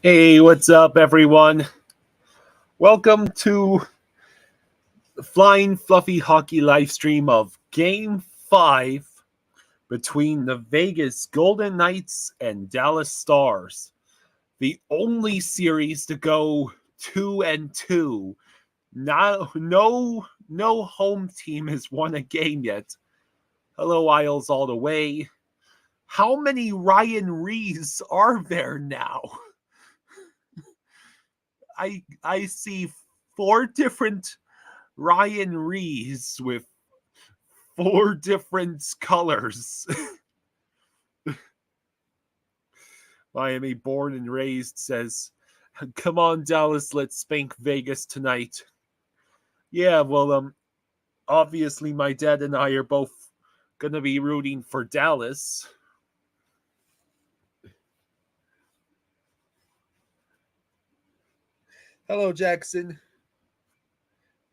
Hey, what's up, everyone? Welcome to the Flying Fluffy Hockey live stream of Game 5 between the Vegas Golden Knights and Dallas Stars. The only series to go 2-2. No home team has won a game yet. Hello, Isles all the way. How many Ryan Rees are there now? I see 4 different Ryan Rees with 4 different colors. Miami born and raised says, "Come on, Dallas, let's spank Vegas tonight." Yeah, well, obviously my dad and I are both gonna be rooting for Dallas. Hello, Jackson.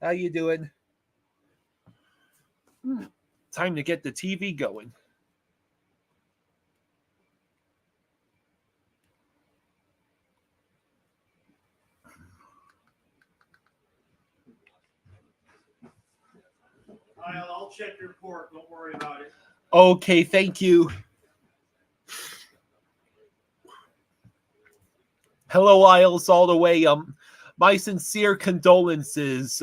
How you doing? Time to get the TV going. I'll check your report. Don't worry about it. Okay, thank you. Hello, Isles, all the way. My sincere condolences.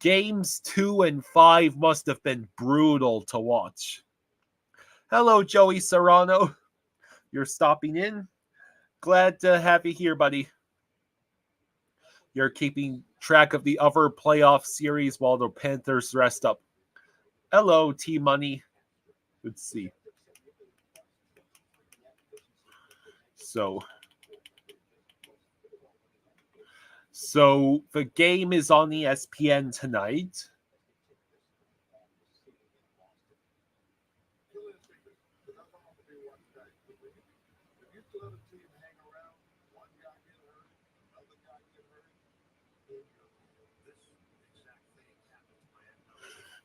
Games 2 and 5 must have been brutal to watch. Hello, Joey Serrano. You're stopping in. Glad to have you here, buddy. You're keeping track of the other playoff series while the Panthers rest up. Hello, T-Money. Let's see. So the game is on ESPN tonight.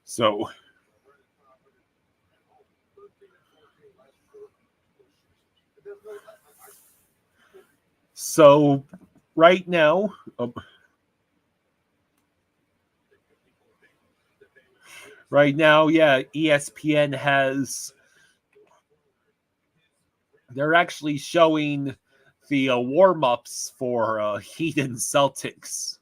So right now, yeah, ESPN has. They're actually showing the warm-ups for Heat and Celtics.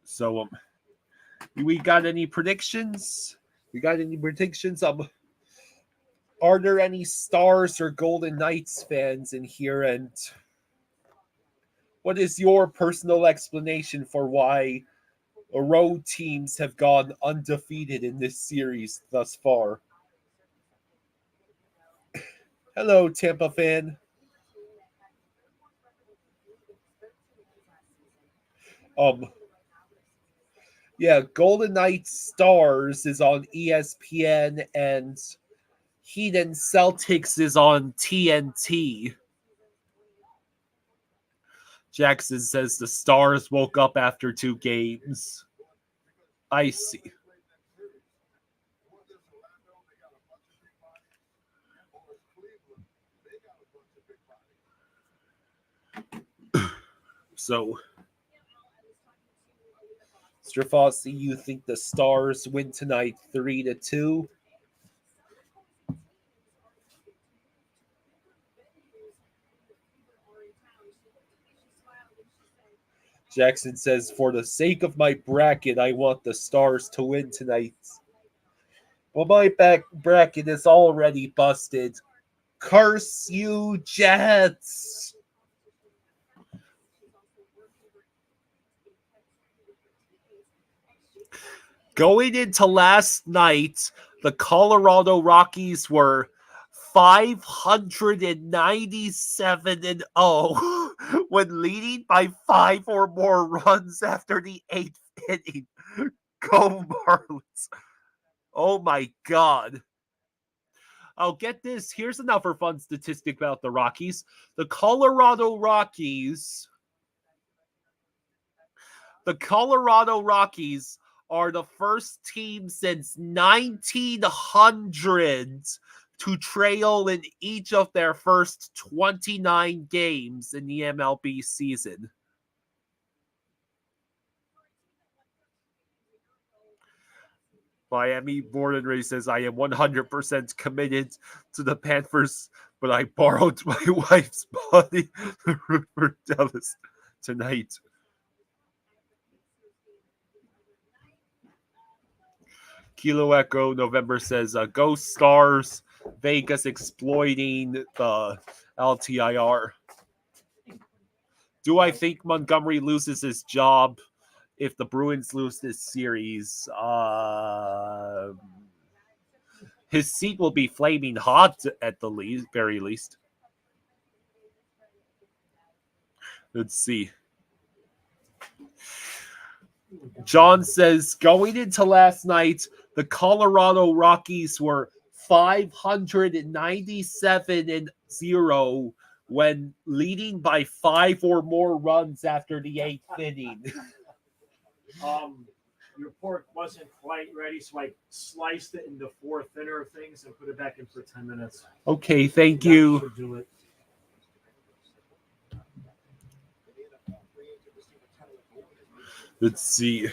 So, we got any predictions? Are there any Stars or Golden Knights fans in here? And what is your personal explanation for why road teams have gone undefeated in this series thus far? Hello, Tampa fan. Yeah, Golden Knights Stars is on ESPN and Heat and Celtics is on TNT. Jackson says the Stars woke up after 2 games. I see. So, Mr. Fossey, you think the Stars win tonight 3-2? Jackson says, for the sake of my bracket, I want the Stars to win tonight. Well, my bracket is already busted. Curse you, Jets! Going into last night, the Colorado Rockies were 597-0 when leading by 5 or more runs after the 8th inning. Go Marlins. Oh my God. I'll get this. Here's another fun statistic about the Rockies. The Colorado Rockies are the first team since 1900 to trail in each of their first 29 games in the MLB season. Miami Born and Raised says, I am 100% committed to the Panthers, but I borrowed my wife's body to root for Dallas tonight. Kilo Echo November says, Go Stars, Vegas exploiting the LTIR. Do I think Montgomery loses his job if the Bruins lose this series? His seat will be flaming hot at the very least. Let's see. John says, going into last night, the Colorado Rockies were 597-0 when leading by 5 or more runs after the 8th inning. Your pork wasn't quite ready, so I sliced it into 4 thinner things and put it back in for 10 minutes. Okay, thank you. That should do it. Let's see.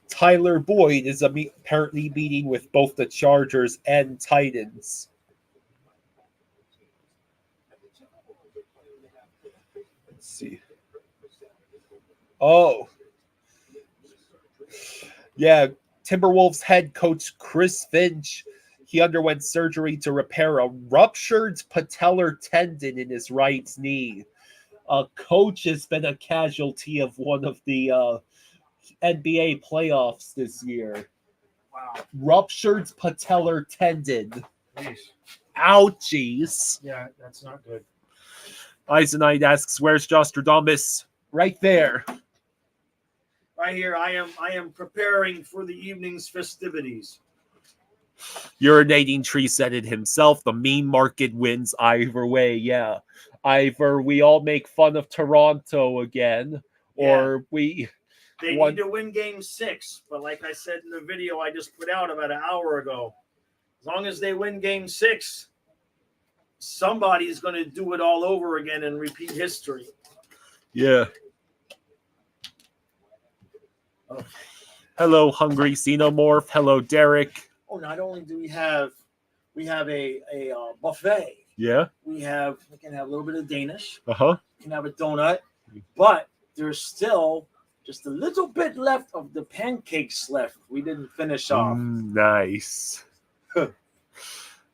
Tyler Boyd is apparently meeting with both the Chargers and Titans. Let's see. Oh. Yeah, Timberwolves head coach Chris Finch, he underwent surgery to repair a ruptured patellar tendon in his right knee. A coach has been a casualty of one of the NBA playoffs this year. Wow. Ruptured patellar tendon. Jeez. Ouchies. Yeah, that's not good. Eisenite asks, where's Jostradamus? Right there. Right here, I am preparing for the evening's festivities. Urinating Tree said it himself. The meme market wins either way. Yeah. Either we all make fun of Toronto again, or They need to win game 6. But like I said in the video I just put out about an hour ago, as long as they win game 6, somebody's going to do it all over again and repeat history. Yeah. Oh. Hello, Hungry Xenomorph. Hello, Derek. Oh, not only do we have a buffet. Yeah. We can have a little bit of Danish. Uh-huh. We can have a donut, but there's still just a little bit left of the pancakes left. We didn't finish off. Nice.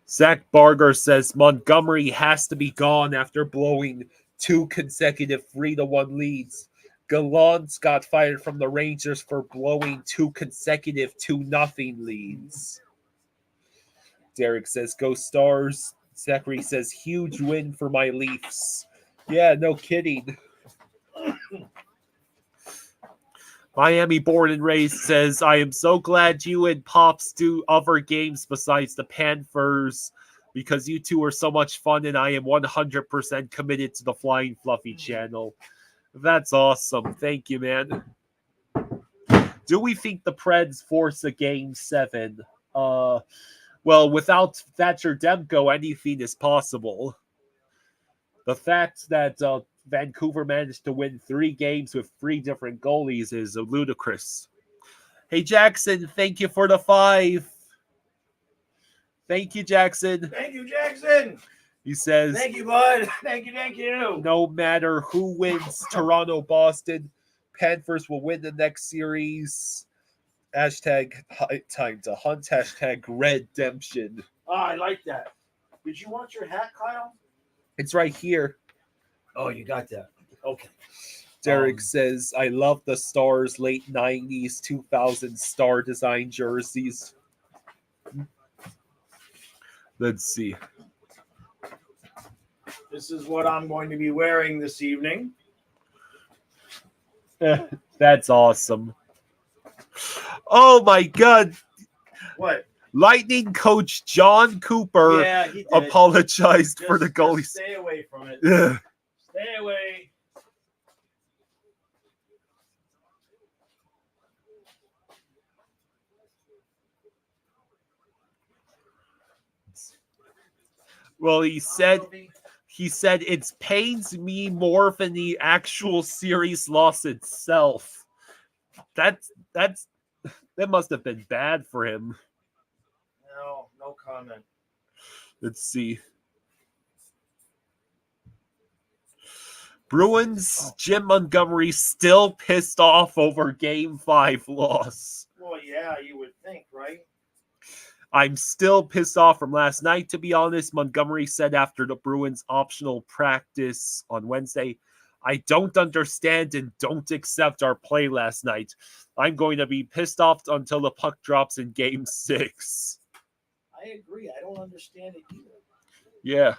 Zach Barger says Montgomery has to be gone after blowing 2 consecutive 3-1 leads. Gallant got fired from the Rangers for blowing 2 consecutive 2-0 leads. Derek says, go Stars. Zachary says, huge win for my Leafs. Yeah, no kidding. Miami Born and Raised says, I am so glad you and Pops do other games besides the Panthers because you two are so much fun and I am 100% committed to the Flying Fluffy channel. That's awesome. Thank you, man. Do we think the Preds force a game 7? Well, without Thatcher Demko, anything is possible. The fact that Vancouver managed to win 3 games with 3 different goalies is ludicrous. Hey, Jackson, thank you for the 5. Thank you, Jackson. Thank you, Jackson. He says, thank you, bud. Thank you. No matter who wins, Toronto, Boston, Panthers will win the next series. Hashtag time to hunt. Hashtag redemption. Oh, I like that. Did you want your hat, Kyle? It's right here. Oh, you got that. Okay. Derek says, I love the Stars late 90s, 2000 star design jerseys. Let's see. This is what I'm going to be wearing this evening. That's awesome. Oh my God. What? Lightning coach John Cooper apologized for the goalies. Stay away from it. Yeah. Stay away. Well, he said it pains me more than the actual series loss itself. That must have been bad for him. No comment. Let's see. Bruins Jim Montgomery still pissed off over Game 5 loss. Well, yeah, you would think, right? I'm still pissed off from last night, to be honest, Montgomery said after the Bruins' optional practice on Wednesday. I don't understand and don't accept our play last night. I'm going to be pissed off until the puck drops in Game 6. I agree. I don't understand it either. Yeah.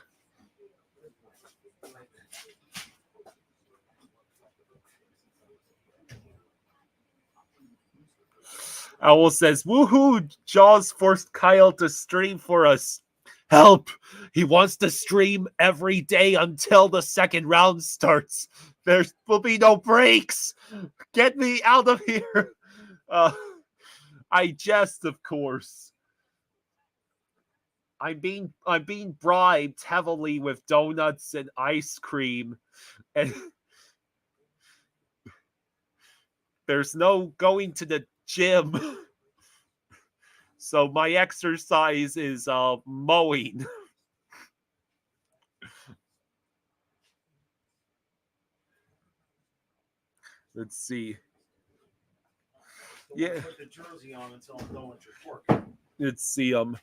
Owl says, woohoo, Jaws forced Kyle to stream for us. Help! He wants to stream every day until the second round starts. There will be no breaks. Get me out of here. I jest, of course. I'm being bribed heavily with donuts and ice cream, and there's no going to the gym. So my exercise is mowing. Let's see. Yeah. Put the jersey on until I'm done with your work. Let's see. Where's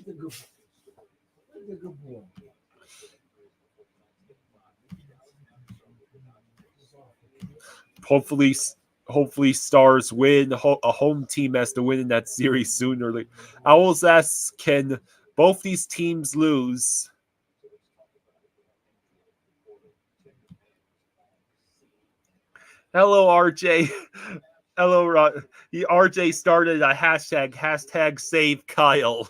the good boy? Hopefully Stars win. A home team has to win in that series sooner or later. Owls asks, can both these teams lose? Hello, RJ. Hello, RJ started a hashtag save Kyle.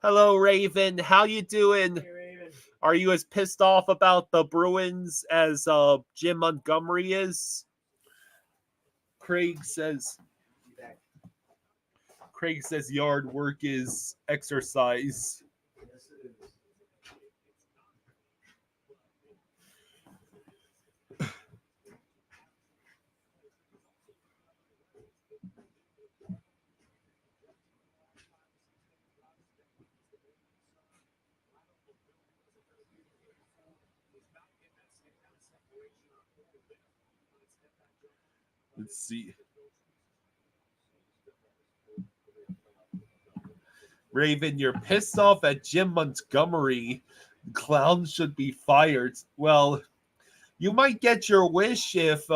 Hello, Raven. How you doing? Hey, Raven. Are you as pissed off about the Bruins as Jim Montgomery is? Craig says yard work is exercise. Yes, it is. Let's see. Raven, you're pissed off at Jim Montgomery. Clowns should be fired. Well, you might get your wish if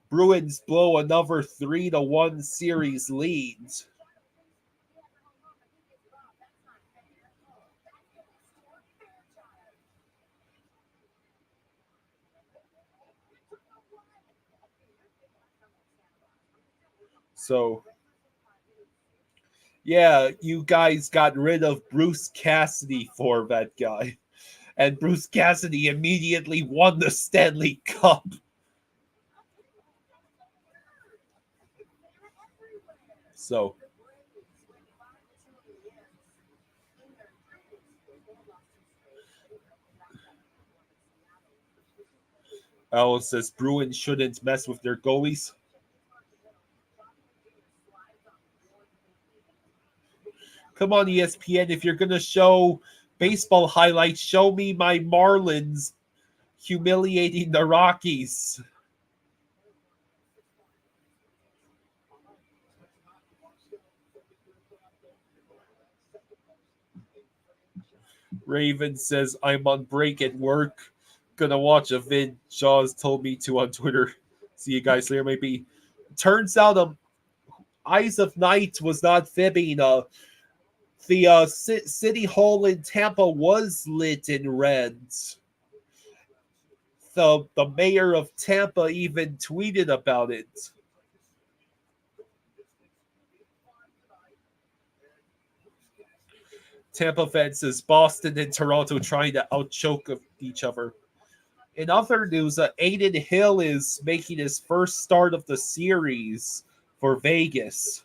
Bruins blow another 3-1 series lead. So, yeah, you guys got rid of Bruce Cassidy for that guy. And Bruce Cassidy immediately won the Stanley Cup. So, Alice says Bruins shouldn't mess with their goalies. Come on, ESPN, if you're going to show baseball highlights, show me my Marlins humiliating the Rockies. Raven says, I'm on break at work. Gonna watch a vid Jaws told me to on Twitter. See you guys later, maybe. Turns out Eyes of Night was not fibbing. The City Hall in Tampa was lit in red. The mayor of Tampa even tweeted about it. Tampa fan says Boston and Toronto trying to outchoke of each other. In other news, Aiden Hill is making his first start of the series for Vegas,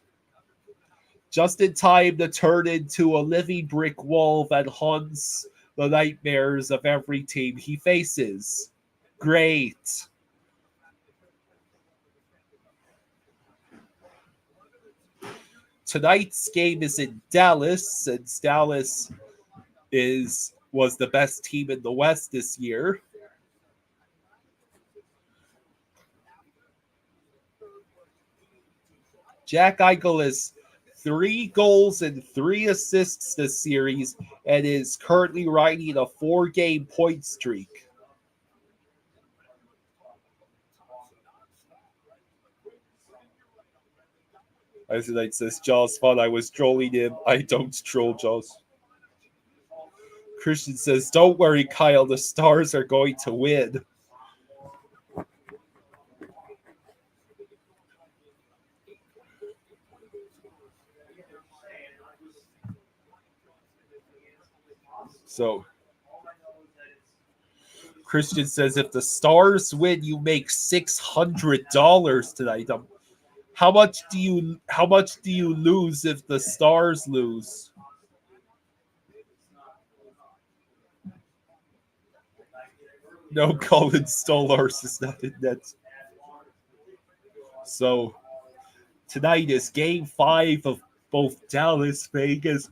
just in time to turn into a living brick wall that haunts the nightmares of every team he faces. Great. Tonight's game is in Dallas, since Dallas was the best team in the West this year. Jack Eichel has 3 goals and 3 assists this series and is currently riding a 4-game point streak. Eisenite says, Jaws fun. I was trolling him. I don't troll Jaws. Christian says, don't worry, Kyle. The Stars are going to win. So, Christian says, if the Stars win, you make $600 tonight. How much do you lose if the Stars lose? No, Colin Stolarz is not in net. So tonight is game 5 of both Dallas, Vegas,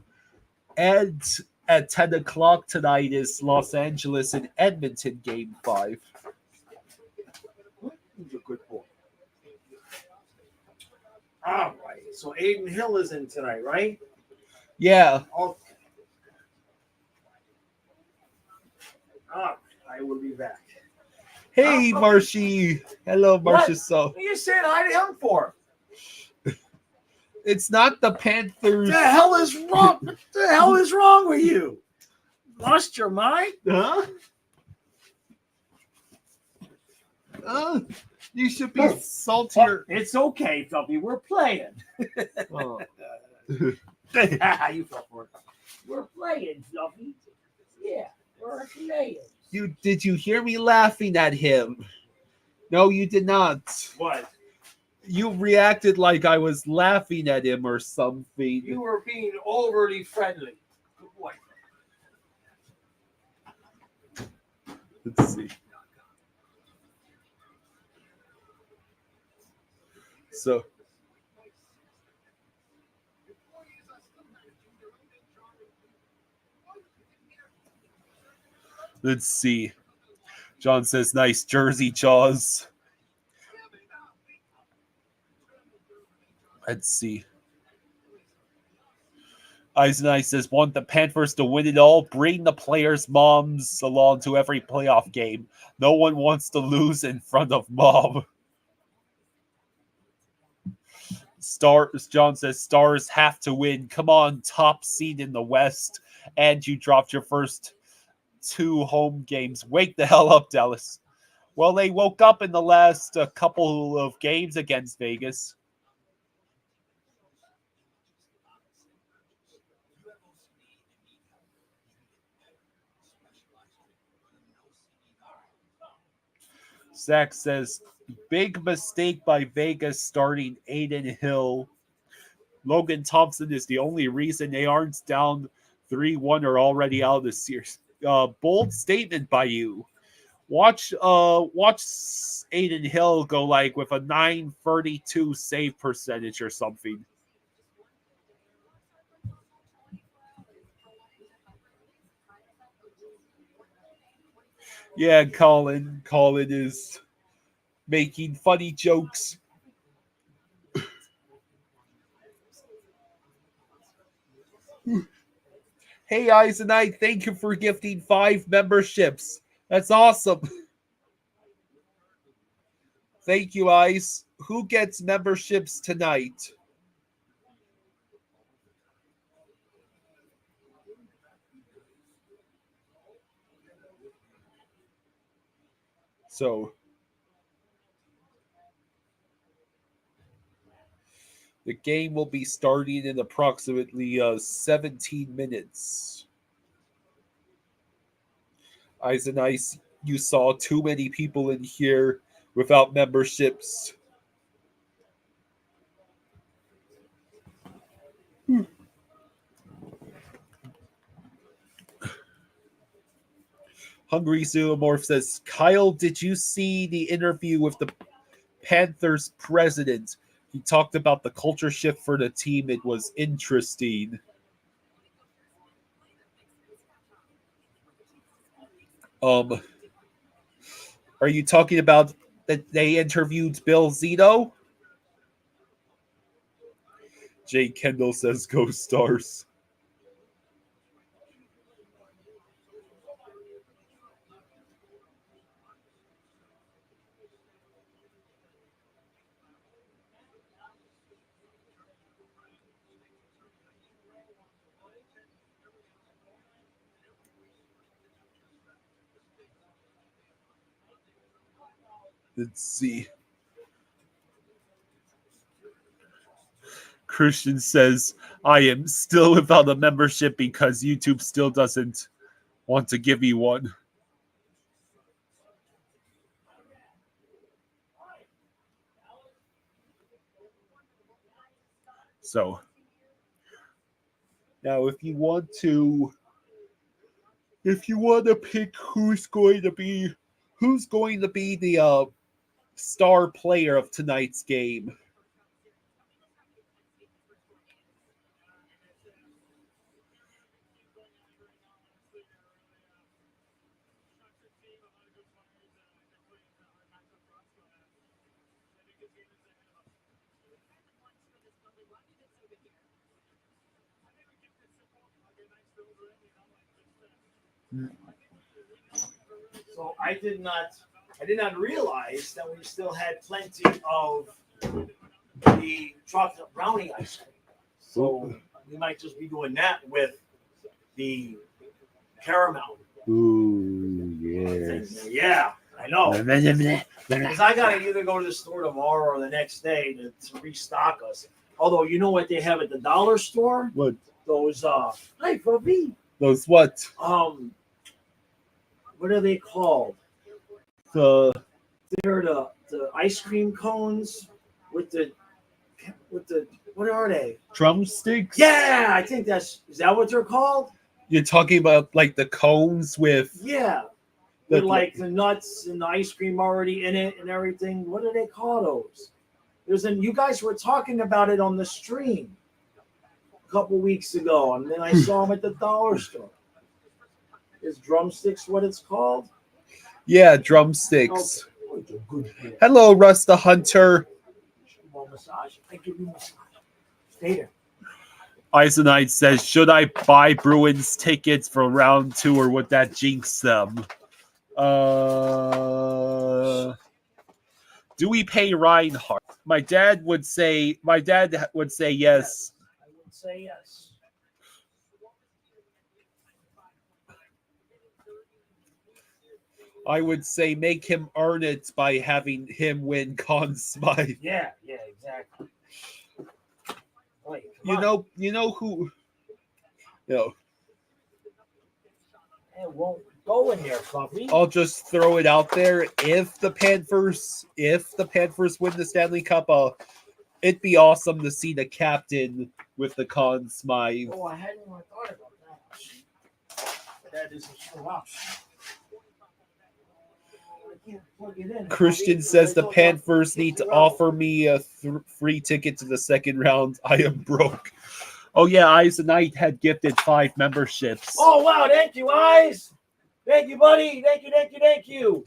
and at 10 o'clock tonight is Los Angeles and Edmonton game 5. He's a good boy. All right. So Aiden Hill is in tonight, right? Yeah. Okay. I will be back. Hey, Marshy. Hello, Marshy. So what are you saying hi to him for? It's not the Panthers. The hell is wrong? What the hell is wrong with you? Lost your mind? Huh? You should be saltier. It's okay, Fluffy. We're playing. Oh. You fell for it. We're playing, Fluffy. Yeah, we're playing. Did you hear me laughing at him? No, you did not. What? You reacted like I was laughing at him or something. You were being overly friendly. Good boy. Let's see. So, let's see. John says, nice jersey, Jaws. Let's see. Eisenite says, want the Panthers to win it all. Bring the players' moms along to every playoff game. No one wants to lose in front of mom. John says, Stars have to win. Come on, top seed in the West. And you dropped your first 2 home games. Wake the hell up, Dallas. Well, they woke up in the last couple of games against Vegas. Zach says, big mistake by Vegas starting Aiden Hill. Logan Thompson is the only reason they aren't down 3-1 or already out of the series. Bold statement by you. Watch Aiden Hill go like with a .932 save percentage or something. Yeah, Colin is making funny jokes. Hey, Eisenite, thank you for gifting 5 memberships. That's awesome. Thank you, Ice. Who gets memberships tonight? So, The game will be starting in approximately 17 minutes. Eyes and Ice, you saw too many people in here without memberships. Hungry Zoomorph says, Kyle, did you see the interview with the Panthers president? He talked about the culture shift for the team. It was interesting. Are you talking about that they interviewed Bill Zito? Jay Kendall says, go Stars. Let's see. Christian says, I am still without a membership because YouTube still doesn't want to give me one. So now if you want to pick who's going to be the star player of tonight's game. So I did not realize that we still had plenty of the chocolate brownie ice cream. So we might just be doing that with the caramel. Ooh, yes. Yeah, I know. Because I gotta either go to the store tomorrow or the next day to restock us. Although you know what they have at the dollar store? What? Those hi Bobby. Those what? What are they called? The They're the ice cream cones with the what are they? Drumsticks? Yeah, I think is that what they're called? You're talking about like the cones with with like the nuts and the ice cream already in it and everything. What do they call those? You guys were talking about it on the stream a couple weeks ago, and then I saw them at the dollar store. Is drumsticks what it's called? Yeah, drumsticks. Hello, Russ the Hunter. Massage. I give you massage. Stay there. Eisenite says, should I buy Bruins tickets for round 2 or would that jinx them? Do we pay Reinhardt? My dad would say yes. I would say yes. I would say make him earn it by having him win Conn Smythe. Yeah, exactly. Wait, you know who? No. It won't go in there, Fluffy. I'll just throw it out there. If the Panthers win the Stanley Cup, it'd be awesome to see the captain with the Conn Smythe. Oh, I hadn't even thought about that. That is a true option. Christian says the Panthers need to offer me a free ticket to the second round. I am broke. Oh yeah, Eyes and Night had gifted 5 memberships. Oh wow, thank you, Eyes. Thank you, buddy. Thank you.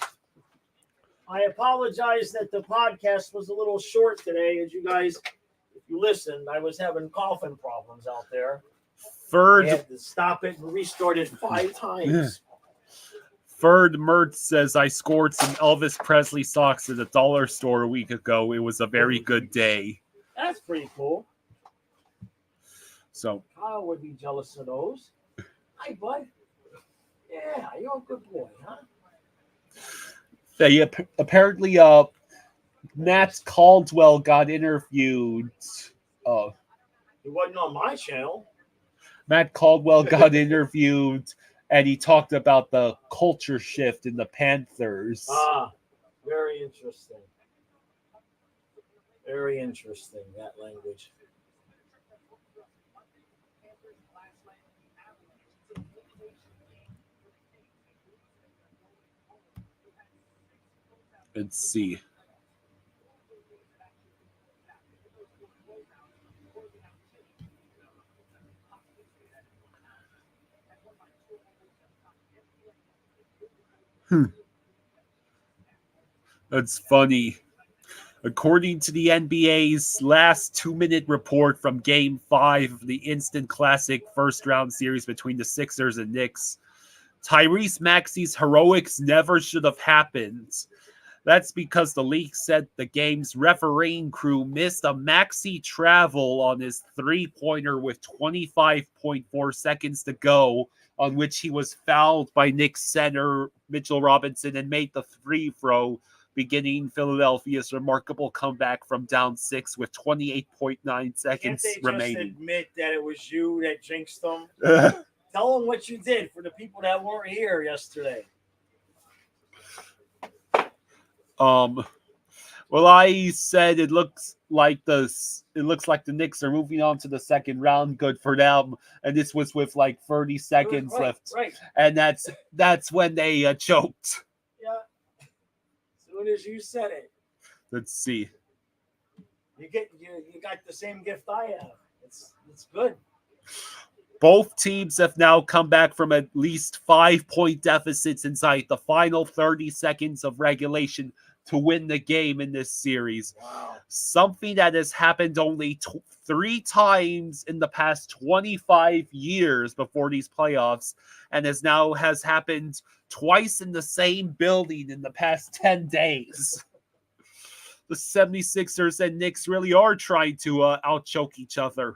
I apologize that the podcast was a little short today. As you guys, if you listened, I was having coughing problems out there. I had to stop it and restart it 5 times. Yeah. Ferd Mertz says, I scored some Elvis Presley socks at the dollar store a week ago. It was a very good day. That's pretty cool. So Kyle would be jealous of those. Hi, bud. Yeah, you're a good boy, huh? Apparently, Matt Caldwell got interviewed He wasn't on my channel. Matt Caldwell got interviewed, and he talked about the culture shift in the Panthers. Very interesting. Very interesting, that language. Let's see. That's funny. According to the NBA's last 2-minute report from Game 5 of the Instant Classic first-round series between the Sixers and Knicks, Tyrese Maxey's heroics never should have happened. That's because the league said the game's refereeing crew missed a Maxey travel on his three-pointer with 25.4 seconds to go, on which he was fouled by Knicks center Mitchell Robinson and made the free throw, beginning Philadelphia's remarkable comeback from down 6 with 28.9 seconds remaining. Just admit that it was you that jinxed them? Tell them what you did for the people that weren't here yesterday. Well, I said it looks like the Knicks are moving on to the second round. Good for them. And this was with like 30 seconds left. Right. And that's when they choked. Yeah. As soon as you said it. Let's see. You got the same gift I have. It's good. Both teams have now come back from at least 5-point deficits inside the final 30 seconds of regulation to win the game in this series. Wow. Something that has happened only 3 times in the past 25 years before these playoffs, and has happened twice in the same building in the past 10 days. The 76ers and Knicks really are trying to out-choke each other.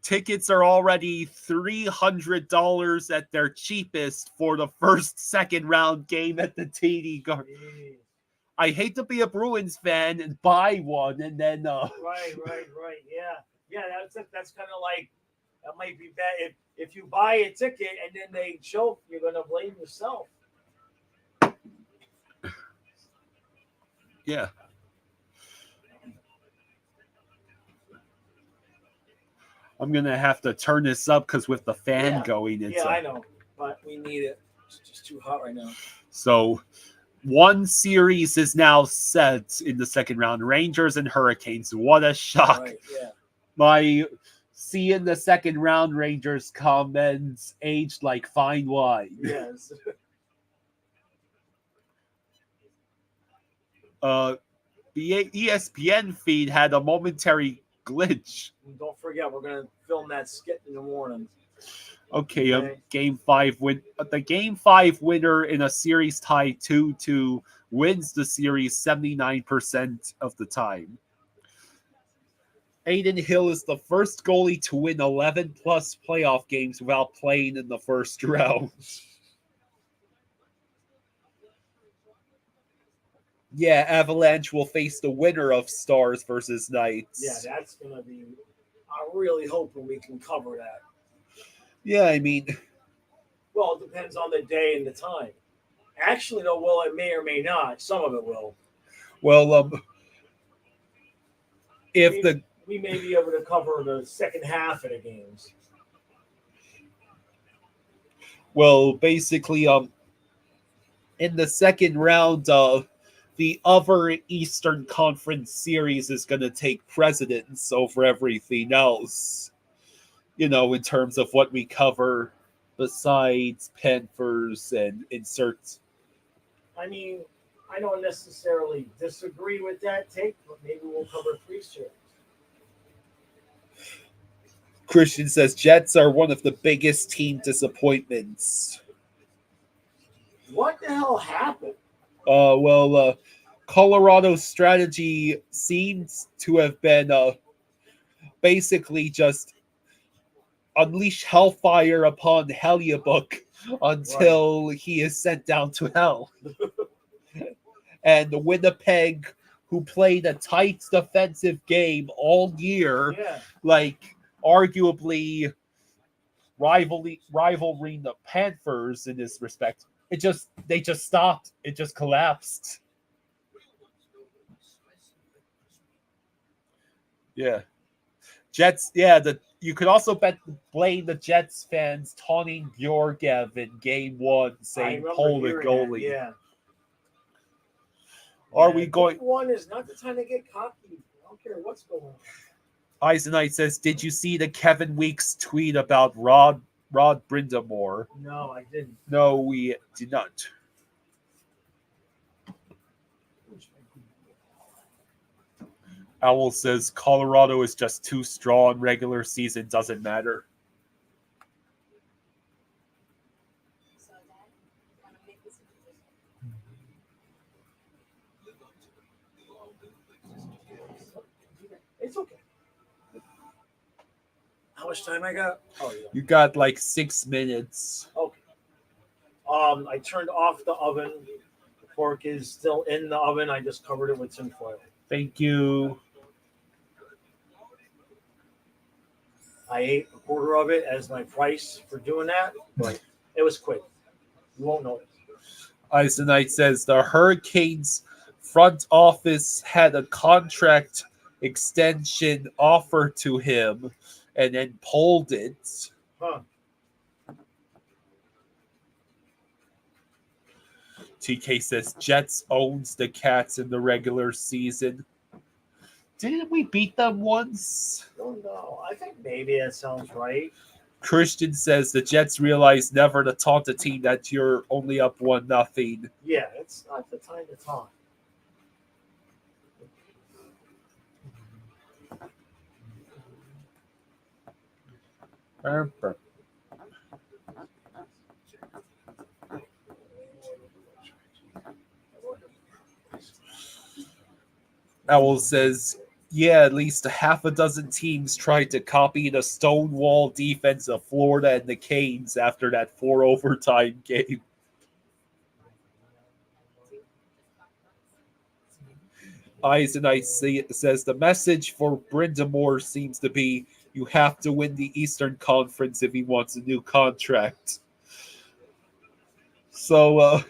Tickets are already $300 at their cheapest for the second round game at the TD Garden. I hate to be a Bruins fan and buy one and then Right. Yeah, that's kind of like, that might be bad. If you buy a ticket and then they choke, you're going to blame yourself. Yeah. I'm going to have to turn this up because with the fan going, it's... Yeah, I know, but we need it. It's just too hot right now. So, one series is now set in the second round. Rangers and Hurricanes. What a shock. Right, yeah. My seeing the second round Rangers come and aged like fine wine. Yes. The ESPN feed had a momentary glitch. Don't forget, we're going to film that skit in the morning. Okay. Game 5 win. The Game 5 winner in a series tie 2-2 wins the series 79% of the time. Aiden Hill is the first goalie to win 11-plus playoff games without playing in the first round. Yeah, Avalanche will face the winner of Stars versus Knights. Yeah, that's going to be... I'm really hoping we can cover that. Yeah, I mean... Well, it depends on the day and the time. Actually, though, well, it may or may not. Some of it will. Well, we may be able to cover the second half of the games. Well, basically, in the second round, the other Eastern Conference series is going to take precedence over everything else. You know, in terms of what we cover besides Panthers and inserts. I mean, I don't necessarily disagree with that take, but maybe we'll cover 3 series. Christian says Jets are one of the biggest team disappointments. What the hell happened? Colorado's strategy seems to have been basically just unleash hellfire upon Heliabook until he is sent down to hell. and the Winnipeg, who played a tight defensive game all year, like arguably rivaling the Panthers in this respect. They just stopped. It just collapsed. Yeah. Jets, you could also blame the Jets fans taunting Georgiev in game 1, saying pull the goalie. Are we going? Game 1 is not the time to get cocky. I don't care what's going on. Eisenite says, "Did you see the Kevin Weeks tweet about Rod Brindamore?" No, I didn't. No, we did not. Owl says Colorado is just too strong. Regular season doesn't matter. It's okay. How much time I got? Oh, yeah. You got like 6 minutes. Okay. I turned off the oven. The pork is still in the oven. I just covered it with tin foil. Thank you. I ate a quarter of it as my price for doing that, but it was quick. You won't notice. Eisenite says the Hurricanes front office had a contract extension offer to him and then pulled it. Huh. TK says Jets owns the Cats in the regular season. Didn't we beat them once? I don't know. I think maybe that sounds right. Christian says the Jets realize never to taunt a team that you're only up 1-0. Yeah, it's not the time to taunt. Owl says, yeah, at least a half a dozen teams tried to copy the Stonewall defense of Florida and the Canes after that 4 overtime game. Eisenite says the message for Brindamore seems to be you have to win the Eastern Conference if he wants a new contract. So,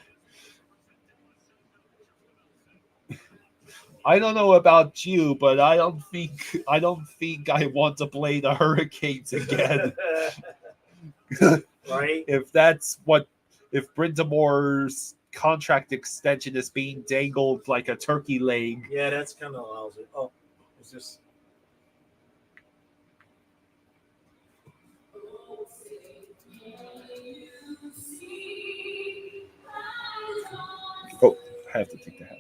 I don't know about you, but I don't think I want to play the Hurricanes again. Right? If Brindamore's contract extension is being dangled like a turkey leg. Yeah, that's kind of lousy. Oh, is this? Oh, I have to take the hat.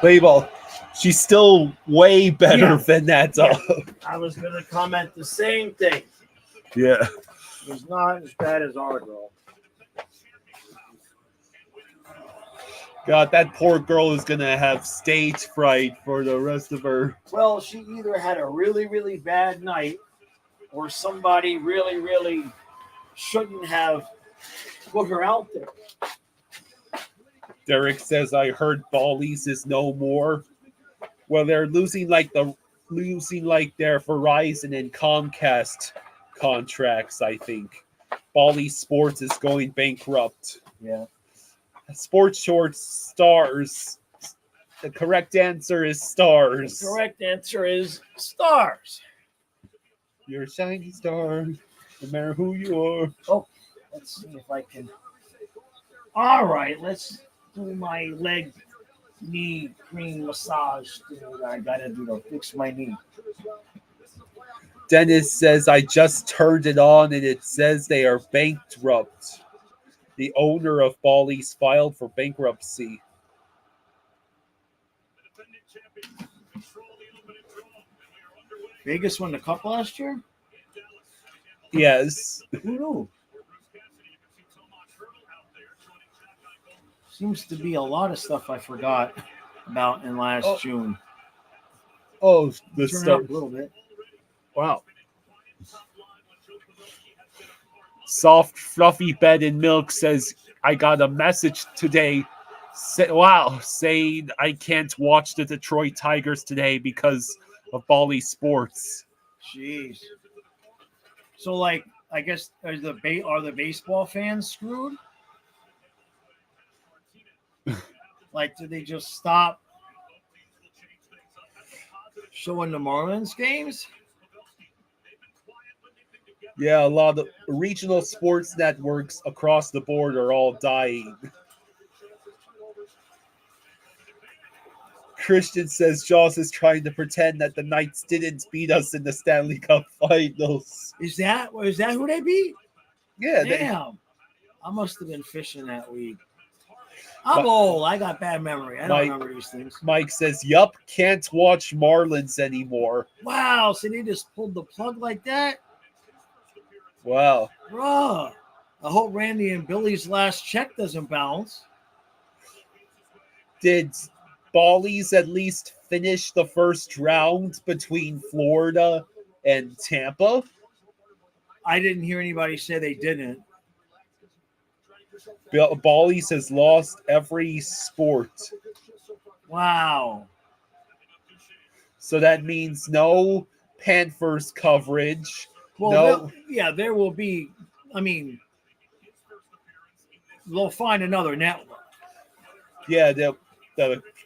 Play ball. She's still way better than that. Yeah. I was going to comment the same thing. Yeah. She's not as bad as our girl. God, that poor girl is going to have stage fright for the rest of her. Well, she either had a really, really bad night or somebody really, really shouldn't have put her out there. Derek says, I heard Bally's is no more. Well, they're losing like their Verizon and Comcast contracts, I think. Bally Sports is going bankrupt. Yeah. Sports Shorts Stars. The correct answer is Stars. The correct answer is Stars. You're a shining star, no matter who you are. Oh, let's see if I can. All right, let's do my leg, knee cream massage thing that I gotta do to fix my knee. Dennis says, I just turned it on and it says they are bankrupt. The owner of Bally's filed for bankruptcy. Vegas won the cup last year? Yes. Who knew? Seems to be a lot of stuff I forgot about in last June. Oh, the Turn it start. up a little bit. Wow. Soft, fluffy bed and milk says, I got a message today. Saying I can't watch the Detroit Tigers today because of Bally Sports. Jeez. So, like, I guess are the baseball fans screwed? Like, did they just stop showing the Marlins games? Yeah, a lot of regional sports networks across the board are all dying. Christian says Joss is trying to pretend that the Knights didn't beat us in the Stanley Cup finals. Is that who they beat? Yeah. Damn. I must have been fishing that week. I'm old. I got bad memory. I don't remember these things. Mike says, yup, can't watch Marlins anymore. Wow. So they just pulled the plug like that? Wow. Bruh. I hope Randy and Billy's last check doesn't bounce. Did Bally's at least finish the first round between Florida and Tampa? I didn't hear anybody say they didn't. Bally's has lost every sport. Wow. So that means no Panthers coverage. Well, there will be. I mean, they'll find another network. Yeah, the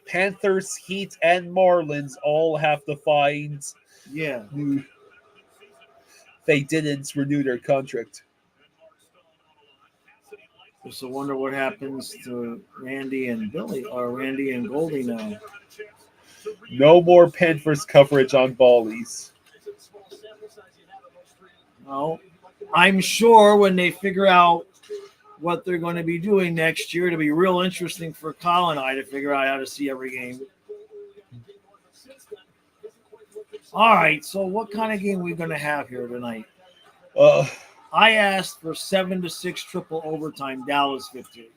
Panthers, Heat, and Marlins all have to find. Yeah. They didn't renew their contract. Just wonder what happens to Randy and Billy, or Randy and Goldie now. No more Panthers coverage on Bally's. No, I'm sure when they figure out what they're going to be doing next year, it'll be real interesting for Kyle and I to figure out how to see every game. All right, so what kind of game are we going to have here tonight? I asked for 7-6 triple overtime, Dallas 50.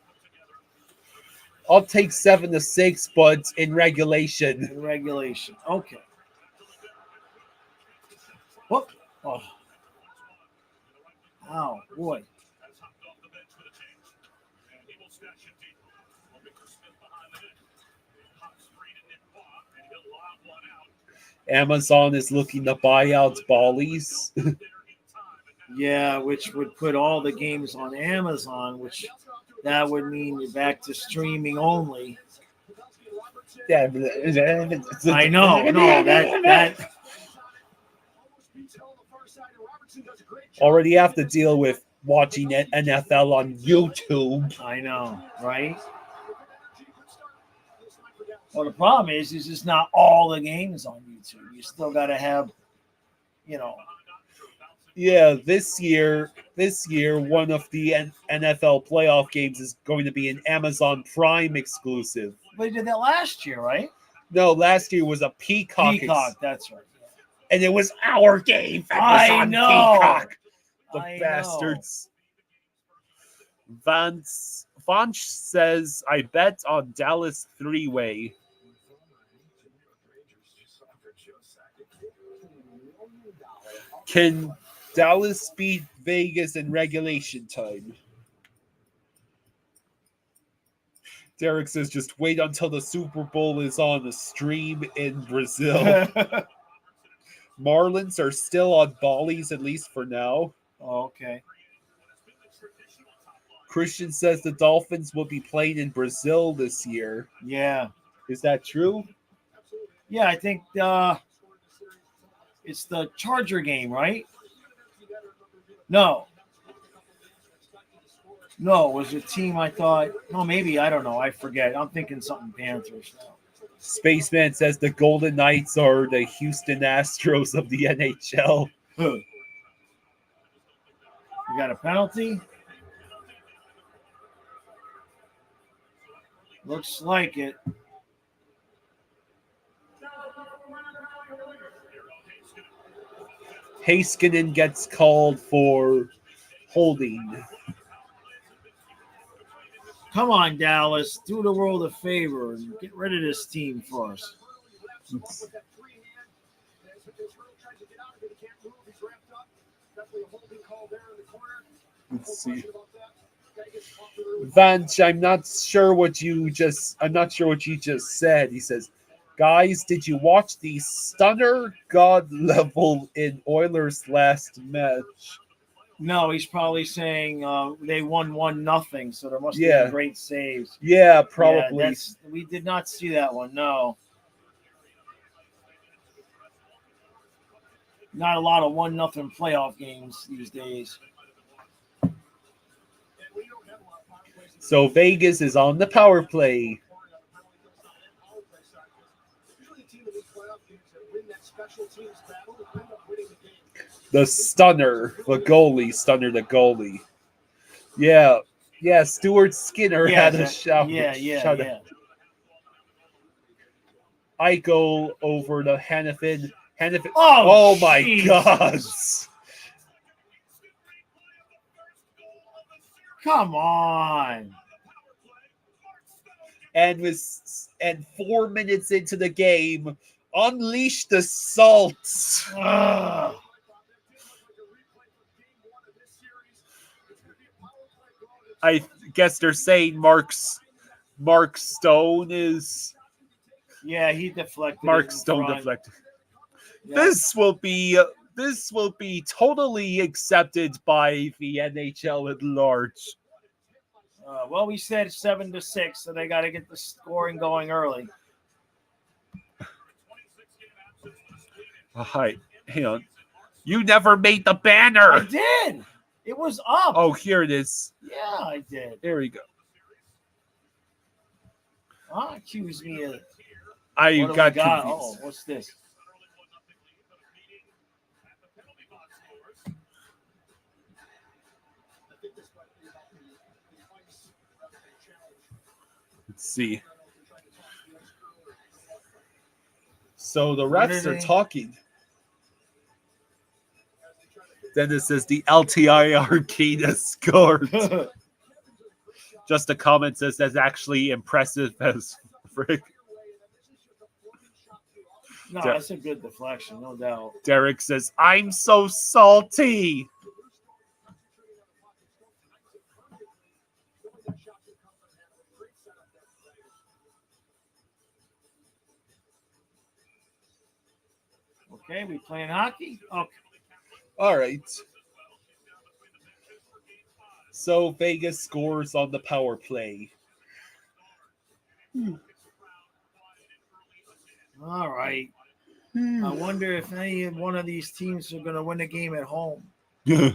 I'll take 7-6, but in regulation. In regulation, okay. Whoop. Oh. Ow, boy. Amazon is looking to buy out Bally's. Yeah, which would put all the games on Amazon, which that would mean you're back to streaming only. Yeah, I know. No, that already have to deal with watching NFL on YouTube. I know, right? Well, the problem is it's not all the games on YouTube. You still got to have, Yeah, this year, one of the NFL playoff games is going to be an Amazon Prime exclusive. They did that last year, right? No, last year was a Peacock. That's right. And it was our game. I know. Peacock. The bastards. Vanch says, I bet on Dallas 3-way. Can Dallas beat Vegas in regulation time. Derek says, just wait until the Super Bowl is on the stream in Brazil. Marlins are still on Bally's, at least for now. Oh, okay. Christian says the Dolphins will be playing in Brazil this year. Yeah. Is that true? Yeah, I think it's the Charger game, right? No. No, it was a team I thought. No, maybe. I don't know. I forget. I'm thinking something Panthers now. Spaceman says the Golden Knights are the Houston Astros of the NHL. You got a penalty? Looks like it. Heiskanen gets called for holding. Come on, Dallas. Do the world a favor and get rid of this team for us. Let's see. Vanch, I'm not sure what you just said. He says, guys, did you watch the stunner god level in Oilers last match? No, he's probably saying they won 1-0, so there must have been great saves. Yeah, probably. Yeah, we did not see that one, no. Not a lot of 1-0 playoff games these days. So Vegas is on the power play. The stunner, the goalie. Yeah, Stuart Skinner had a shot. Yeah. I go over to Hannafin. Oh my God. Come on. And 4 minutes into the game, unleash the salt. I guess they're saying Mark Stone is. Yeah, he deflected. Mark Stone deflected. Yeah. This will be totally accepted by the NHL at large. Well, we said 7-6, so they got to get the scoring going early. Hi, hang on. You never made the banner. I did. It was up. Oh, here it is. Yeah, I did. There we go. Accuse me of. I got confused. Oh, what's this? Let's see. So the refs are talking. Then it says the LTI Arcana scored. Just a comment says that's actually impressive as frick. No, that's a good deflection, no doubt. Derek says, I'm so salty. Okay, we playing hockey? Okay. All right. So Vegas scores on the power play. All right. I wonder if any one of these teams are going to win a game at home. Yeah.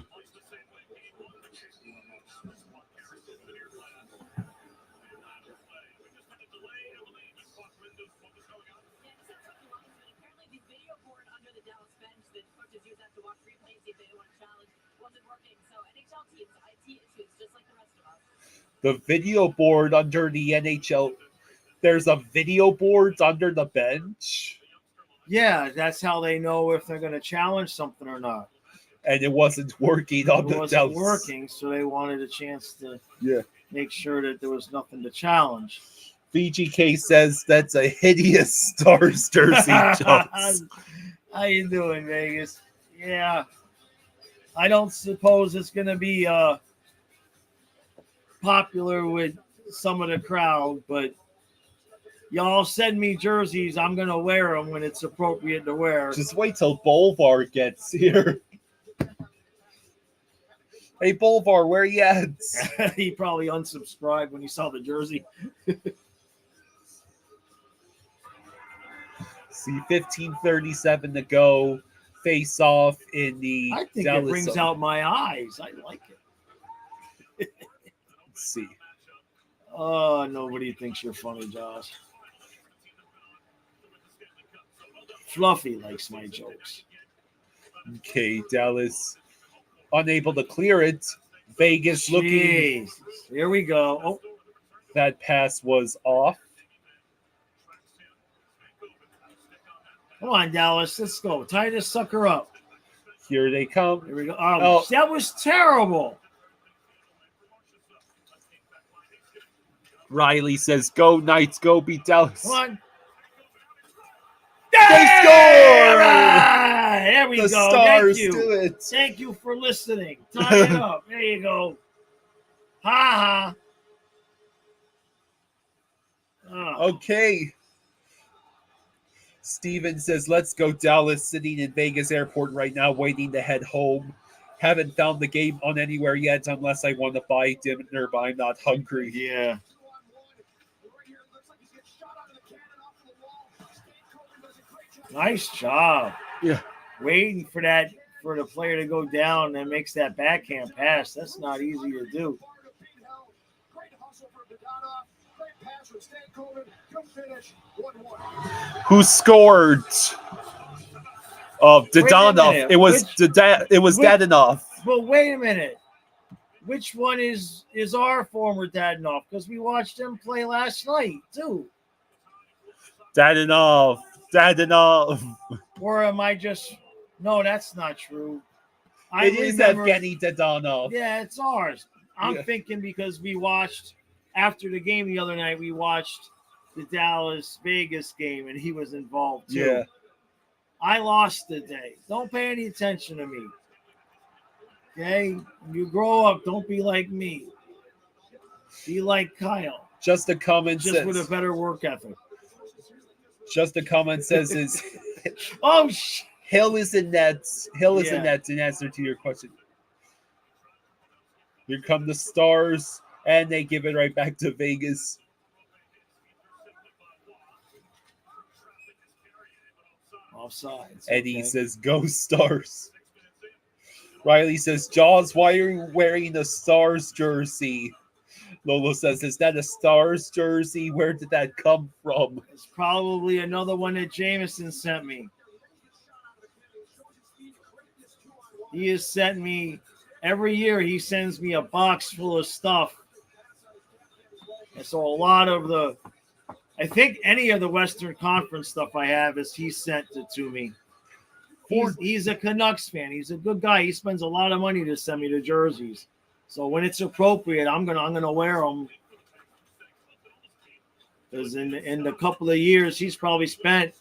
The video board under the NHL. There's a video board under the bench. Yeah, that's how they know if they're going to challenge something or not. And it wasn't working on the Dallas. It wasn't working, so they wanted a chance to make sure that there was nothing to challenge. VGK says that's a hideous Stars jersey, Jones. How you doing, Vegas? Yeah. I don't suppose it's going to be popular with some of the crowd, but y'all send me jerseys. I'm going to wear them when it's appropriate to wear. Just wait till Bolvar gets here. Hey, Bolvar, where you at? He probably unsubscribed when he saw the jersey. See, 15:37 to go. Face off in the I think Dallas it brings zone. out my eyes. I like it. Let's see. Oh, nobody thinks you're funny, Josh. Fluffy likes my jokes. Okay, Dallas unable to clear it. Vegas looking. Here we go. Oh, that pass was off. Come on, Dallas. Let's go. Tie this sucker up. Here they come. Here we go. Oh, that was terrible. Riley says, "Go Knights, go beat Dallas." Come on. They score! There we the go. Stars Thank you. do it. Thank you for listening. Tie it up. There you go. Ha ha. Oh. Okay. Steven says, "Let's go Dallas, sitting in Vegas airport right now, waiting to head home. Haven't found the game on anywhere yet unless I want to buy dinner, but I'm not hungry." Yeah. Nice job. Yeah. Waiting for the player to go down that makes that backhand pass. That's not easy to do. Who scored? Dadonov. It was Dadonov. But wait a minute. Which one is our former Dadonov? Because we watched him play last night too. Dadonov. Or am I just? No, that's not true. It is Evgeny Dadonov. Yeah, it's ours. I'm thinking because we watched after the game the other night. We watched the Dallas Vegas game, and he was involved too. Yeah. I lost today. Don't pay any attention to me. Okay? You grow up, don't be like me. Be like Kyle. Just a comment just says, with a better work ethic. Just a comment says is oh Hill is in nets. Hill is in nets in answer to your question. Here come the Stars, and they give it right back to Vegas. Offsides. Eddie says, "Go Stars." Riley says, "Jaws, why are you wearing a Stars jersey?" Lolo says, "Is that a Stars jersey? Where did that come from?" It's probably another one that Jameson sent me. He has sent me, every year he sends me a box full of stuff. And so a lot of I think any of the Western Conference stuff I have is he sent it to me. He's a Canucks fan. He's a good guy. He spends a lot of money to send me the jerseys. So when it's appropriate, I'm gonna wear them. Because in the couple of years he's probably spent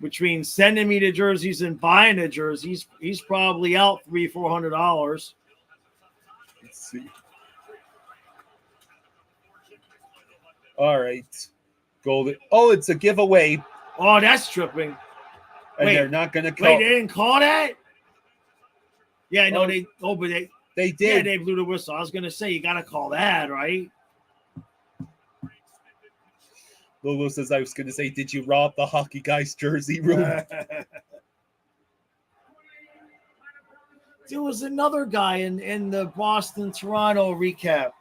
between sending me the jerseys and buying the jerseys, he's probably out $300-400. Let's see. All right. Golden. Oh, it's a giveaway. Oh, that's tripping. And they're not going to call. Wait, they didn't call that? Yeah, no, but they did. Yeah, they blew the whistle. I was going to say, you got to call that, right? Lolo says, I was going to say, did you rob the hockey guy's jersey room? There was another guy in the Boston-Toronto recap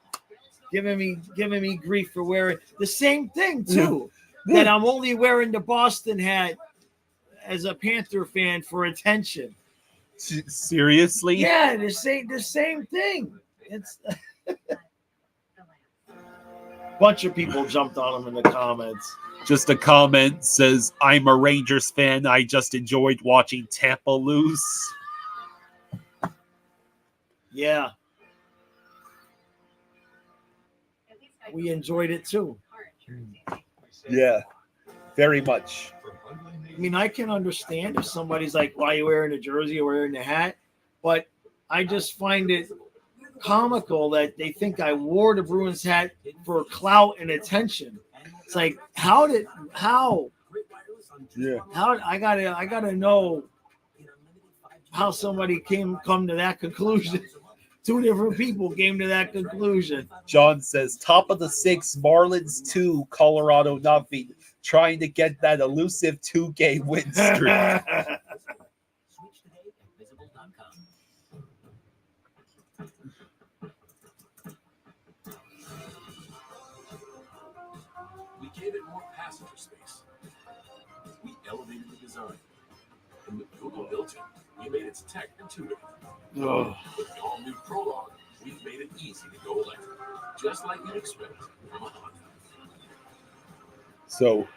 giving me grief for wearing the same thing, too. That I'm only wearing the Boston hat as a Panther fan for attention. Seriously? Yeah, the same thing. It's bunch of people jumped on him in the comments. Just a comment says, I'm a Rangers fan. I just enjoyed watching Tampa lose. Yeah. We enjoyed it too. Yeah, very much. I mean, I can understand if somebody's like, why are you wearing a jersey or wearing a hat? but I just find it comical that they think I wore the Bruins hat for clout and attention. It's like, how I gotta know how somebody come to that conclusion. Two different people came to that conclusion. John says, top of the 6, Marlins 2, Colorado nothing. Trying to get that elusive 2-game win streak. We gave it more passenger space. We elevated the design. And with Google built-in, we made its tech intuitive. Oh. With the all-new Prologue, we've made it easy to go electric, just like you'd expect from a Honda. So,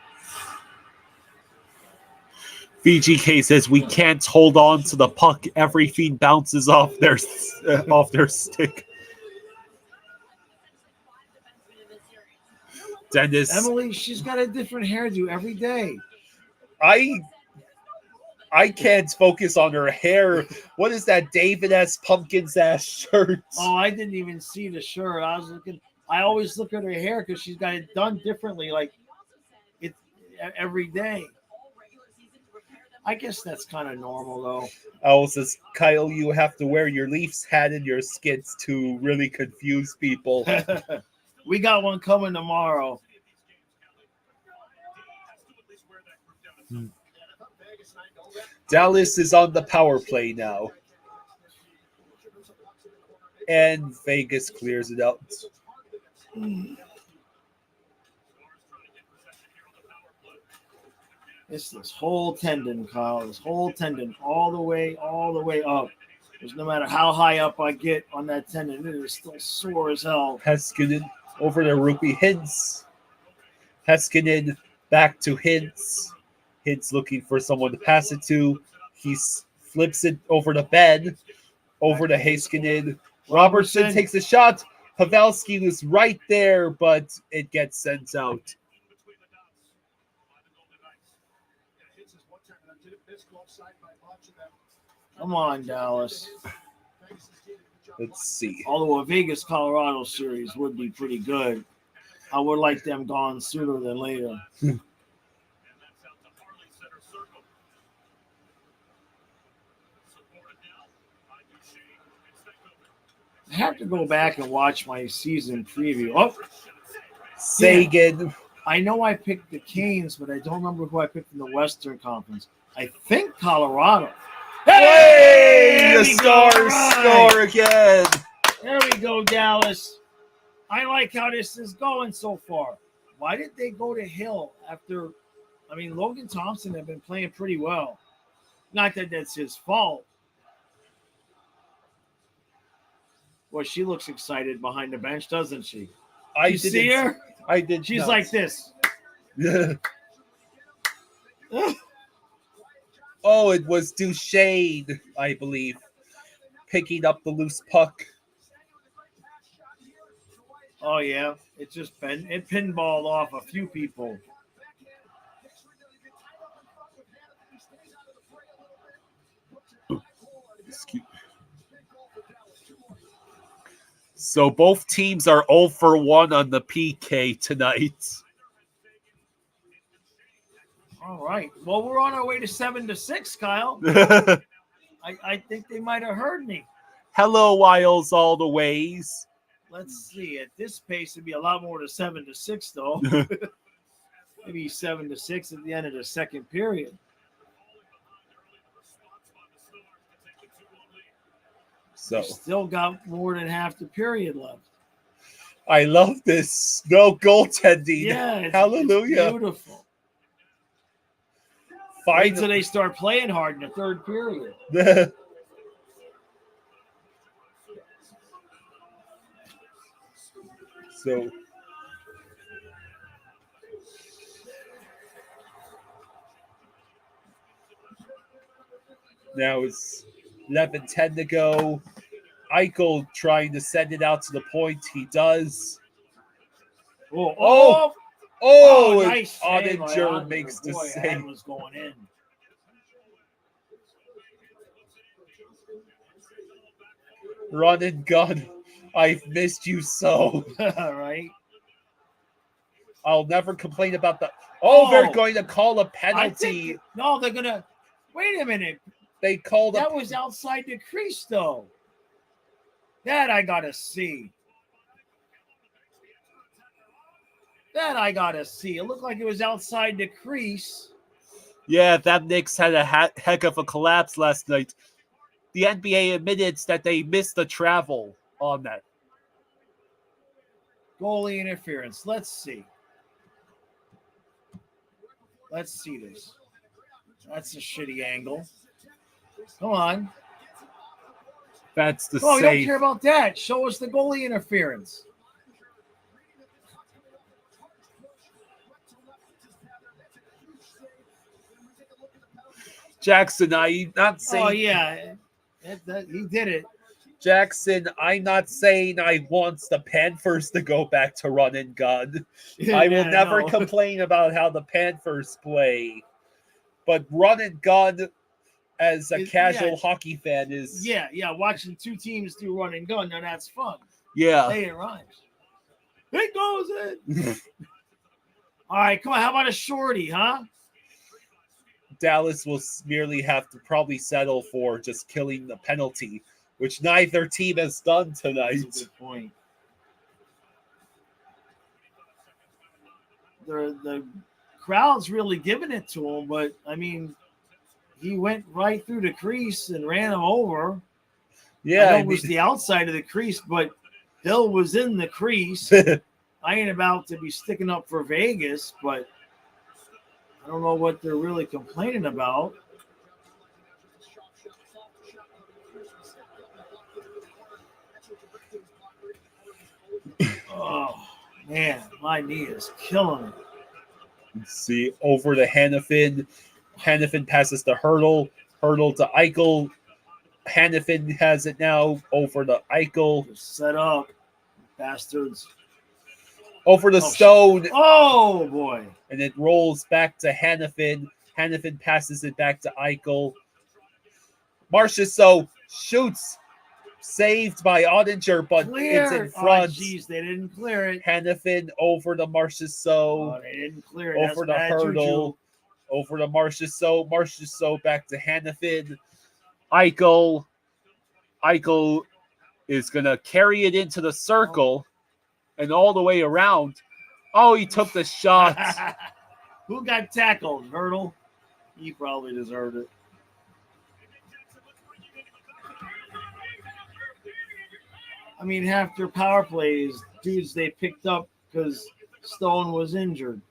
VGK says we can't hold on to the puck. Everything bounces off their stick. Dennis, Emily, she's got a different hairdo every day. I can't focus on her hair. What is that David S. Pumpkins ass shirt? Oh, I didn't even see the shirt. I always look at her hair because she's got it done differently, like it every day. I guess that's kind of normal, though. Oh, says Kyle, you have to wear your Leafs hat in your skits to really confuse people. We got one coming tomorrow. Dallas is on the power play now. And Vegas clears it out. This whole tendon, Kyle. This whole tendon all the way up. Because no matter how high up I get on that tendon, it is still sore as hell. Heiskanen over to Rupee Hintz. Heiskanen back to Hintz. Hintz looking for someone to pass it to. He flips it over to Ben. Over to Heiskanen. Robertson takes a shot. Pavelski was right there, but it gets sent out. Come on, Dallas. Let's see. Although a Vegas-Colorado series would be pretty good, I would like them gone sooner than later. I have to go back and watch my season preview. Oh, Sagan. Yeah. I know I picked the Canes, but I don't remember who I picked in the Western Conference. I think Colorado. Hey! The Stars score again. There we go, Dallas. I like how this is going so far. Why did they go to Hill after? I mean, Logan Thompson had been playing pretty well. Not that that's his fault. Well, she looks excited behind the bench, doesn't she? You see her? I did. She's like this. Oh, it was Duchesne, I believe, picking up the loose puck. Oh yeah, it pinballed off a few people. So both teams are 0 for 1 on the PK tonight. All right. Well, we're on our way to 7-6, Kyle. I think they might have heard me. Hello, Wiles, all the ways. Let's see. At this pace, it'd be a lot more to 7-6, though. Maybe 7-6 at the end of the second period. So still got more than half the period left. I love this. No goaltending. Yeah, hallelujah. It's beautiful. Wait until they start playing hard in the third period. So now it's 11-10 to go. Eichel trying to send it out to the point. He does. Oh, nice. Oninger makes the save. Was going in. Run and gun. I've missed you so. All right. I'll never complain about the. Oh, they're Oh. going to call a I penalty. think, no, they're gonna. Wait a minute. They called That was outside the crease, though. That I gotta see. It looked like it was outside the crease. Yeah, that Knicks had a heck of a collapse last night. The NBA admitted that they missed the travel on that. Goalie interference. Let's see. Let's see this. That's a shitty angle. Come on. That's the Oh, you don't save. care about that. Show us the goalie interference. Jackson, I'm not saying. Oh, yeah. He did it. Jackson, I'm not saying I want the Panthers to go back to run and gun. I will never complain about how the Panthers play. But run and gun, as a casual hockey fan, is... Yeah. Watching two teams do run and gun, now that's fun. Yeah. Hey, it rhymes. It goes in. All right, come on. How about a shorty, huh? Dallas will merely have to probably settle for just killing the penalty, which neither team has done tonight. That's a good point. The crowd's really giving it to him, but, I mean, he went right through the crease and ran him over. Yeah. It was the outside of the crease, but Hill was in the crease. I ain't about to be sticking up for Vegas, but I don't know what they're really complaining about. Oh, man, my knee is killing me. Let's see, over to Hannafin. Hannafin passes to Hurdle. Hurdle to Eichel. Hannafin has it now over to Eichel. Set up, bastards. Over to Stone. Oh, boy. And it rolls back to Hannafin. Hannafin passes it back to Eichel. Marchessault shoots. Saved by Ottinger, but it's in front. Oh, jeez, they didn't clear it. Hannafin over to Marchessault. Oh, they didn't clear it. Over to Hurdle. Over to Marchessault. Marchessault back to Hannafin. Eichel is going to carry it into the circle and all the way around. Oh, he took the shot. Who got tackled? Hurdle? He probably deserved it. I mean, half their power plays, dudes they picked up because Stone was injured.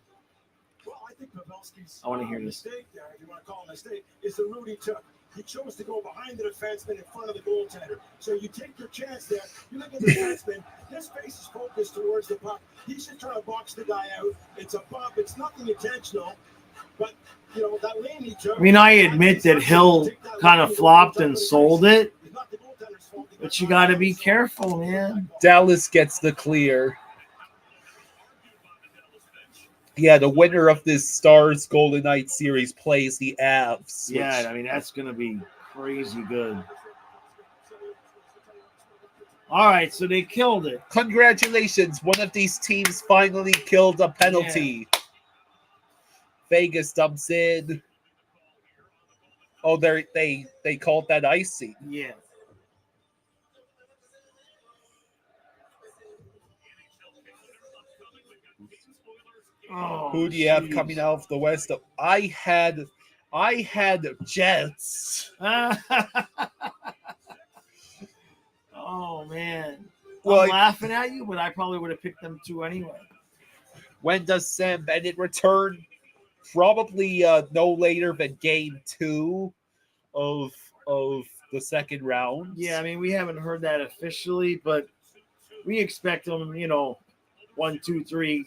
Well, I think Pavelski's I want to hear this. Mistake there, if you want to call it a mistake, is the route he took. He chose to go behind the defenseman in front of the goaltender. So you take your chance there. You look at the defenseman, his face is focused towards the puck. He's just trying to box the guy out. It's a bump. It's nothing intentional. But, you know, that lane he took. I mean, I admit that Hill kind of flopped and sold it. But you got to be careful, man. Dallas gets the clear. Yeah, the winner of this Stars Golden Knight series plays the Avs. Yeah, I mean, that's going to be crazy good. All right, so they killed it. Congratulations. One of these teams finally killed a penalty. Yeah. Vegas dumps in. Oh, they called that icing. Yeah. Oh, who do you have coming out of the West? I had Jets. Oh man. Well, I'm laughing at you, but I probably would have picked them too anyway. When does Sam Bennett return? Probably no later than game 2 of the second round. Yeah, I mean, we haven't heard that officially, but we expect them, 1, 2, 3,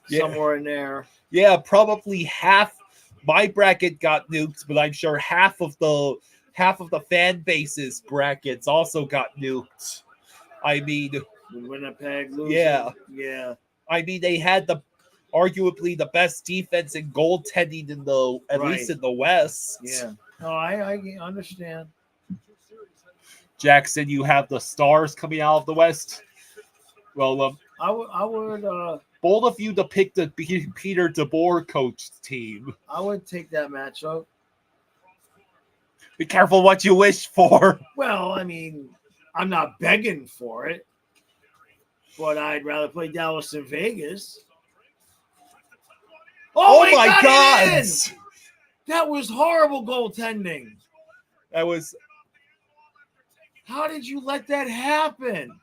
somewhere in there. Yeah, probably half. My bracket got nuked, but I'm sure half of the fan base's brackets also got nuked. I mean, Winnipeg losing. Yeah. I mean, they had arguably the best defense and goaltending at least in the West. Yeah. No, I understand. Jackson, you have the Stars coming out of the West. Well, I would bold of you to pick the Peter DeBoer coached team. I would take that matchup. Be careful what you wish for. Well, I mean, I'm not begging for it, but I'd rather play Dallas and Vegas. Oh my God! That was horrible goaltending. That was. How did you let that happen?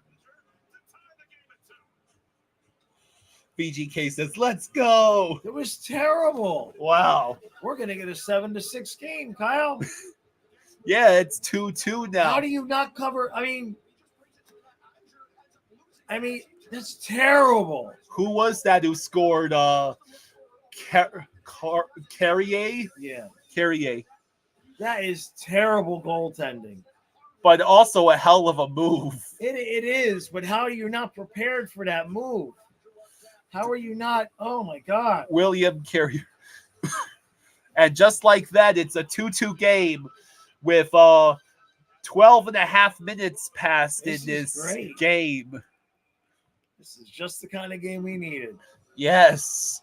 BGK says, "Let's go." It was terrible. Wow. We're gonna get a 7-6 game, Kyle. Yeah, it's 2-2 now. How do you not cover? I mean, that's terrible. Who was that who scored? Carrier? Yeah. Carrier. That is terrible goaltending. But also a hell of a move. It is, but how are you not prepared for that move? How are you not? Oh, my God. William Carrier. And just like that, it's a 2-2 game with 12 and a half minutes passed in this game. This is just the kind of game we needed. Yes.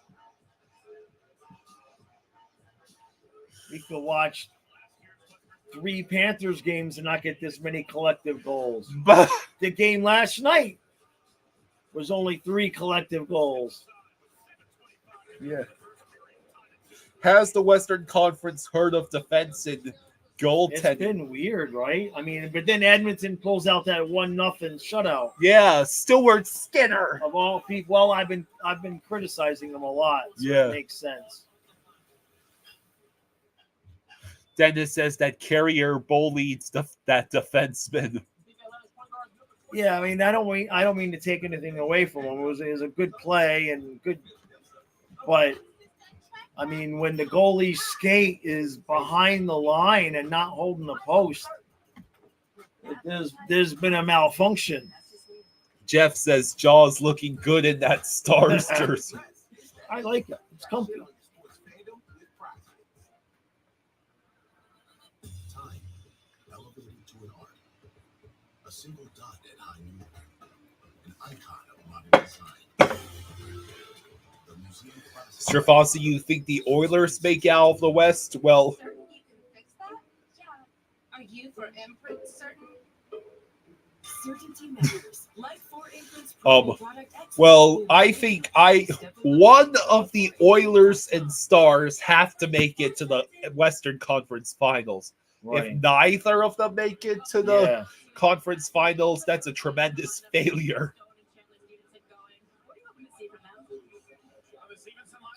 We could watch 3 Panthers games and not get this many collective goals. But the game last night was only 3 collective goals. Yeah. Has the Western Conference heard of defense and goaltending? It's been weird, right? I mean, but then Edmonton pulls out that 1-0 shutout. Yeah, Stewart Skinner. Of all people, well, I've been criticizing them a lot. So yeah, it makes sense. Dennis says that Carrier bullied that defenseman. Yeah, I mean, I don't mean to take anything away from him. It was a good play and good, but I mean, when the goalie's skate is behind the line and not holding the post, there's been a malfunction. Jeff says Jaw's looking good in that Stars jersey. I like it. It's comfy. Time elevated to an art. A single dot at high noon. An icon of modern design. The museum classic. Sir Fossey, you think the Oilers make out of the West? Well, You can fix that? Yeah. Are you for imprint certain? Certainty matters. Like 4 imprints product X. well, I think one of the Oilers and Stars have to make it to the Western Conference Finals. Right. If neither of them make it to the conference finals, that's a tremendous failure.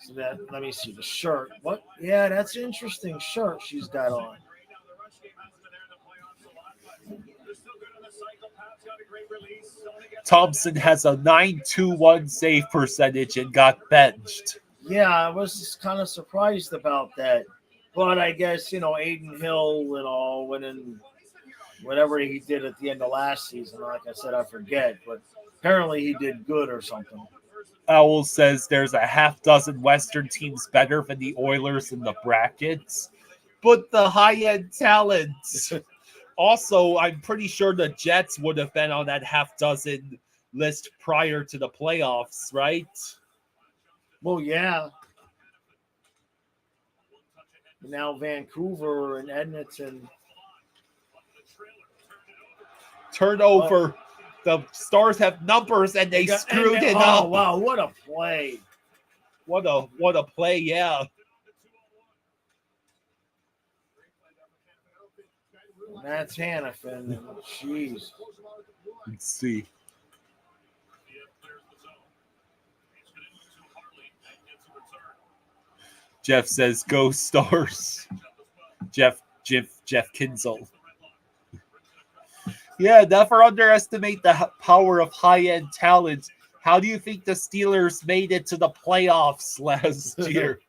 So let me see the shirt. What? Yeah, that's an interesting shirt she's got on. Thompson has a .921 save percentage and got benched. Yeah, I was kind of surprised about that. But I guess, Aiden Hill and all went in whatever he did at the end of last season. Like I said, I forget. But apparently he did good or something. Owl says there's a half dozen Western teams better than the Oilers in the brackets. But the high-end talent. Also, I'm pretty sure the Jets would have been on that half dozen list prior to the playoffs, right? Well, yeah. Now Vancouver and Edmonton. Turnover. The Stars have numbers and they screwed it up. Oh, wow, what a play. What a play, yeah. That's Hannafin. Jeez. Let's see. Jeff says, "Go Stars." Jeff Kinzel. Yeah, never underestimate the power of high-end talent. How do you think the Steelers made it to the playoffs last year?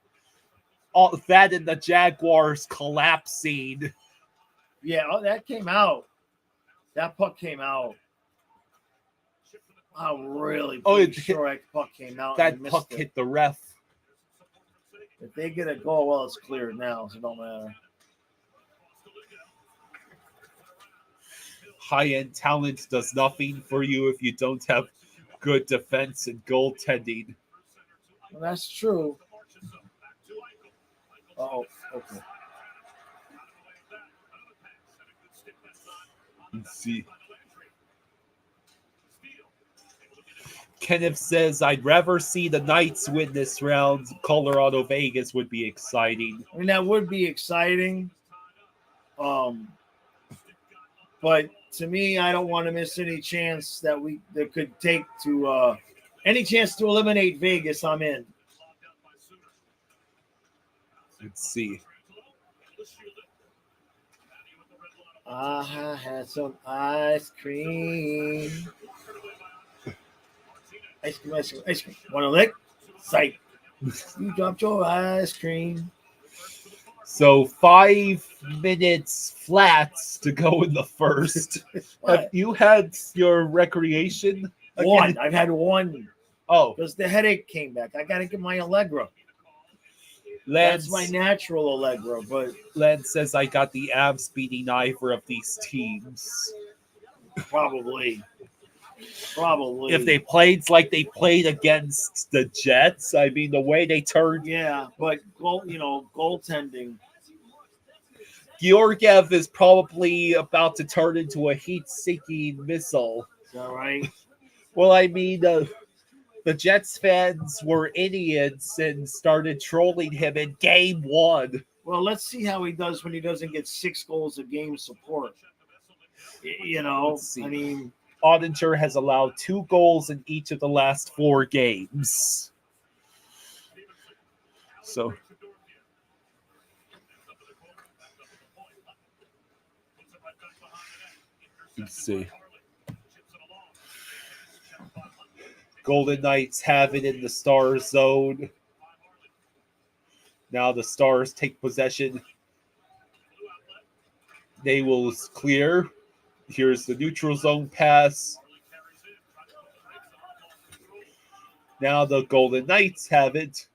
All that and the Jaguars collapsing. Yeah, that came out. That puck came out. I'm really sure that puck came out. That puck hit the ref. If they get a goal, well, it's cleared now, so it don't matter. high-end talent does nothing for you if you don't have good defense and goaltending. Well, that's true. Oh, okay. Let's see. Kenneth says, I'd rather see the Knights win this round. Colorado Vegas would be exciting. I mean, that would be exciting. But to me, I don't want to miss any chance that could take to any chance to eliminate Vegas. I'm in. Let's see. I had some ice cream. Ice cream. Want to lick? Sight. You dropped your ice cream. So 5 minutes flats to go in the first. Have you had your recreation? One. I've had one. Oh. Because the headache came back. I got to get my Allegra. Lance, that's my natural Allegra. But Lance says I got the abs beating either of these teams. Probably. If they played like they played against the Jets, I mean, the way they turned. Yeah, but, goaltending. Georgiev is probably about to turn into a heat-seeking missile. Is that right? Well, I mean, the Jets fans were idiots and started trolling him in game 1. Well, let's see how he does when he doesn't get 6 goals a game support. I mean, Ottinger has allowed 2 goals in each of the last 4 games. So, let's see. Golden Knights have it in the Stars zone. Now the Stars take possession. They will clear. Here's the neutral zone pass. Now the Golden Knights have it.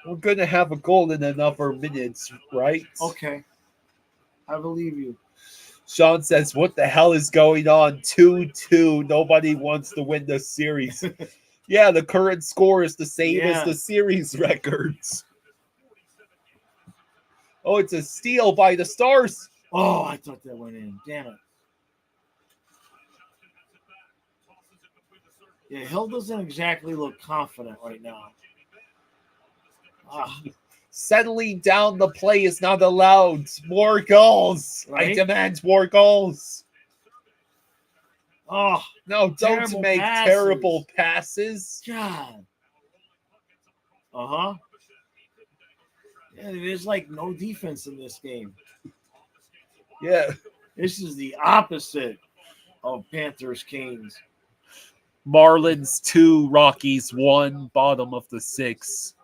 We're going to have a goal in another minutes, right? Okay. I believe you. Sean says, what the hell is going on? 2-2. Nobody wants to win the series. Yeah, the current score is the same as the series records. Oh, it's a steal by the Stars. Oh, I thought that went in. Damn it. Yeah, Hill doesn't exactly look confident right now. Settling down the play is not allowed. More goals. Right? I demand more goals. Oh, no, don't make terrible passes. God. Uh-huh. Yeah, there's like no defense in this game. Yeah. This is the opposite of Panthers Canes. Marlins 2, Rockies 1, bottom of the 6.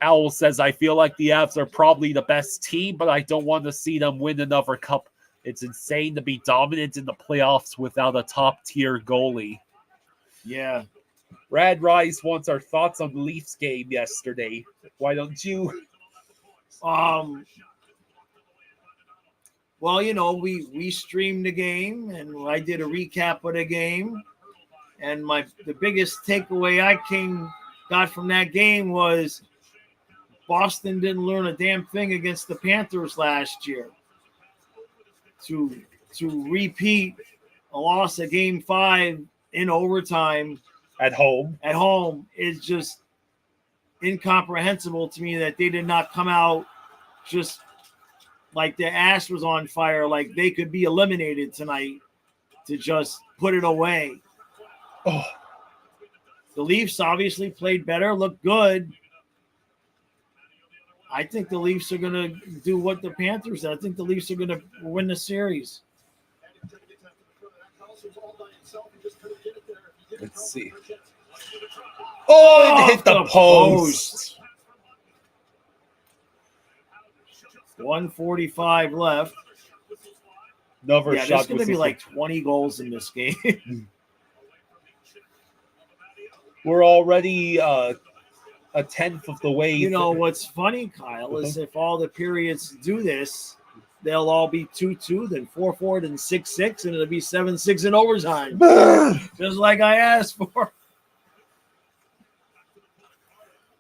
Owl says, I feel like the Avs are probably the best team, but I don't want to see them win another cup. It's insane to be dominant in the playoffs without a top-tier goalie. Yeah. Brad Rice wants our thoughts on the Leafs game yesterday. Why don't you? Well, we streamed the game, and I did a recap of the game. And the biggest takeaway I got from that game was Boston didn't learn a damn thing against the Panthers last year. To repeat a loss of Game 5 in overtime at home is just incomprehensible to me that they did not come out just like their ass was on fire, like they could be eliminated tonight, to just put it away. Oh. The Leafs obviously played better, looked good. I think the Leafs are going to do what the Panthers did. I think the Leafs are going to win the series. Let's see. Oh, it hit the post. 1:45 left. Another shot. There's going to be like 20 goals in this game. We're already a tenth of the way. You know what's funny, Kyle, is if all the periods do this, they'll all be 2-2, then 4-4, then 6-6, and it'll be 7-6 in overtime. Just like I asked for.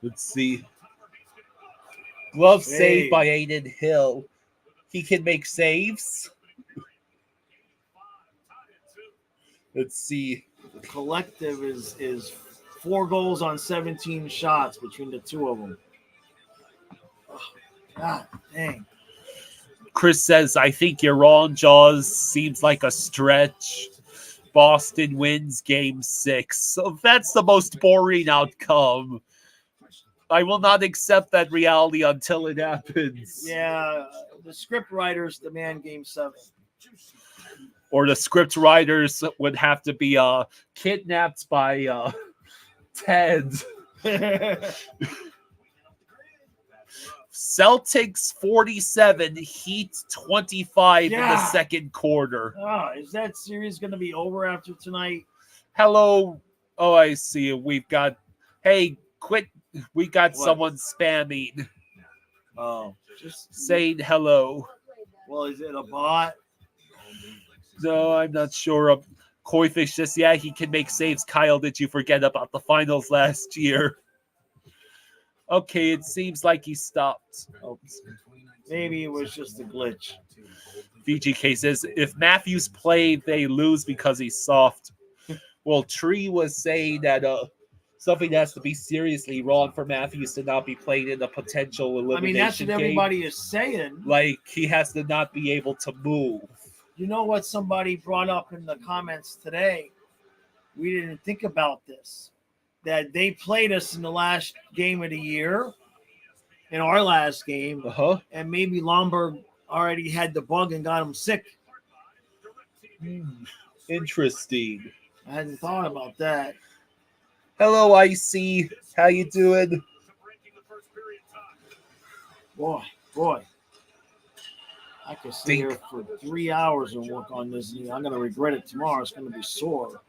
Let's see. Glove save by Aiden Hill. He can make saves. Let's see. The collective is 4 goals on 17 shots between the two of them. Oh, God dang. Chris says, I think you're wrong, Jaws. Seems like a stretch. Boston wins game 6. So that's the most boring outcome. I will not accept that reality until it happens. Yeah, the script writers demand game 7. Or the script writers would have to be kidnapped by Ted. Celtics 47, Heat 25 in the second quarter. Oh, is that series going to be over after tonight? Hello. Oh, I see. We've got, hey, quit. We got What? someone spamming. Oh, just saying hello. Well, is it a bot? No, I'm not sure. Koifish says, yeah, he can make saves. Kyle, did you forget about the finals last year? Okay, it seems like he stopped. Oh, maybe it was just a glitch. VGK says, if Matthews play, they lose because he's soft. Well, Tree was saying that something has to be seriously wrong for Matthews to not be played in a potential elimination game. That's what everybody is saying. Like, he has to not be able to move. You know what somebody brought up in the comments today? We didn't think about this. That they played us in the last game of the year, in our last game, and maybe Lombard already had the bug and got him sick. Interesting. I hadn't thought about that. Hello, Icy. How you doing? Boy. I could sit here for 3 hours and work on this knee. I'm going to regret it tomorrow. It's going to be sore.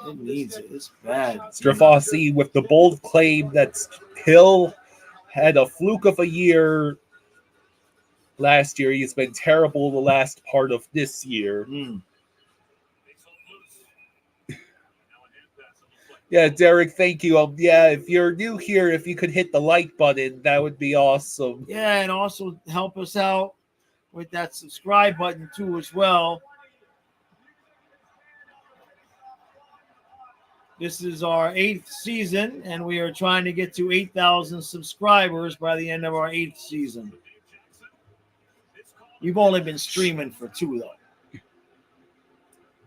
It needs it. It's bad. Strafossi with the bold claim that Hill had a fluke of a year last year. He's been terrible the last part of this year. Yeah, Derek, thank you. If you're new here, if you could hit the like button, that would be awesome. Yeah, and also help us out with that subscribe button too as well. This is our 8th season, and we are trying to get to 8,000 subscribers by the end of our 8th season. You've only been streaming for 2, though.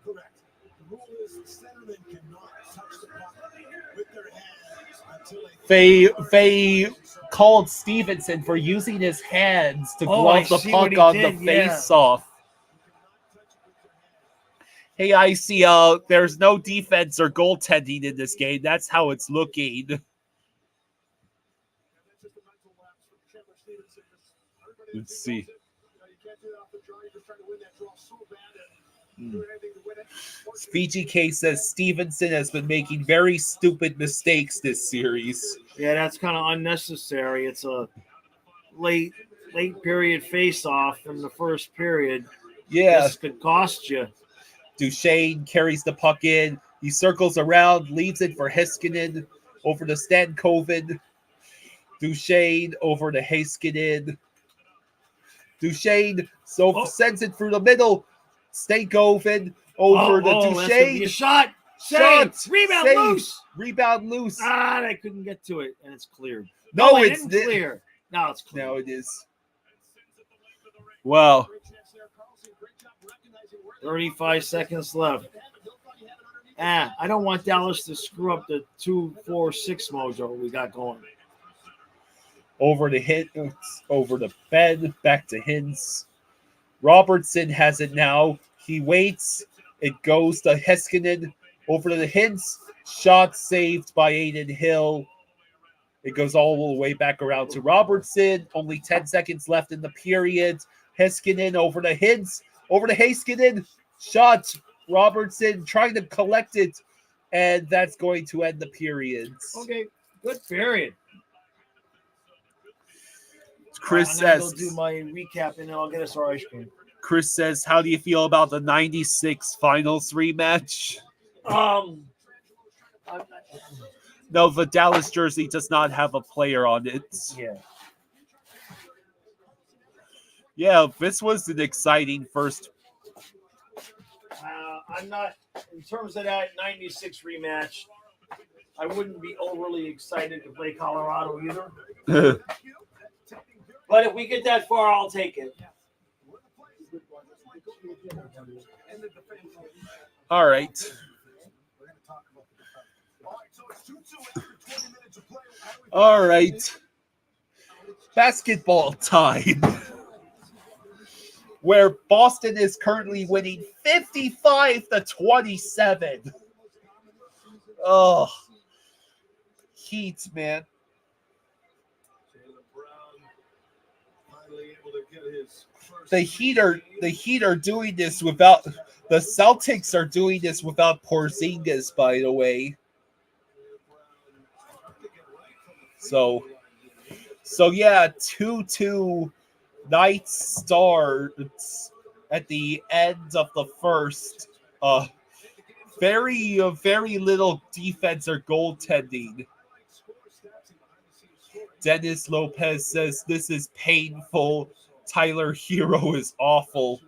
Correct. The rule is the centerman cannot touch the puck with their hands until They called Stevenson for using his hands to glove the puck on the face-off. Hey, I see there's no defense or goaltending in this game. That's how it's looking. Let's see. VGK says Stevenson has been making very stupid mistakes this series. Yeah, that's kind of unnecessary. It's a late period face-off in the first period. Yeah. This could cost you. Duchesne carries the puck in. He circles around, leaves it for Heiskanen over to Stankoven. Duchesne over to Heiskanen. Duchesne sends it through the middle. Stankoven over to Duchesne. Shot. Rebound save. Loose. Rebound loose. They couldn't get to it, and it's cleared. No, it it's didn't clear. Now it's clear. Now it is. Wow. 35 seconds left. I don't want Dallas to screw up the 2-4-6 mojo we got going. Over to Hintz, over to Ben, back to Hintz. Robertson has it now. He waits. It goes to Heiskanen. Over to the Hintz. Shot saved by Aiden Hill. It goes all the way back around to Robertson. Only 10 seconds left in the period. Heiskanen over to Hintz. Over to Heiskanen. Shot. Robertson trying to collect it. And that's going to end the periods. Okay, good period. Chris I'm gonna says, go do my recap and then I'll get us our ice cream. Chris says, how do you feel about the 96 finals rematch? No, the Dallas jersey does not have a player on it. Yeah. Yeah, this was an exciting first. I'm not, in terms of that 96 rematch, I wouldn't be overly excited to play Colorado either. But if we get that far, I'll take it. All right. All right. Basketball time. Where Boston is currently winning 55-27. Oh, Heat, man. The Heat are doing this without the Celtics are doing this without Porzingis, by the way. So yeah, 2-2 Night Stars at the end of the first. Very little defense or goaltending. Dennis Lopez says this is painful. Tyler Hero is awful.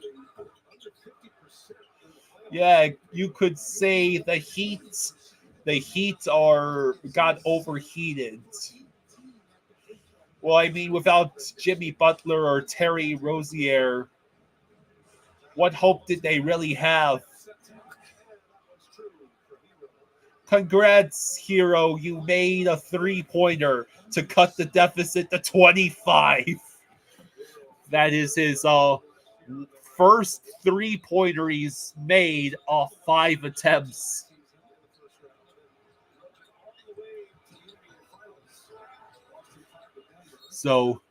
Yeah, you could say the Heat got overheated. Well, I mean, without Jimmy Butler or Terry Rozier, what hope did they really have? Congrats, Hero. You made a three-pointer to cut the deficit to 25. That is his first three-pointer he's made off 5 attempts. So,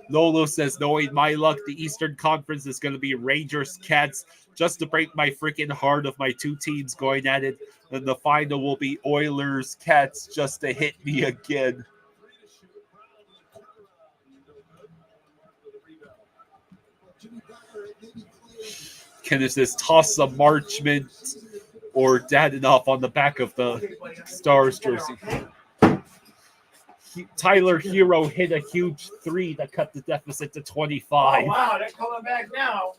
Lolo says, knowing my luck, the Eastern Conference is going to be Rangers, Cats, just to break my freaking heart of my two teams going at it. And the final will be Oilers, Cats, just to hit me again. Kenneth says, toss a Marchment or Dadanoff on the back of the Stars jersey. Tyler Hero hit a huge 3 that cut the deficit to 25. Oh, wow, they're coming back now.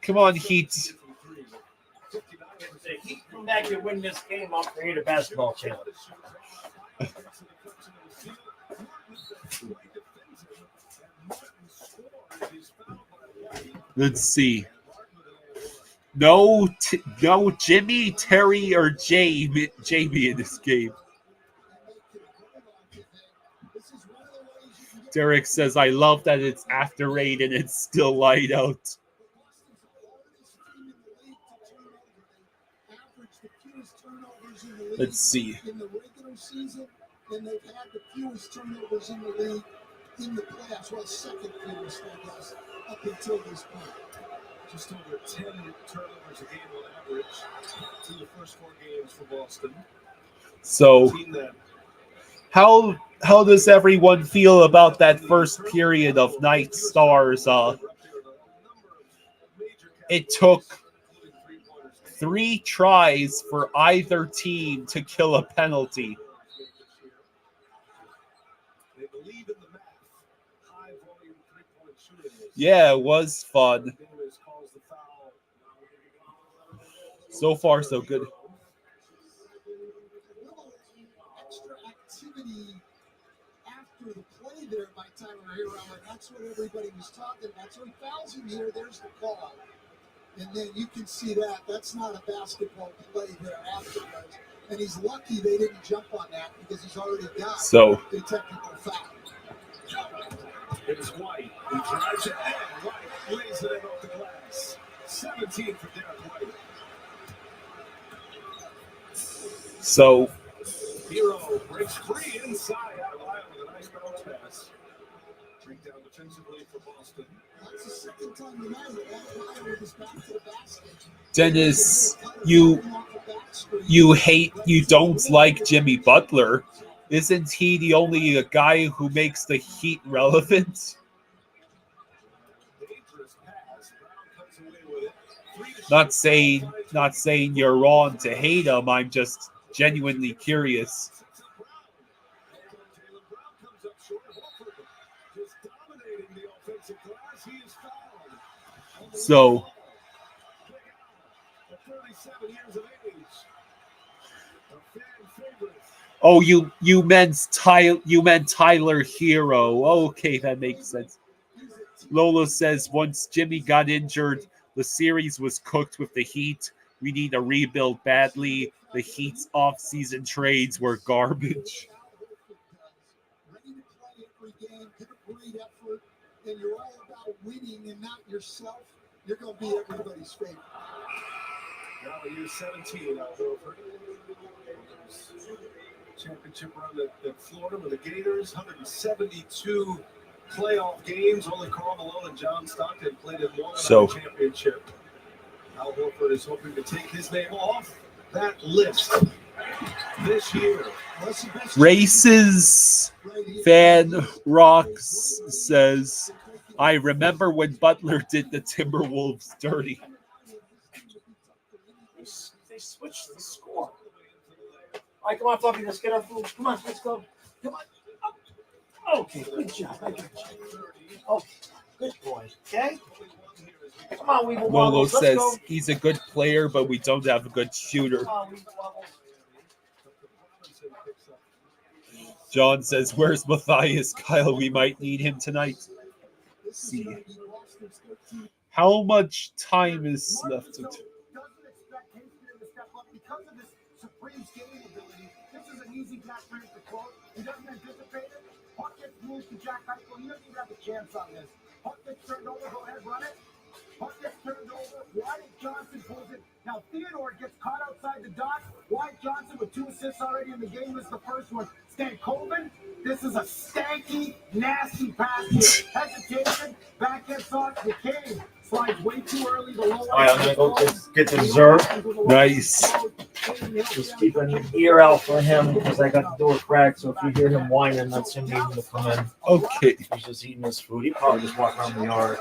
Come on, Heat. If the Heat come back and win this game, I'll create a basketball channel. Let's see. No Jimmy, Terry, or Jamie in this game. Derek says, I love that it's after rain and it's still light out. Let's see. In the regular season, and they've had the fewest turnovers in the league in the playoffs. Well, second fewest, I guess, up until this point. Just over 10 turnovers a game on average through the first 4 games for Boston. So, how does everyone feel about that first period of Night Stars? It took 3 tries for either team to kill a penalty. Yeah, it was fun. So far, so good. Extra activity after the play there by Tyler Hero, and that's what everybody was talking about. So he fouls him here. There's the call. And then you can see that. That's not a basketball play there afterwards. And he's lucky they didn't jump on that because he's already got the technical foul. It's White. He drives it in. White lays it in off the glass. 17 for Derek White. So, Hero breaks free inside. Out wide with a nice bounce pass. Breakdown defensively for Boston. That's the second time tonight that Tyler is back to the basket. Dennis, you don't like Jimmy Butler. Isn't he the only guy who makes the Heat relevant? Dangerous pass. Brown comes away with it. 3 to shoot. Not saying you're wrong to hate him. I'm just genuinely curious. Taylor Brown comes up short. Horford just dominating the offensive glass. He is fouled. So, At 37 years of age. A fan favorite. oh, you meant Tyler Hero. Okay, that makes sense. Lola says once Jimmy got injured, the series was cooked with the Heat. We need a rebuild badly. The Heat's off-season trades were garbage. Ready to play every game, give a great effort, and you're all about winning and not yourself. You're going to be everybody's favorite. Now in year 17, Al Horford. Championship run at Florida with the Gators, 172 playoff games. Only Karl Malone and John Stockton played in one championship. Al Horford is hoping to take his name off that list this year. Races Fan Rocks says, I remember when Butler did the Timberwolves dirty. They switched the score. All right, come on, Fluffy, let's get our food. Come on, let's go. Come on. Oh, okay, good job. I got you. Okay, good boy. Okay? Come on, Weeble Lolo Wobbles. Let's says go. he's a good player, but we don't have a good shooter. Come on, Weeble Wobbles. John says, where's Matthias? Kyle, we might need him tonight. Let's see. How much time is left? Doesn't expect Kingston to step up because of his supreme skating ability. This is an easy Jack Panther quote. He doesn't anticipate it. Puck gets moved to Jack Eichel. He doesn't even have a chance on this. Puck gets turned over. Go ahead, run it. Puck gets turned over. Wyatt Johnson pulls it. Now Theodore gets caught outside the dot. Wyatt Johnson with 2 assists already in the game. This is the first one. Stan Colvin. This is a stanky, nasty pass here. Hesitation. Backhand sauce. McCabe slides way too early. The low. All right, I'm going to go get the dessert. Nice. Just keep an ear out for him because I got the door cracked. So if you hear him whining, that's him needing to come in. Okay. He's just eating his food. He probably just walked around the yard.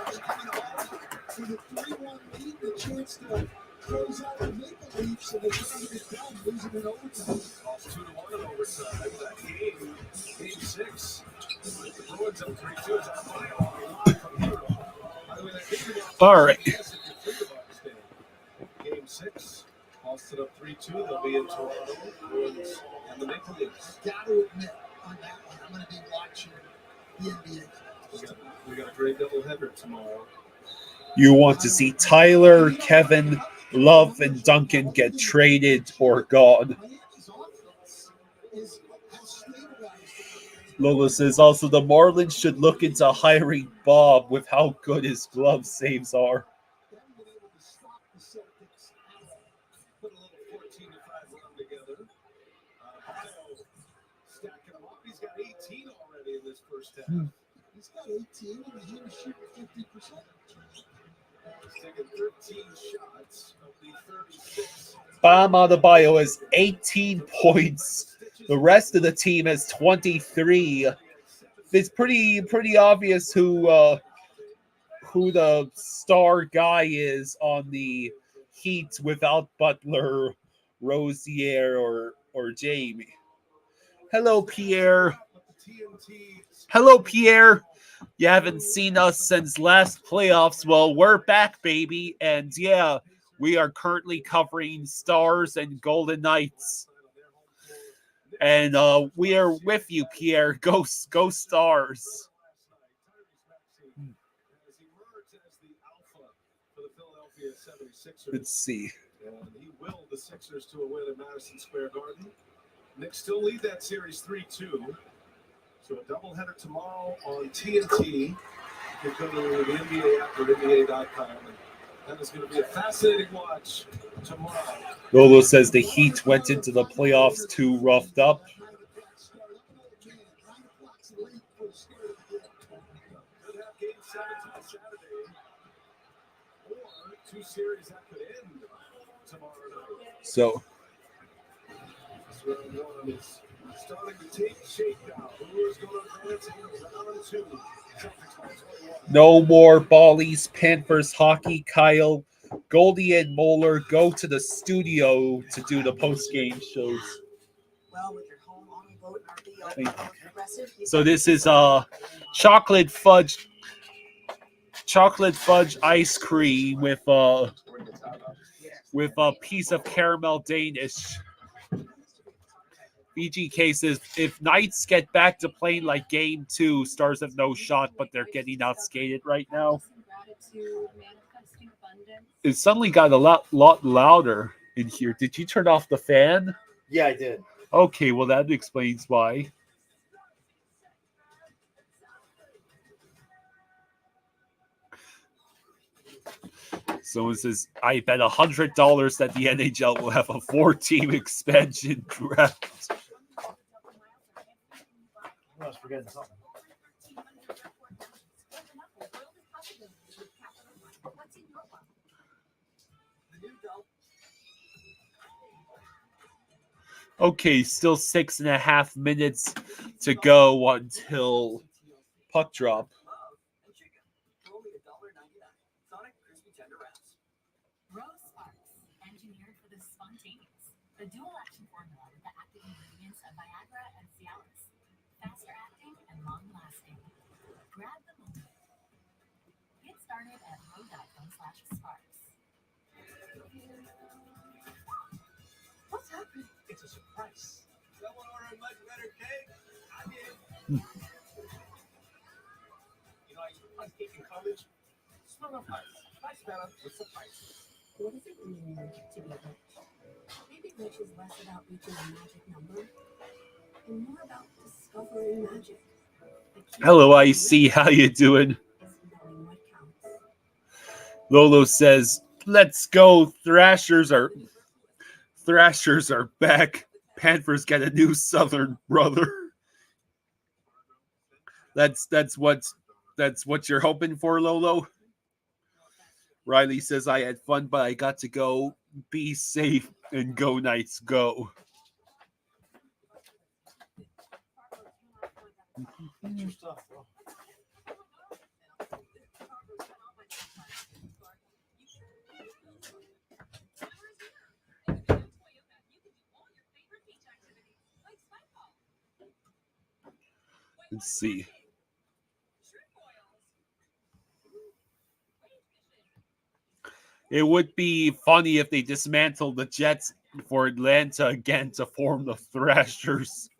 With a 3-1 lead, the chance to close out the Maple Leafs, so they can't get it done, losing in overtime. Lost 2-1 in overtime. That game 6. The Bruins up 3-2. It's a playoff from Europe. By the way, that game All right. Game 6. Lost it up 3-2. They'll be in Toronto. Bruins and the Maple Leafs. Got to admit, on that one, I'm going to be watching the NBA. We got a great doubleheader tomorrow. You want to see Tyler, Kevin, Love, and Duncan get traded or gone. Lola says also the Marlins should look into hiring Bob with how good his glove saves are. Put a little 14-5 run together. Stacking them up. He's got 18 already in this first half. He's got 18 and he was shooting 50%. He's taken 13 shots of the 36. Bam Adebayo has 18 points. The rest of the team has 23. It's pretty obvious who the star guy is on the Heat without Butler, Rozier, or Jamie. Hello, Pierre. Hello, Pierre. You haven't seen us since last playoffs. Well, we're back, baby. And yeah, we are currently covering Stars and Golden Knights. And we are with you, Pierre. Go Stars. Let's see. And he willed the Sixers to a win at Madison Square Garden. Knicks still lead that series 3-2. So a doubleheader tomorrow on TNT. You can go to the NBA app or NBA.com. And that is going to be a fascinating watch tomorrow. Lolo says the Heat went into the playoffs too roughed up. 7th on Saturday, or 2 series that could end tomorrow night. So This round 1 is starting to take shape now. Who is going to advance into round 2? Celtics by 21. no more Bally's Panthers hockey. Kyle, Goldie, and Moeller go to the studio to do the post-game shows. Well, with your home on a boat and RV, progressive, So this is chocolate fudge ice cream with a piece of caramel Danish. BGK says if Knights get back to playing like game 2, Stars have no shot, but they're getting outskated right now. It suddenly got a lot louder in here. Did you turn off the fan? Yeah, I did. Okay, well that explains why. Someone says, I bet $100 that the NHL will have a 4-team expansion draft. I was forgetting something. Okay, still 6.5 minutes to go until puck drop. Rose Sparks, engineered for the spontaneous. The dual action formula with the active ingredients of Viagra and Cialis. Faster acting and long lasting. Grab the moment. Get started at row.com/sparks. what's happening? It's a surprise. Someone ordered much better cake. I did. You know, I used to play cake in college. Smell of ice. Nice smell with surprise. What does it mean to be rich? Maybe rich is less about reaching a magic number and more about discovering magic. The key Hello, to IC. How you doing? is knowing what counts. Lolo says, let's go. Thrashers are back. Panthers get a new Southern brother. That's what you're hoping for, Lolo. Riley says, I had fun, but I got to go. Be safe and go Knights, go. Get your stuff, bro. Let's see. It would be funny if they dismantled the Jets for Atlanta again to form the Thrashers.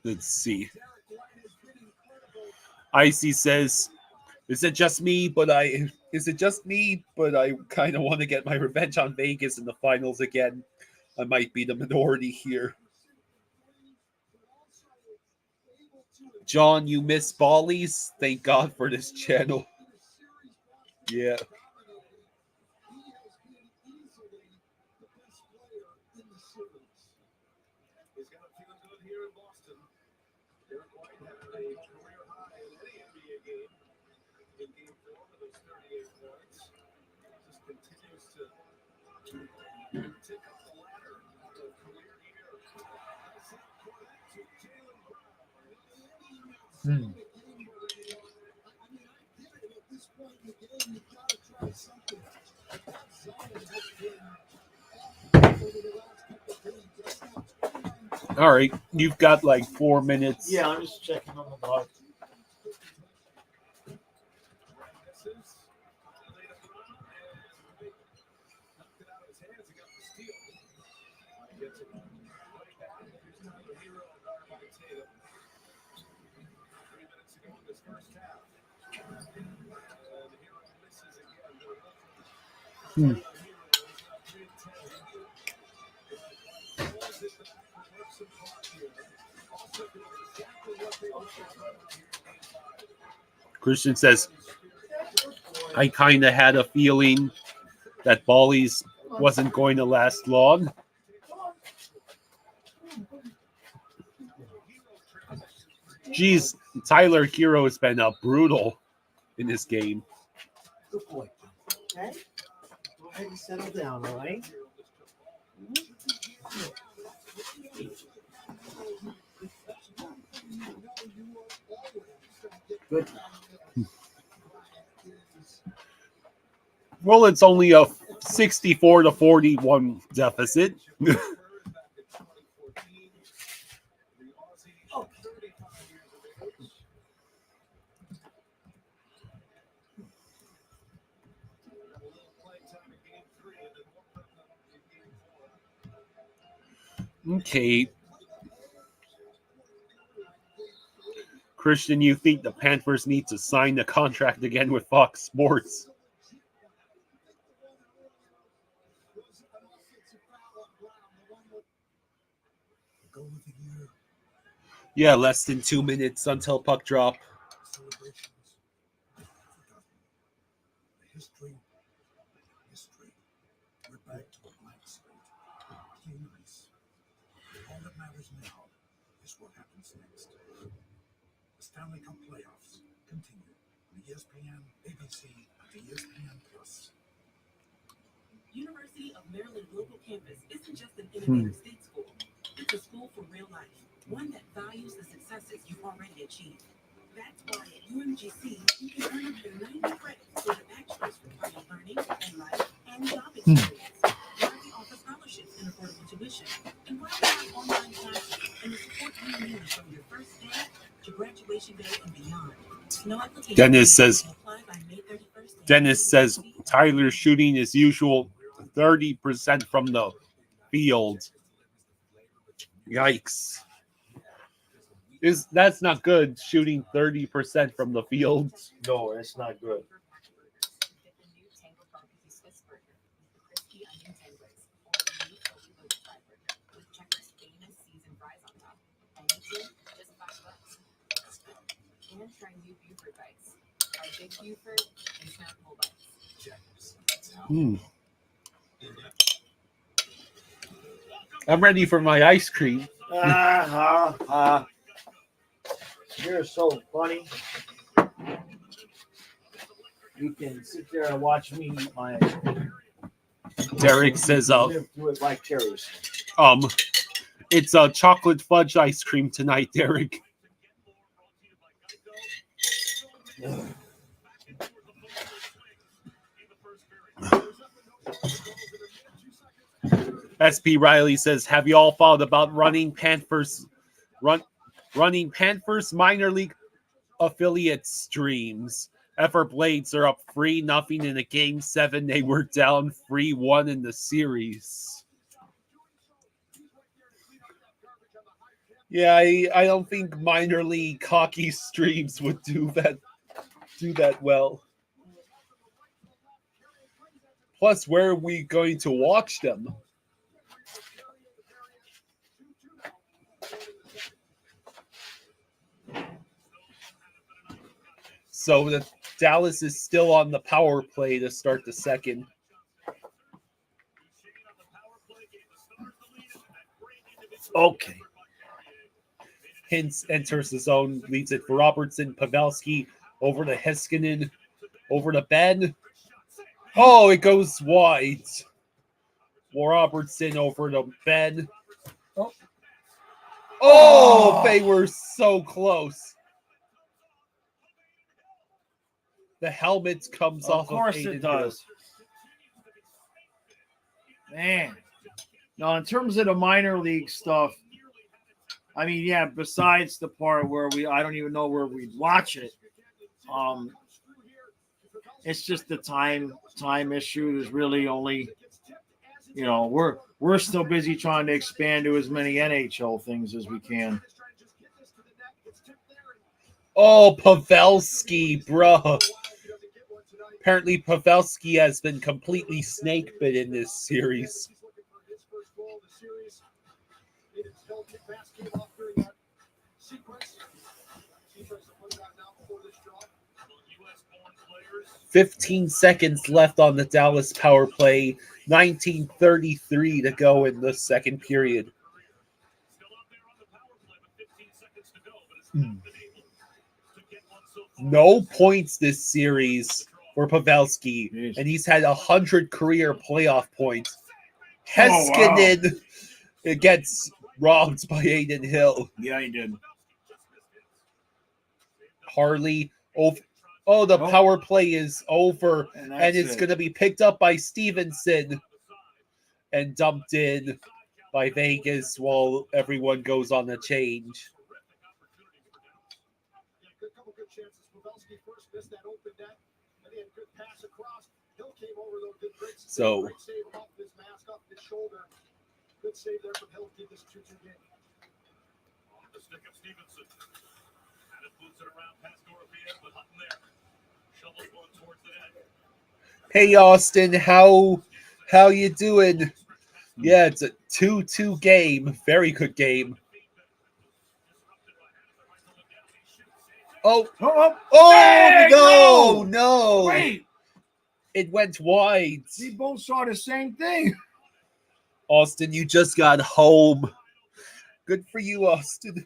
Let's see. Icy says, Is it just me? But I kind of want to get my revenge on Vegas in the finals again. I might be the minority here. John, you miss Bally's? Thank God for this channel. Yeah. He's got it feeling good here in Boston. Derek White had a career high in any NBA game in Game 4 with those 38 points. Just continues to tick up the ladder of the career year. Nice hit for that to Jaylen Brown. I mean, I get it. At this point in the game, you've got to try something. Zion has been off over the last couple of games. That's now 29. All right. You've got like 4 minutes. Yeah, I'm just checking on the dog. Misses. Laid it around and knocked it out of his hands. He got the steal. He gets it right back. Here's now the hero guard by Tatum. 3 minutes ago in this first half. And the hero misses again. Christian says, I kind of had a feeling that Bally's wasn't going to last long. Geez, Tyler Hero has been brutal in this game. Good boy. Okay. Go ahead and settle down, all right? Good. Well, it's only a 64-41 deficit. Okay. Christian, you think the Panthers need to sign the contract again with Fox Sports? Yeah, less than 2 minutes until puck drop. History. We're back to a blank slate. Clean ice. All that matters now is what happens next. The Stanley Cup playoffs continue on ESPN, ABC, and ESPN Plus. University of Maryland Global Campus isn't just an innovative state school. It's a school for real life, one that values the successes you've already achieved. That's why at UMGC, you can earn up to 90 credits for the bachelor's required learning and life and job experience. While we offer scholarships and affordable tuition, and while we have online classes and the support you need from your first day to graduation day and beyond. No application. Dennis says Tyler's shooting as usual, 30% from the field. Yikes. That's not good, shooting 30% from the field. No, that's not good. And try new Buford bites. Our big Buford and snackable bites. I'm ready for my ice cream. You're so funny. You can sit there and watch me eat my ice cream. Derek says, Do it like cherries. it's a chocolate fudge ice cream tonight, Derek. SP Riley says, have you all thought about running Panthers minor league affiliate streams? Effort Blades are up 3-0 in a game 7. They were down 3-1 in the series. Yeah, I don't think minor league hockey streams would do that well. Plus, where are we going to watch them? So the Dallas is still on the power play to start the second. Okay. Hintz enters the zone, leads it for Robertson. Pavelski over to Heiskanen, over to Ben. Oh, it goes wide. Robertson over to Ben. Oh, they were so close. The helmet comes off. Of course it does. Man. Now, in terms of the minor league stuff, I mean, yeah, besides the part where I don't even know where we'd watch it. It's just the time issue. There's really only, we're still busy trying to expand to as many NHL things as we can. Oh, Pavelski, bro. Apparently, Pavelski has been completely snake bit in this series. 15 seconds left on the Dallas power play. 19:33 to go in the second period. No points this series for Pavelski, and he's had 100 career playoff points. Heiskanen gets robbed by Aiden Hill. Yeah, he did. Harley. The power play is over, and it's going to be picked up by Stevenson and dumped in by Vegas while everyone goes on a change. A couple good chances. Pavelski first missed that open net, and he had a good pass across. Hill came over, though, did great save off his mask, off his shoulder. Good save there from Hill to keep this 2-2 game. On the stick of Stevenson. And it moves it around past Dorothea with Hutton there. Shovels going towards the net. Hey, Austin, how you doing? Yeah, it's a 2-2 game. Very good game. Oh, no. Wait. It went wide. We both saw the same thing. Austin, you just got home. Good for you, Austin.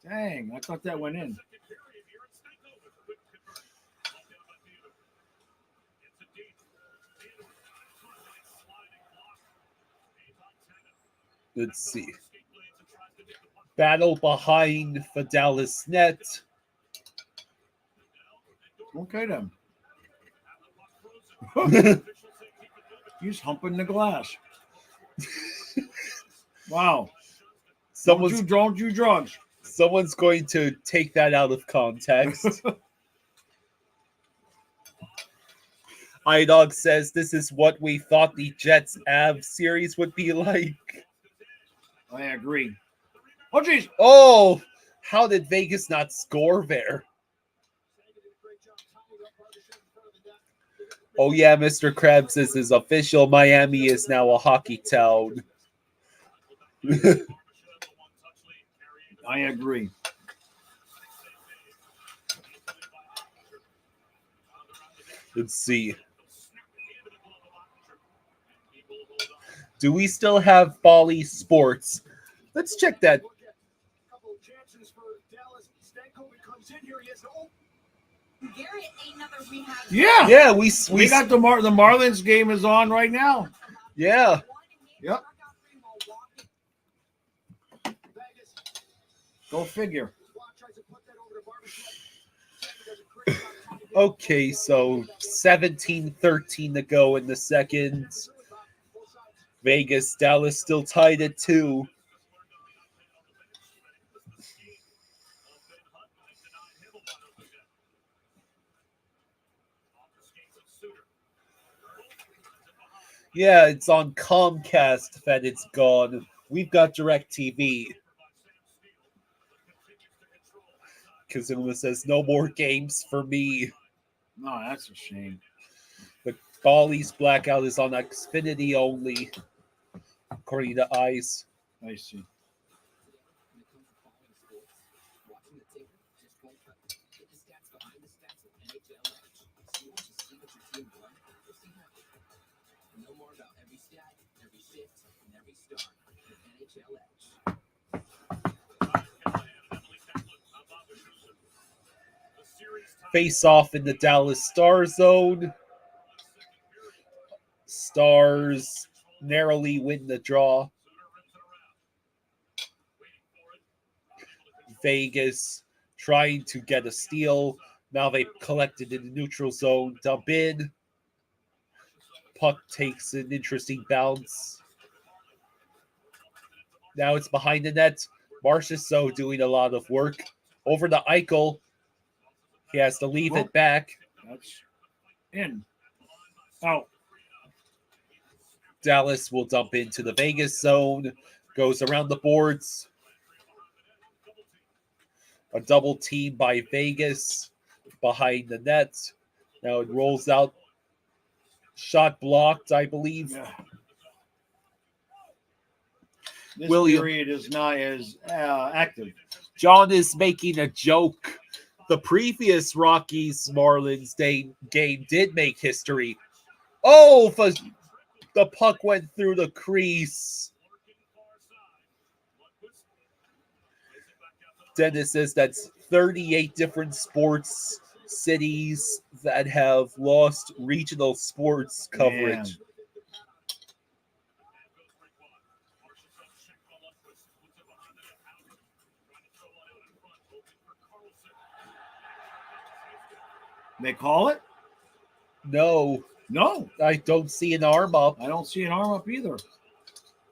Dang, I thought that went in. Let's see. Battle behind the Dallas net. Okay, then. He's humping the glass. Wow. Don't you drugs. Someone's going to take that out of context. iDog says this is what we thought the Jets-Avs series would be like. I agree. Oh, jeez. Oh, how did Vegas not score there? Oh, yeah, Mr. Krebs, this is official. Miami is now a hockey town. I agree. Let's see. Do we still have Bally Sports? Let's check that. Yeah, we got the Marlins game is on right now. Yeah. Yep. Go figure. Okay, so 17-13 to go in the second. Vegas, Dallas still tied at 2. Yeah, it's on Comcast that it's gone. We've got DirecTV. Kazuma says, no more games for me. No, that's a shame. The Bally's blackout is on Xfinity only, according to ICE. I see. Face off in the Dallas Star Zone. Stars narrowly win the draw. Vegas trying to get a steal. Now they've collected in the neutral zone. Dump in. Puck takes an interesting bounce. Now it's behind the net. Marchessault doing a lot of work. Over to Eichel. He has to leave it back. That's in. Out. Dallas will dump into the Vegas zone. Goes around the boards. A double team by Vegas behind the net. Now it rolls out. Shot blocked, I believe. Yeah. This period is not as active. John is making a joke. the previous Rockies Marlins game did make history. Oh, the puck went through the crease. Dennis says that's 38 different sports cities that have lost regional sports coverage. Man. They call it? No, I don't see an arm up. I don't see an arm up either.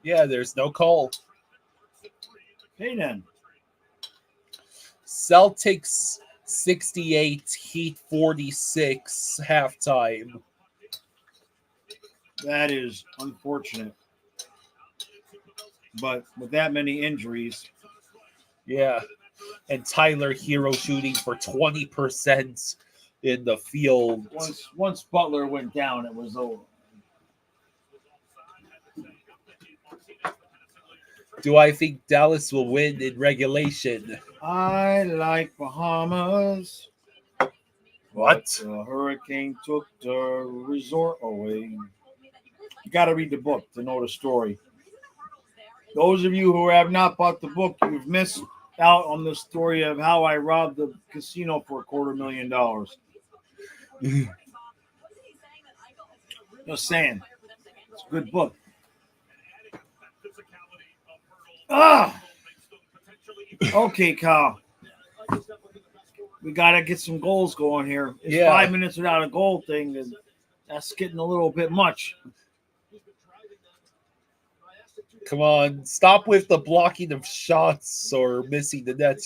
Yeah, there's no call. Hey, then. Celtics 68, Heat 46, halftime. That is unfortunate. But with that many injuries. Yeah. And Tyler Hero shooting for 20% in the field. Once Butler went down, it was over. Do I think Dallas will win in regulation? I like Bahamas. What? The hurricane took the resort away. You got to read the book to know the story. Those of you who have not bought the book, you've missed out on the story of how I robbed the casino for $250,000. Just saying. It's a good book. Okay, Kyle. We got to get some goals going here. It's 5 minutes without a goal thing, and that's getting a little bit much. Come on, stop with the blocking of shots or missing the net.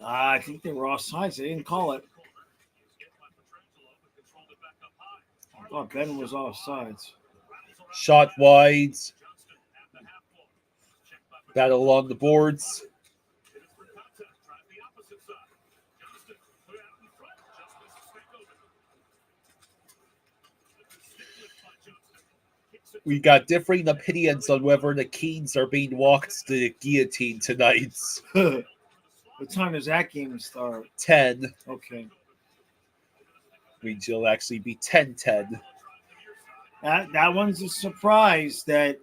I think they were offsides. They didn't call it. I thought Ben was offsides. Shot wide. Battle on the boards. We got differing opinions on whether the Kings are being walked to the guillotine tonight. What time does that game start? 10. Okay. Which will actually be 10-10. That one's a surprise that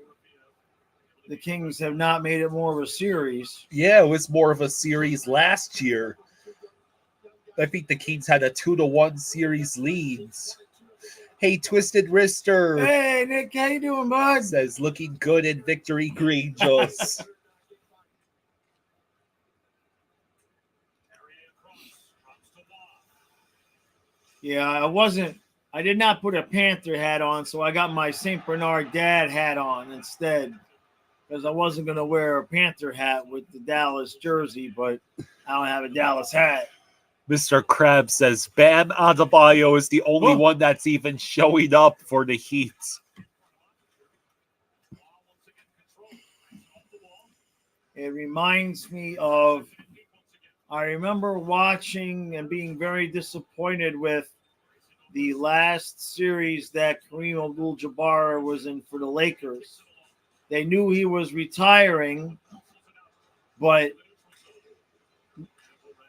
the Kings have not made it more of a series. Yeah, it was more of a series last year. I think the Kings had a 2-1 series leads. Hey, Twisted Wrister. Hey, Nick, how you doing, bud? Says, looking good in Victory Green, Jules. Yeah, I did not put a Panther hat on, so I got my St. Bernard dad hat on instead. Because I wasn't going to wear a Panther hat with the Dallas jersey, but I don't have a Dallas hat. Mr. Krabs says Bam Adebayo is the only one that's even showing up for the Heat. It reminds me of, I remember watching and being very disappointed with the last series that Kareem Abdul-Jabbar was in for the Lakers. They knew he was retiring, but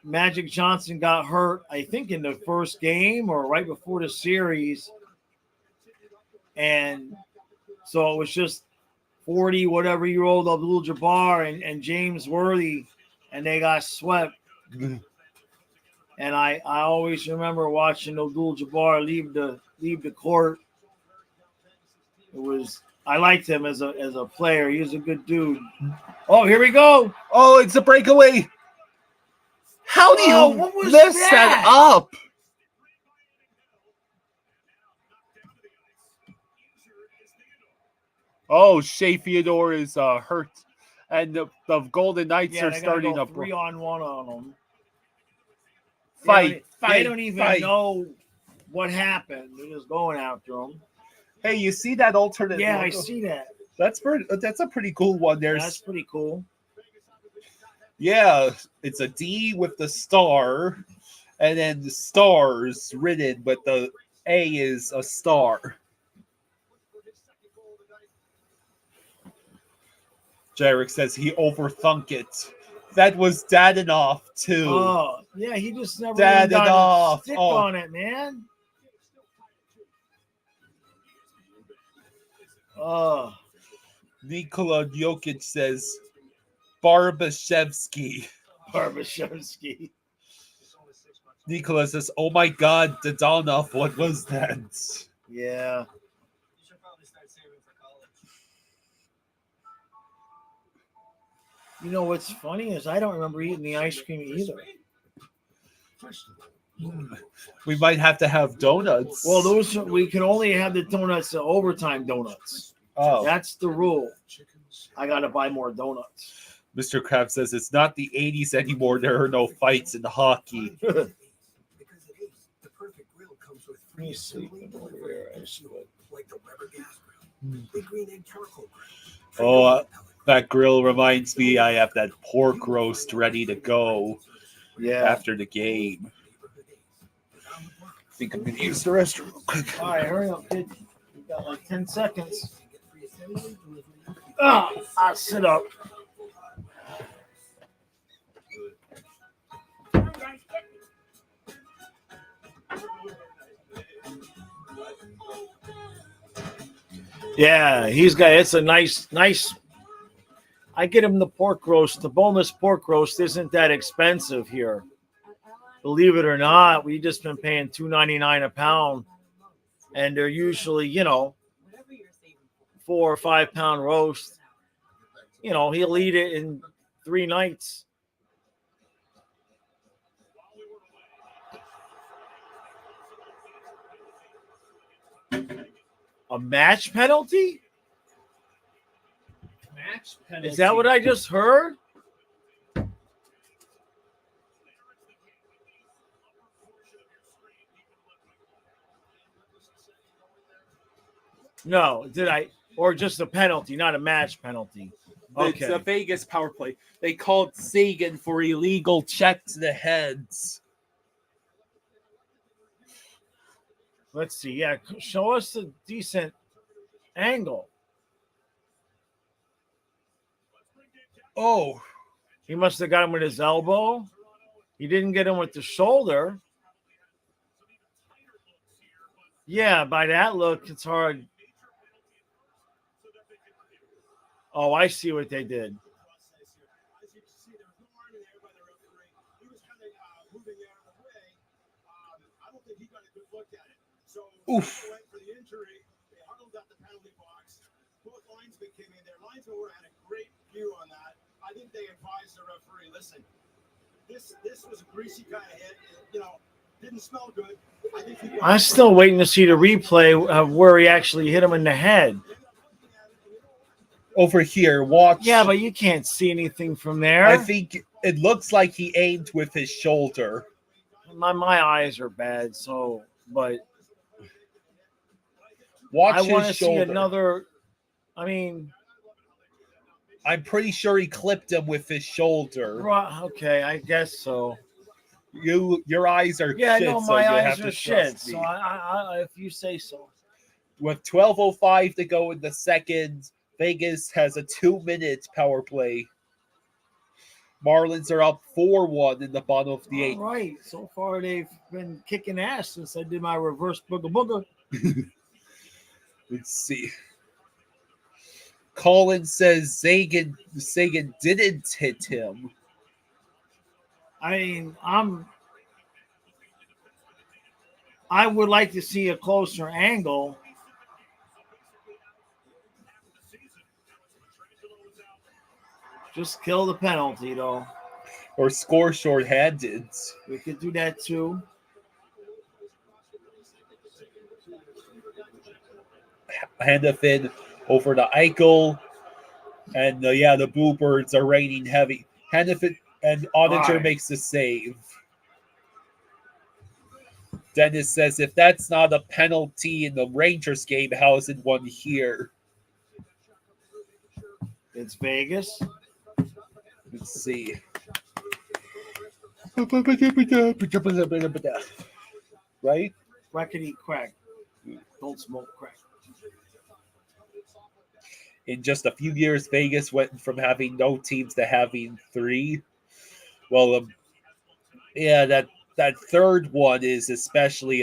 Magic Johnson got hurt, I think, in the first game or right before the series. And so it was just 40-whatever-year-old Abdul-Jabbar and James Worthy, and they got swept. And I always remember watching Abdul-Jabbar leave the court. I liked him as a player. He was a good dude. Oh, here we go. Oh, it's a breakaway. How do you mess that up? Oh, Shea Theodore is hurt. And the Golden Knights are starting a 3-on-1 on them. Fight. They don't even know what happened. They're just going after them. Hey, you see that alternate? Yeah, logo? I see that. That's a pretty cool one. That's pretty cool. Yeah, it's a D with the star, and then the stars written, but the A is a star. Jarek says he overthunk it. That was Dadanoff too. Oh, yeah, he just never Dad even got it a off. stick Oh. on it, man. Oh, Nikola Jokic says Barbashevsky. Barbashevsky. Nikola says, "Oh my God, Dadanoff, what was that?" Yeah. You know what's funny is I don't remember eating the ice cream either. We might have to have donuts. Well, we can only have the donuts, the overtime donuts. Oh, That's the rule. I got to buy more donuts. Mr. Kraft says it's not the 80s anymore. There are no fights in hockey. Because it is. The perfect grill comes with Let me free see. assembly delivery, like the Weber gas grill, the green egg charcoal grill. Oh, that grill reminds me I have that pork roast ready to go Yeah. after the game. I think I'm going to use the restroom real quick. All right, hurry up, kid. You got like 10 seconds. I'll sit up. Yeah, it's a nice. I get him the pork roast. The boneless pork roast isn't that expensive here. Believe it or not, we've just been paying $2.99 a pound. And they're usually, 4 or 5 pound roast. He'll eat it in 3 nights. A match penalty? Match penalty. Is that what I just heard? No, did I? Or just a penalty, not a match penalty. It's a Vegas power play. They called Sagan for illegal check to the heads. Let's see. Yeah, show us a decent angle. Oh, he must have got him with his elbow. He didn't get him with the shoulder. Yeah, by that look, it's hard. Oh, I see what they did. Oof. For the injury, they huddled at the penalty box. Both linesmen came in there. Linesmen had a great view on that. I think they advised the referee, listen, this was a greasy kind of hit. Didn't smell good. I'm still waiting to see the replay of where he actually hit him in the head. Over here, watch. Yeah, but you can't see anything from there. I think it looks like he aimed with his shoulder. My eyes are bad, but watch I want to his see shoulder. another. I'm pretty sure he clipped him with his shoulder. Okay, I guess so. Your eyes are shit. No, my so eyes are shit. So I, if you say so. With 12:05 to go in the second, Vegas has a 2-minute power play. Marlins are up 4-1 in the bottom of the 8th. All right. So far, they've been kicking ass since I did my reverse booga booga. Let's see. Colin says Sagan didn't hit him. I would like to see a closer angle. Just kill the penalty, though. Or score shorthanded. We could do that, too. Handafin over to Eichel. And, the Bluebirds are raining heavy. Handafin and Ottinger makes the save. Dennis says, if that's not a penalty in the Rangers game, how is it one here? It's Vegas. Let's see. Right? Crackety crack. Don't smoke crack. in just a few years, Vegas went from having no teams to having 3. Well, yeah, that third one is especially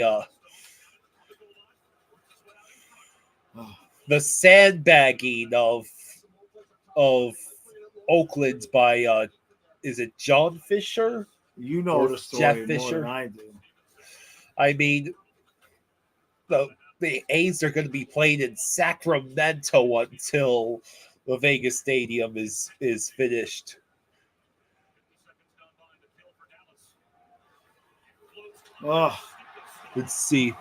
the sandbagging of Oakland by is it John Fisher? You know Or the story Jeff more Fisher? than I do. I mean, the A's are going to be playing in Sacramento until the Vegas Stadium is finished. Oh, Let's see.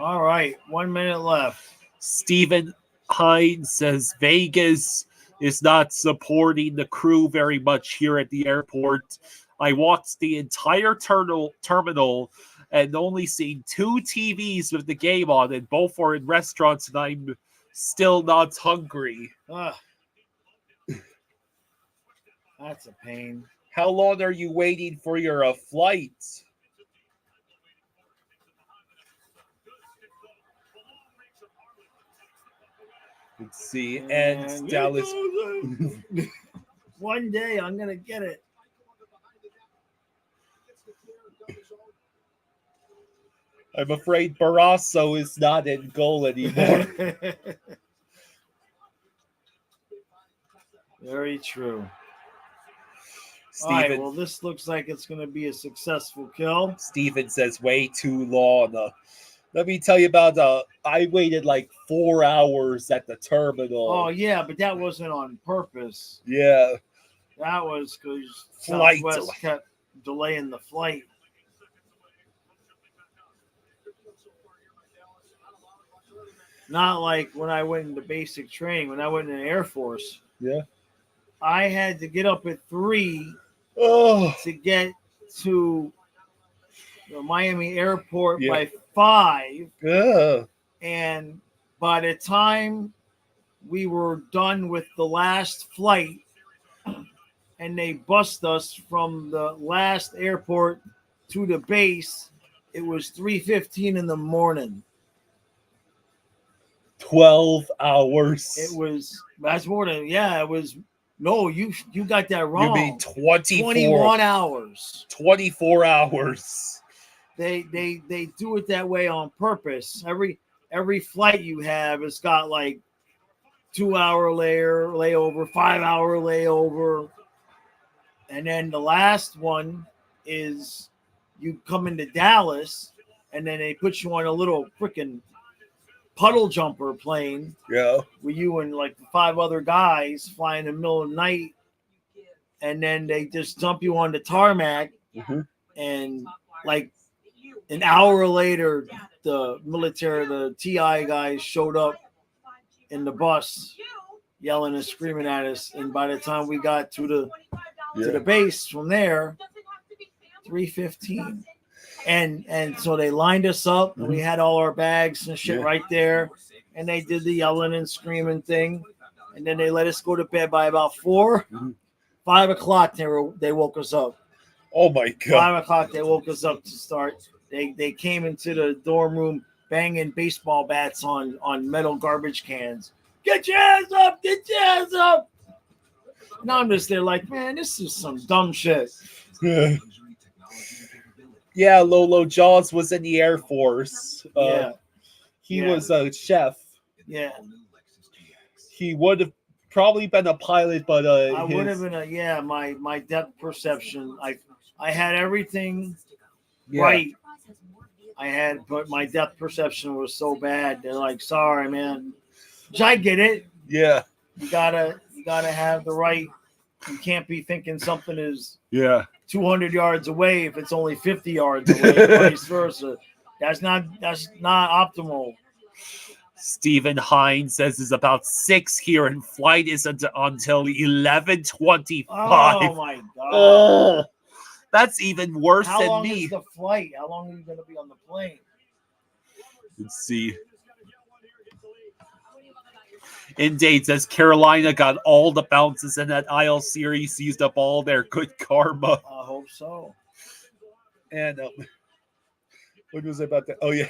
all right. 1 minute left. Stephen Hines says Vegas is not supporting the crew very much here at the airport. I walked the entire terminal and only seen 2 TVs with the game on, and both are in restaurants, and I'm still not hungry. That's a pain. How long are you waiting for your flight? Let's see. And Dallas. One day I'm going to get it. I'm afraid Barrasso is not in goal anymore. Very true. Steven, all right, well, this looks like it's going to be a successful kill. Steven says way too long. Let me tell you about I waited like 4 hours at the terminal. Oh, yeah, but that wasn't on purpose. Yeah. That was because Flight Southwest kept delaying the flight. Not like when I went into basic training, when I went in the Air Force. Yeah. I had to get up at 3 to get to the Miami airport by 5. Yeah. And by the time we were done with the last flight and they bussed us from the last airport to the base, it was 3:15 in the morning. 12 hours. That's more than, it was, no, you got that wrong. You mean 21 hours. 24 hours. They do it that way on purpose. Every flight you have has got like 2-hour layover, 5-hour layover. And then the last one is you come into Dallas and then they put you on a little freaking puddle jumper plane. Yeah. With you and like 5 other guys flying in the middle of the night. And then they just dump you on the tarmac. Mm-hmm. And like an hour later, the TI guys showed up in the bus yelling and screaming at us. And by the time we got to the base from there, 3:15. And so they lined us up and we had all our bags and shit right there. And they did the yelling and screaming thing. And then they let us go to bed by about 4. 5 o'clock, they woke us up. Oh, my God. 5 o'clock, they woke us up to start. They came into the dorm room banging baseball bats on metal garbage cans. Get your hands up! Get your hands up! And I'm just there like, man, this is some dumb shit. Yeah, Lolo Jaws was in the Air Force. He was a chef. Yeah. He would have probably been a pilot, but I would have been my depth perception. I had everything right. But my depth perception was so bad. They're like, sorry, man. Which I get it. Yeah. You gotta have the right. You can't be thinking something is 200 yards away if it's only 50 yards away, vice versa. That's not optimal. Stephen Hines says it's about 6 here, and flight isn't until 11:25. Oh my God! That's even worse than me. How long is the flight? How long are you going to be on the plane? Let's see. Indade says Carolina got all the bounces in that IL series, used up all their good karma. I hope so. And what was I about to? Oh yeah.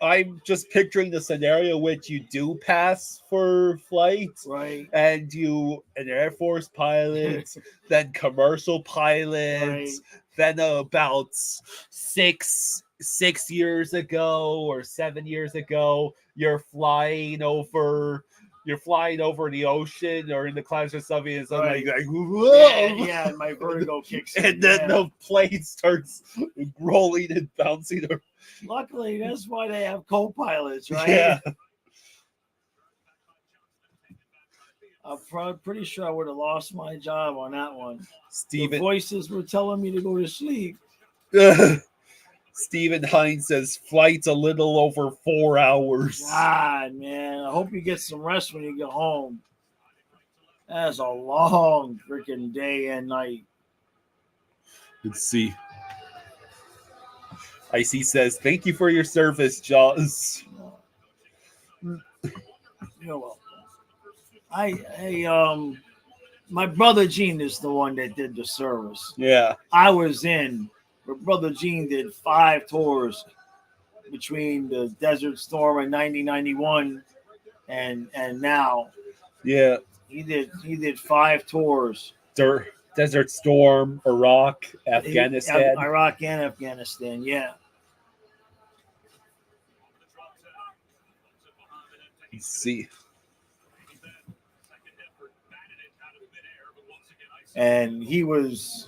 I'm just picturing the scenario which you do pass for flight, Right. and you an Air Force pilot, then commercial pilots, Right. then about 6 years ago or 7 years ago, you're flying over the ocean or in the clouds or something, and suddenly Right. like whoa, Yeah, and my vertigo kicks in. and then the plane starts rolling and bouncing. Luckily, that's why they have co-pilots, right? Yeah. I'm pretty sure I would have lost my job on that one. The Steven voices were telling me to go to sleep. Stephen Hines says flight's a little over 4 hours. God, man. I hope you get some rest when you get home. That's a long freaking day and night. Let's see. Icy says, thank you for your service, Jaws. You're welcome. My brother Gene is the one that did the service. Yeah. I was in, but Brother Gene did 5 tours between the Desert Storm in 1991 and now. Yeah. He did 5 tours. Desert Storm, Iraq, Afghanistan. Iraq and Afghanistan, yeah. Let's see. And he was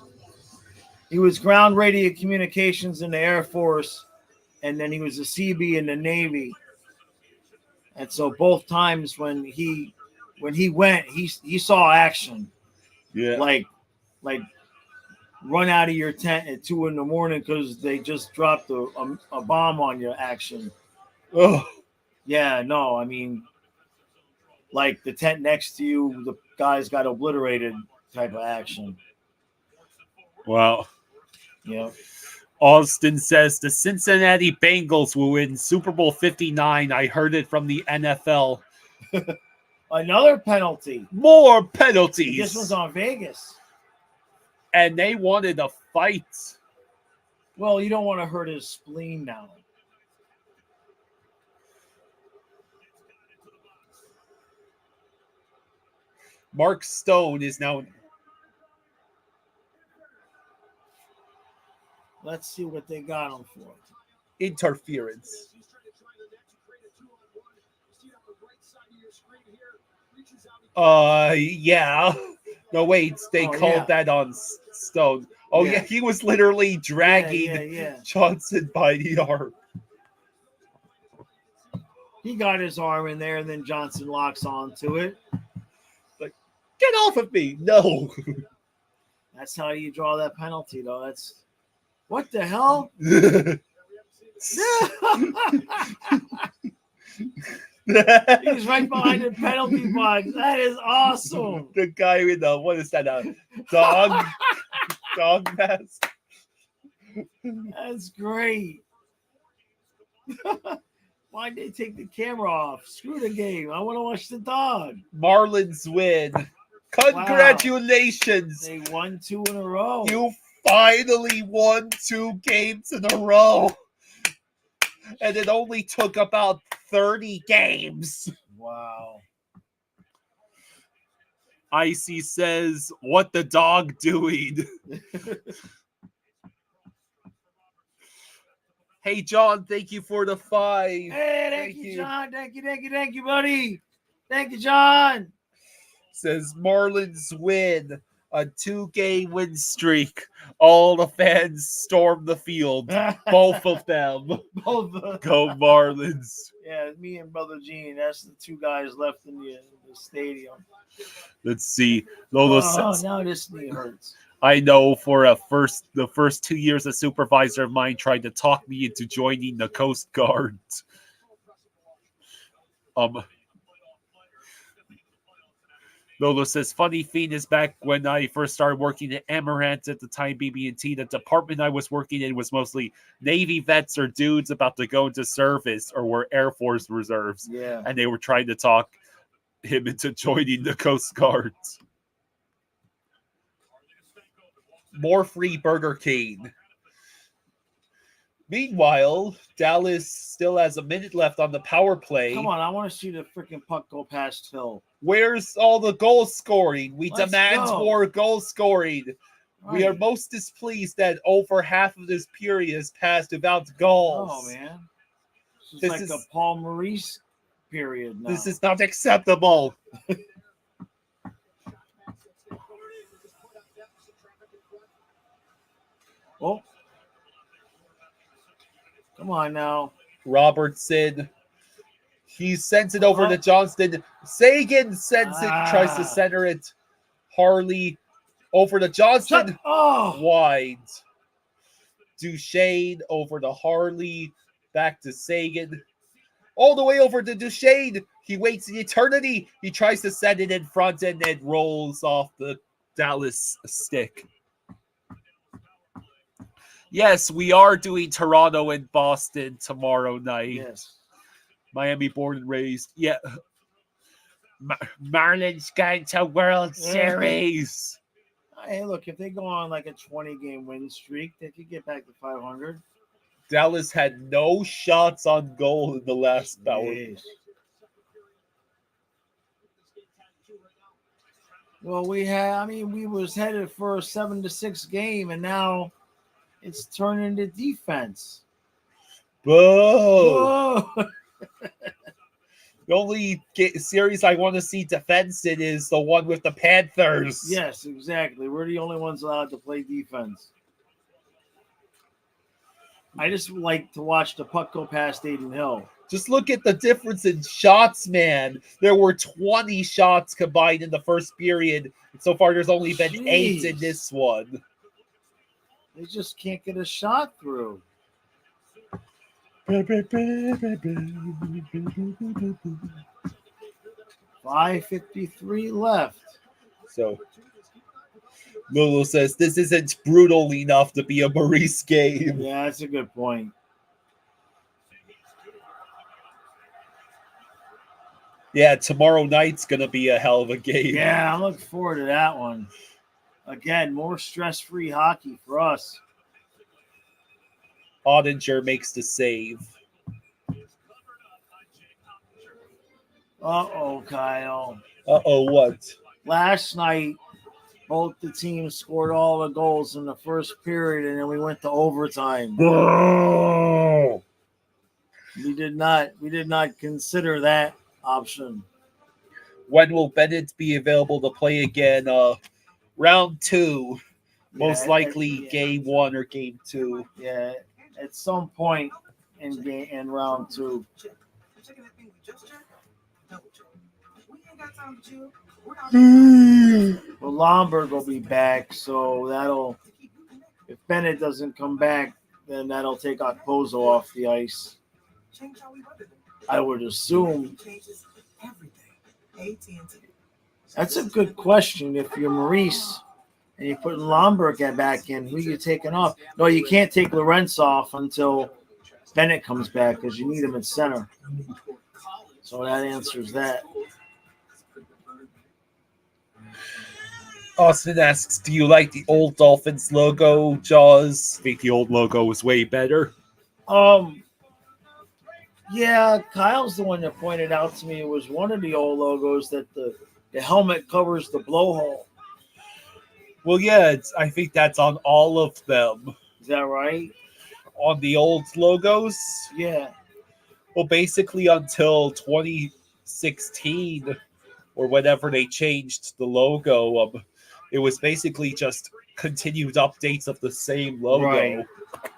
ground radio communications in the Air Force, and then he was a CB in the Navy. And so both times when he went, he saw action. Yeah. Like run out of your tent at 2 a.m. because they just dropped a bomb on your action. Oh. Yeah, no, I mean, like the tent next to you, the guys got obliterated type of action. Wow. Yeah. Austin says the Cincinnati Bengals will win Super Bowl 59. I heard it from the NFL. Another penalty. More penalties. This one's on Vegas. And they wanted a fight. Well, you don't want to hurt his spleen now. Mark Stone is now. Let's see what they got him for. Interference. Yeah. No, wait. They called that on Stone. Oh, yeah. He was literally dragging Johnson by the arm. He got his arm in there, and then Johnson locks onto it. Like, get off of me. No. That's how you draw that penalty, though. That's what the hell? He's right behind the penalty box. That is awesome. The guy with the, what is that? Dog mask. That's great. Why'd they take the camera off? Screw the game. I want to watch the dog. Marlins win. Congratulations. Wow. They won 2 in a row. You finally won 2 games in a row. And it only took about 30 games. Wow. Icy says, what the dog doing? Hey, John, thank you for the 5. Hey, thank you, John. Thank you, buddy. Thank you, John. Says Marlins win a 2-game win streak. All the fans storm the field. Both of them. Go Marlins. Yeah, me and Brother Gene. That's the 2 guys left in the stadium. Let's see. Lola says, now this knee hurts. I know for the first 2 years, a supervisor of mine tried to talk me into joining the Coast Guard. Lola says, funny thing is back when I first started working at Amaranth at the time, BB&T, the department I was working in was mostly Navy vets or dudes about to go into service or were Air Force reserves. Yeah. And they were trying to talk him into joining the Coast Guard. More free Burger King. Meanwhile, Dallas still has a minute left on the power play. Come on, I want to see the freaking puck go past Hill. Where's all the goal scoring? We Let's demand go. more goal scoring. We are Right. most displeased that over half of this period has passed without goals. Oh, man. This This like is- a Paul Maurice period now. This is not acceptable. Oh. Come on now. Robertson. He sends it over to Johnston. Sagan sends it, tries to center it. Harley over to Johnston. Oh. Wide. Duchesne over to Harley. Back to Sagan. All the way over to Duchesne. He waits an eternity. He tries to send it in front and it rolls off the Dallas stick. Yes, we are doing Toronto and Boston tomorrow night. Yes. Miami born and raised. Yeah. Marlins going to World Series. Hey, look, if they go on like a 20-game win streak, they could get back to 500. Dallas had no shots on goal in the last bout. Yes. Well, we was headed for a 7-6 game, and now it's turning into defense. Whoa. Whoa. The only series I want to see defense in is the one with the Panthers. Yes, exactly. We're the only ones allowed to play defense. I just like to watch the puck go past Aiden Hill. Just look at the difference in shots, man. There were 20 shots combined in the first period. And so far, there's only been 8 in this one. They just can't get a shot through. 5:53 left. So, Lulu says this isn't brutal enough to be a Maurice game. Yeah, that's a good point. Yeah, tomorrow night's going to be a hell of a game. Yeah, I'm looking forward to that one. Again, more stress-free hockey for us. Ottinger makes the save. Uh-oh, Kyle. Uh-oh, what? Last night, both the teams scored all the goals in the first period, and then we went to overtime. Oh! We did not consider that option. When will Bennett be available to play again? Round 2. Most likely game 1 or game 2. Yeah, at some point in round 2. Well, Lomberg will be back, so that'll. If Bennett doesn't come back, then that'll take Okposo off the ice. I would assume. That's a good question. If you're Maurice and you're putting Lomberg back in, who are you taking off? No, you can't take Lorentz off until Bennett comes back because you need him at center. So that answers that. Austin asks, do you like the old Dolphins logo, Jaws? I think the old logo was way better. Yeah, Kyle's the one that pointed out to me it was one of the old logos that the helmet covers the blowhole. Well, yeah, I think that's on all of them. Is that right? On the old logos? Yeah. Well, basically until 2016 or whenever they changed the logo, it was basically just continued updates of the same logo. Right.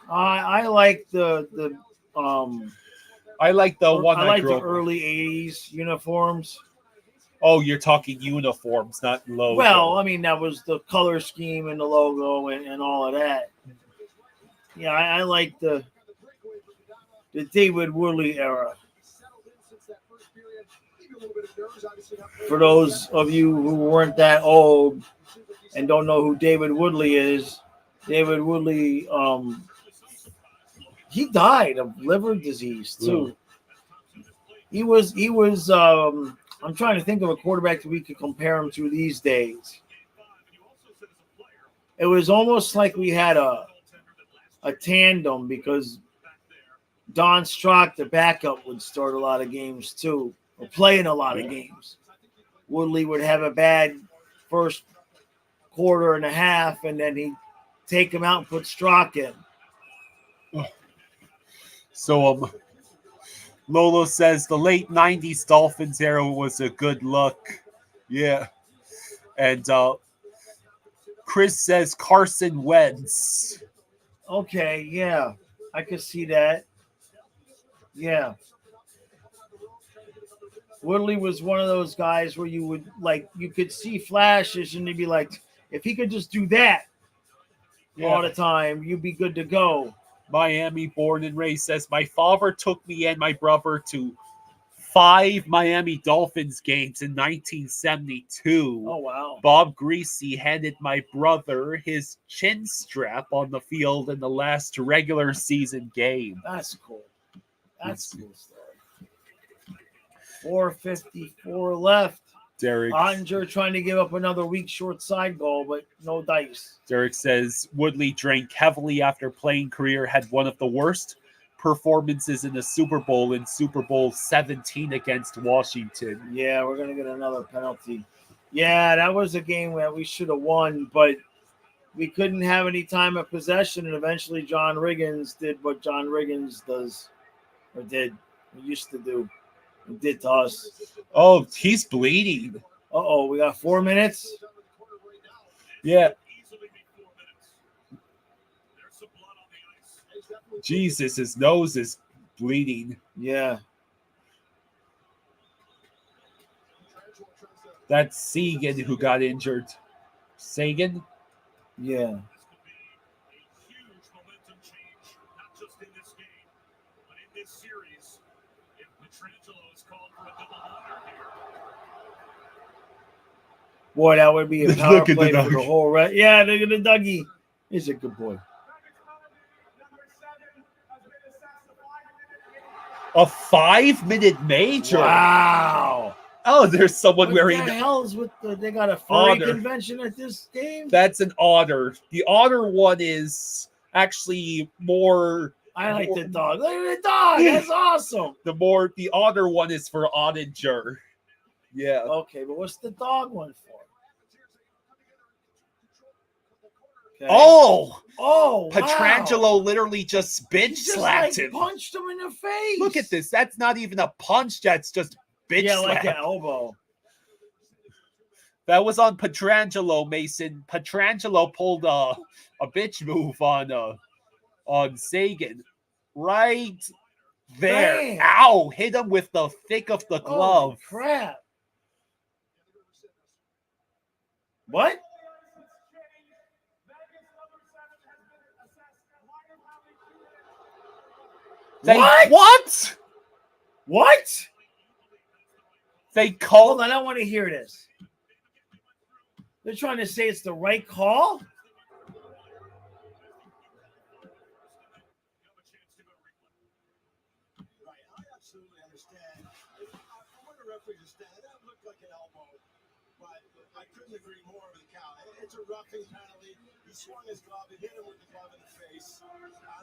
I like the I like the one I like grew the up early 80s uniforms. Oh, you're talking uniforms, not logo. Well, I mean, that was the color scheme and the logo and all of that. Yeah, I like the David Woodley era. For those of you who weren't that old and don't know who David Woodley is, David Woodley, he died of liver disease too. He was. I'm trying to think of a quarterback that we could compare him to these days. It was almost like we had a tandem because Don Strock, the backup, would start a lot of games too, or play in a lot of games. Woodley would have a bad first quarter and a half, and then he'd take him out and put Strock in. So Lolo says the late 90s Dolphins era was a good look. Yeah. And Chris says Carson Wentz. Okay, yeah. I could see that. Yeah. Woodley was one of those guys where you could see flashes and you'd be like, if he could just do that all the time, you'd be good to go. Miami born and raised says, my father took me and my brother to 5 Miami Dolphins games in 1972. Oh, wow. Bob Greasy handed my brother his chin strap on the field in the last regular season game. That's cool. That's cool stuff. 4:54 left. Derek Ottinger trying to give up another weak short side goal, but no dice. Derek says Woodley drank heavily after playing career, had one of the worst performances in the Super Bowl in Super Bowl 17 against Washington. Yeah, we're going to get another penalty. Yeah, that was a game that we should have won, but we couldn't have any time of possession, and eventually John Riggins did what John Riggins does, or did, or used to do. He did to us. Oh, he's bleeding. Uh-oh, we got 4 minutes? Yeah. Jesus, his nose is bleeding. Yeah. That's Sagan who got injured. Sagan? Yeah. Boy, that would be a power Look at play the for the whole rest. Yeah, look at the Dougie. He's a good boy. A 5-minute major. Wow. Oh, there's someone What wearing the hell's with they got a furry Otter. convention at this game? That's an otter. The otter one is actually more. I like the dog. Look at the dog. That's awesome. The otter one is for Ottinger. Yeah. Okay, but what's the dog one for? Okay. Oh, wow. Petrangelo literally just bench He just slapped like him. punched him in the face. Look at this. That's not even a punch. That's just bitch Yeah, slap. like the elbow. That was on Petrangelo, Mason. Petrangelo pulled a bitch move on Sagan. Right there. Damn. Ow! Hit him with the thick of the glove. Holy crap. What? What? What? They called. Hold on, I want to hear this. They're trying to say it's the right call? Right, I absolutely understand. From where the referees are standing, that looked like an elbow, but I couldn't agree more with the count. It's a roughing penalty. He swung his glove, he hit him with the glove in the face.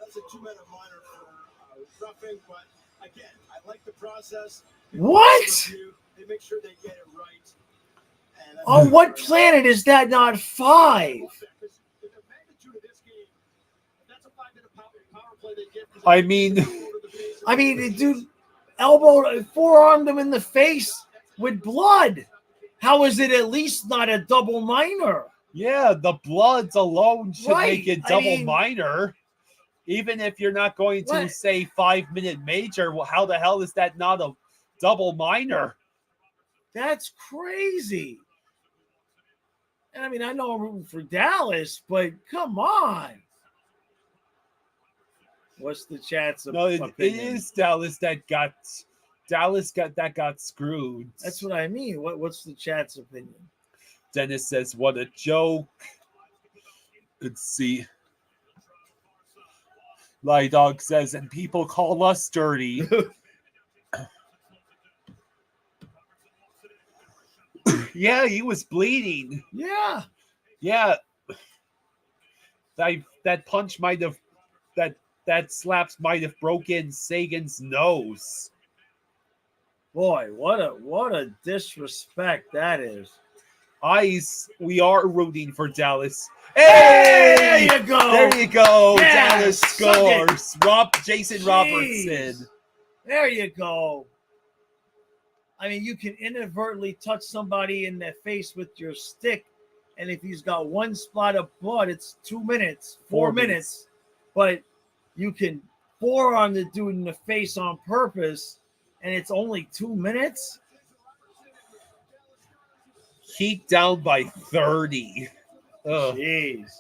That's a 2-minute minor for roughing, but again, I like the process. What? They make sure they get it right. On what planet is that not 5? I mean, the dude forearmed him in the face with blood. How is it at least not a double minor? yeah, the bloods alone should Right, make it I double mean- minor. Even if you're not going to What? say 5-minute major, well, how the hell is that not a double minor? That's crazy. And I mean, I know I'm rooting for Dallas, but come on. What's the chance of No, it opinion? is Dallas that got screwed. That's what I mean. What's the chat's opinion? Dennis says, "What a joke." Let's see. Lie Dog says, and people call us dirty. Yeah, he was bleeding. Yeah. Yeah. That punch might have that that slaps might have broken Sagan's nose. Boy, what a disrespect that is. Ice, we are rooting for Dallas. Hey, there you go. There you go. Yeah, Dallas scores. Jason Robertson. There you go. I mean, you can inadvertently touch somebody in the face with your stick, and if he's got one spot of blood, it's 2 minutes, 4 minutes. But you can forearm the dude in the face on purpose, and it's only 2 minutes? Heat down by 30. Ugh. Jeez.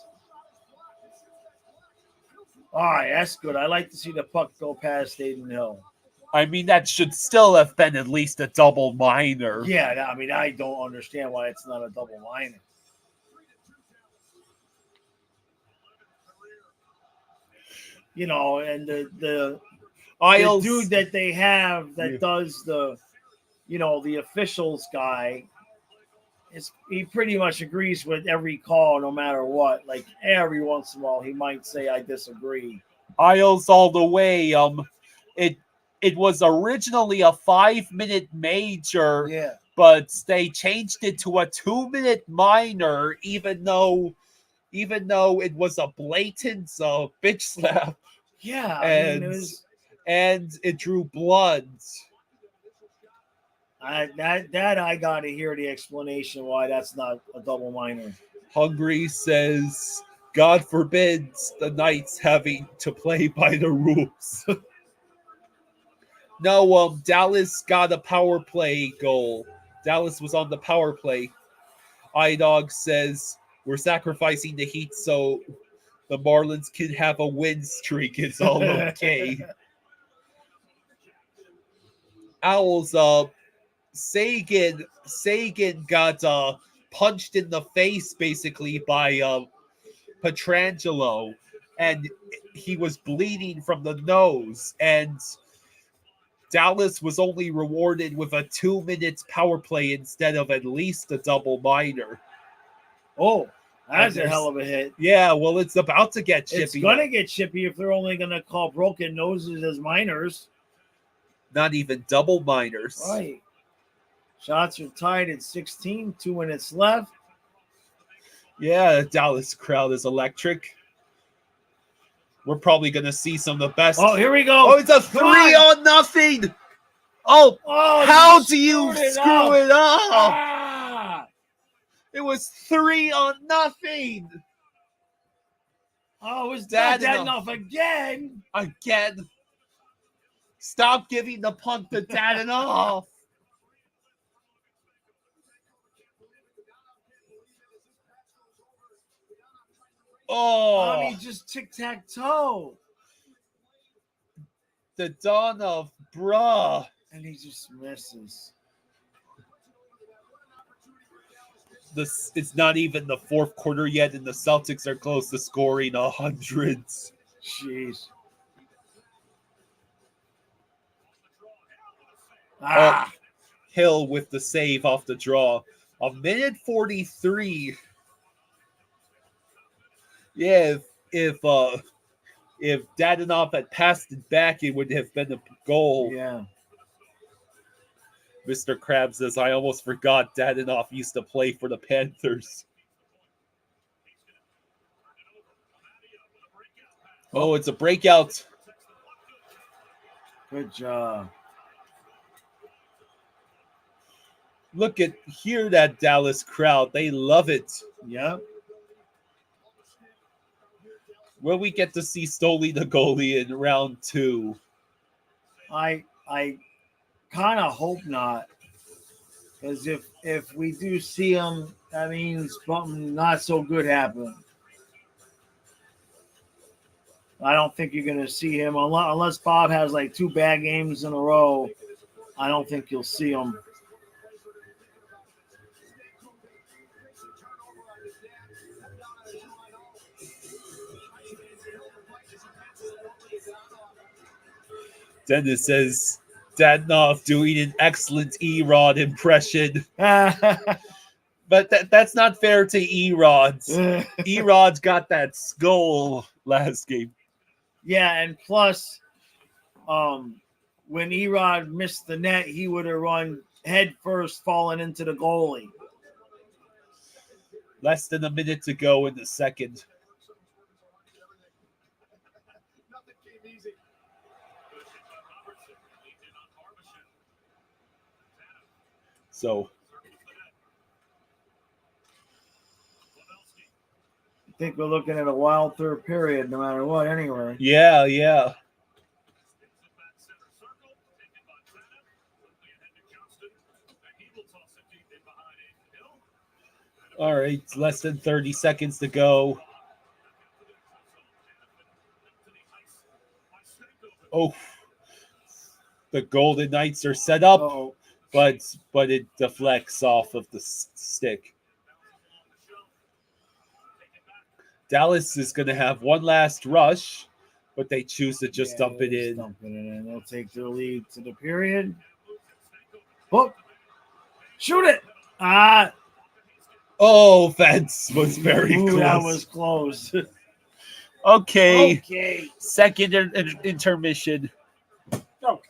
All right, that's good. I like to see the puck go past Aiden Hill. I mean, that should still have been at least a double minor. Yeah, I mean, I don't understand why it's not a double minor. You know, and the dude that they have that does the officials guy, he pretty much agrees with every call no matter what. Like every once in a while he might say, I disagree. Isles all the way. It was originally a 5-minute major, but they changed it to a 2-minute minor, even though it was a blatant bitch slap. Yeah, and it drew blood. I got to hear the explanation why that's not a double minor. Hungry says, God forbids the Knights having to play by the rules. No, Dallas got a power play goal. Dallas was on the power play. iDog says, we're sacrificing the Heat so the Marlins can have a win streak. It's all okay. Owls, Sagan got punched in the face basically by Petrangelo, and he was bleeding from the nose, and Dallas was only rewarded with a 2 minutes power play instead of at least a double minor. Oh, that's a hell of a hit. Yeah, well, it's about to get chippy. It's going to get chippy if they're only going to call broken noses as minors. Not even double minors. Right. Shots are tied at 16, 2 minutes left. Yeah, the Dallas crowd is electric. We're probably going to see some of the best. Oh, here we go. Oh, it's a 3-0. Oh, how do you screw it up? Ah! It was 3-0. Oh, it was Dadenoff again. Again. Stop giving the puck to Dadenoff. Oh, I mean, just tic-tac-toe. The dawn of bruh. And he just misses. It's not even the fourth quarter yet, and the Celtics are close to scoring 100. Jeez. Hill with the save off the draw. A minute 43. Yeah, if Dadenoff had passed it back, it would have been a goal. Yeah. Mr. Krabs says, I almost forgot Dadenoff used to play for the Panthers. Oh, it's a breakout. Good job. Hear that Dallas crowd. They love it. Yep. Will we get to see Stoli the goalie in round 2? I kind of hope not. Because if we do see him, that means something not so good happened. I don't think you're going to see him unless Bob has like 2 bad games in a row. I don't think you'll see him. Dennis says, Dadenoff doing an excellent Erod impression. But that's not fair to Erod's. Erod's got that skull last game. Yeah, and plus, when Erod missed the net, he would have run head first, falling into the goalie. Less than a minute to go in the second. Nothing came easy. So I think we're looking at a wild third period, no matter what, anyway. yeah. All right, less than 30 seconds to go. Oh, the Golden Knights are set up, Uh-oh. but it deflects off of the stick. Dallas is going to have one last rush, but they choose to just dump it in. Dump it in. They'll take their lead to the period. Oh, shoot it! Oh, fence was very close. That was close. Okay. Second intermission. Oh.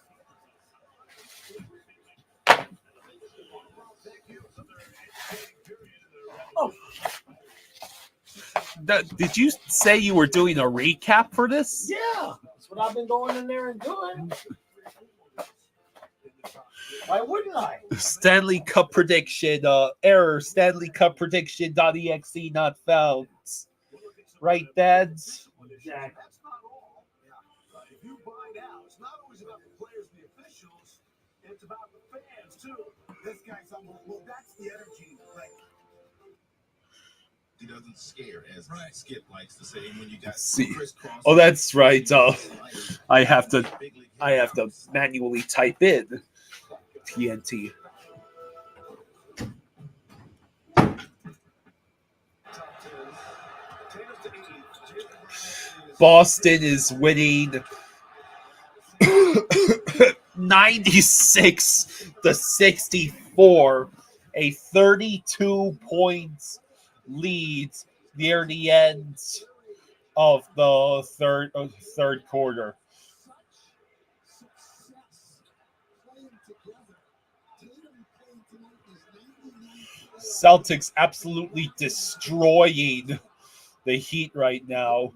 Did you say you were doing a recap for this? Yeah, that's what I've been going in there and doing. Why wouldn't I? Stanley Cup prediction, error. Stanley Cup prediction.exe not found. Right, dads? Exactly. That's not all. Yeah. If you find out, it's not always about the players and the officials. It's about the fans, too. This guy's unbelievable. That's the energy. Like, he doesn't scare, as Skip likes to say. When you got Chris Cross. Oh, that's right. I have to manually type in TNT. Boston is winning 96-64, a 32 points lead near the end of the third quarter. Celtics absolutely destroying the Heat right now.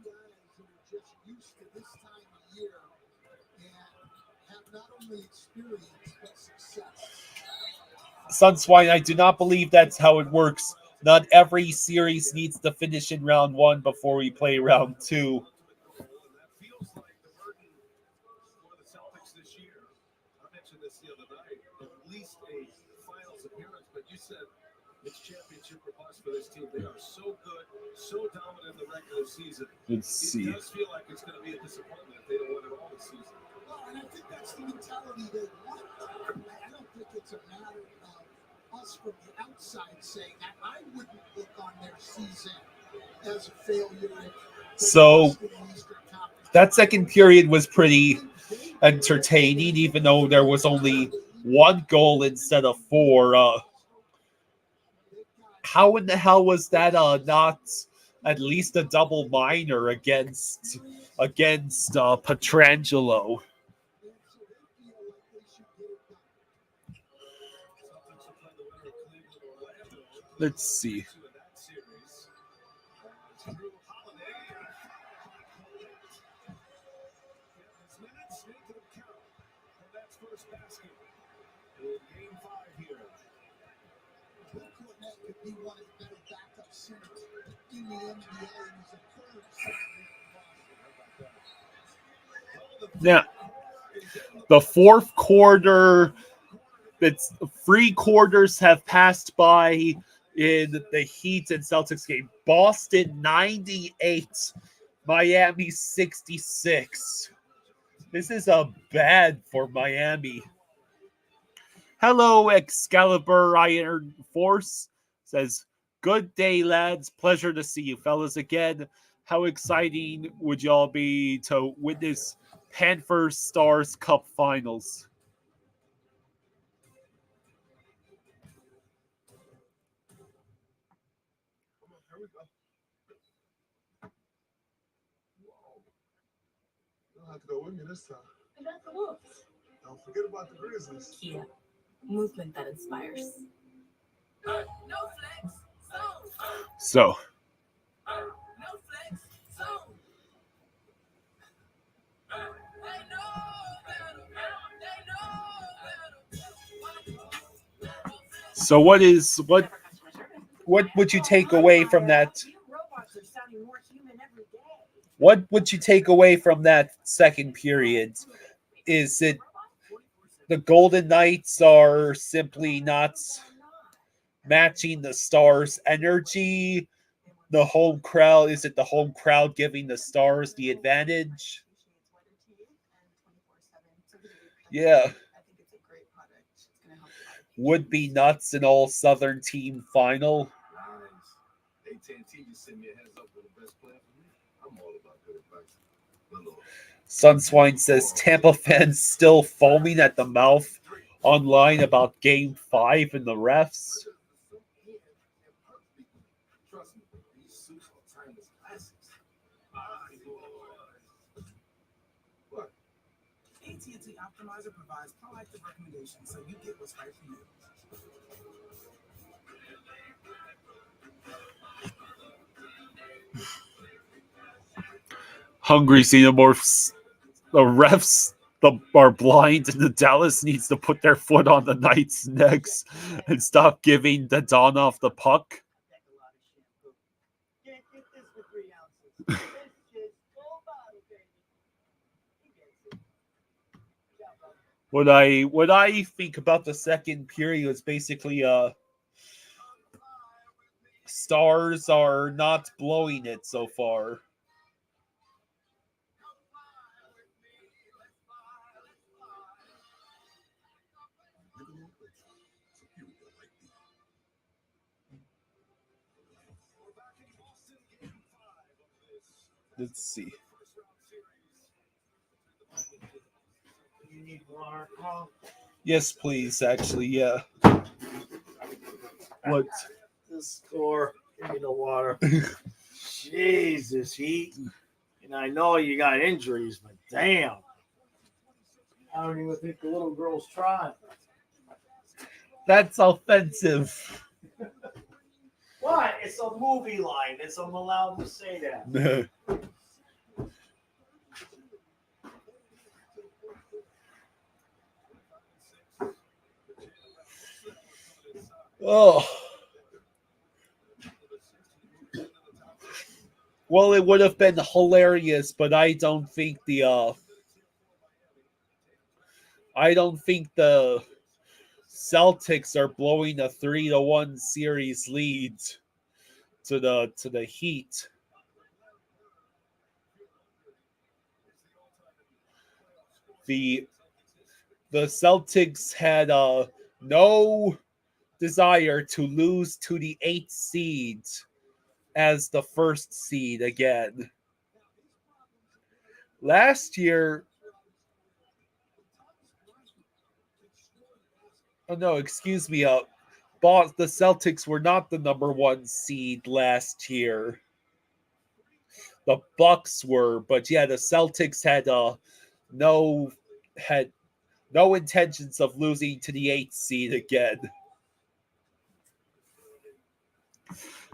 Sunswine, I do not believe that's how it works. Not every series needs to finish in round one before we play round two. feels like the burden for the Celtics this year. I mentioned this the other night. At least a finals appearance, but you said it's championship or bust for this team. They are so good, so dominant in the regular season. Let's see. It does feel like it's going to be a disappointment if they don't win it all this season. Well, and I think that's the mentality they want. I don't think it's a matter of us from the outside saying that. I wouldn't look on their season as a failure. So that second period was pretty entertaining, even though there was only one goal instead of four. How in the hell was that not at least a double minor against Petrangelo? Let's see. Now, the fourth quarter, it's 3 quarters have passed by in the Heat and Celtics game. Boston 98, Miami 66. This is a bad for Miami. Hello, Excalibur Iron Force says, "Good day, lads. Pleasure to see you fellas again. How exciting would y'all be to witness Panthers Stars Cup Finals?" Not gonna win me this time. I got the Wolves. Don't forget about the Grizzlies. Kia. Movement that inspires. No flex. Zone. So, No flex. Zone. They know better. so what would you take away from that? You robots are sounding more human every day. What would you take away from that second period? Is it the Golden Knights are simply not matching the Stars' energy? The home crowd, is it the home crowd giving the Stars the advantage? Yeah. Would be nuts an all Southern team final. Nice. AT&T just sent me a heads up with the best plan for me. I'm all about good advice. Sunswine says Tampa fans still foaming at the mouth online about Game 5 and the refs. Trust me, these suits are timeless classics. What? AT&T Optimizer provides proactive recommendations so you get what's right for you. Hungry Xenomorphs, the refs are blind, and the Dallas needs to put their foot on the Knights' necks and stop giving the Don off the puck. What I think about the second period is basically Stars are not blowing it so far. Let's see. You need water, Carl? Yes, please. Actually, yeah. What? The score. Give me the water. Jesus, Heat. And I know you got injuries, but damn. I don't even think the little girl's trying. That's offensive. What? It's a movie line. I'm allowed to say that. Oh. Well, it would have been hilarious, but I don't think the Celtics are blowing a 3-1 series lead to the Heat. The Celtics had no desire to lose to the 8th seed as the first seed again. Last year, the Celtics were not the number 1 seed last year. The Bucks were, but yeah, the Celtics had no intentions of losing to the 8th seed again.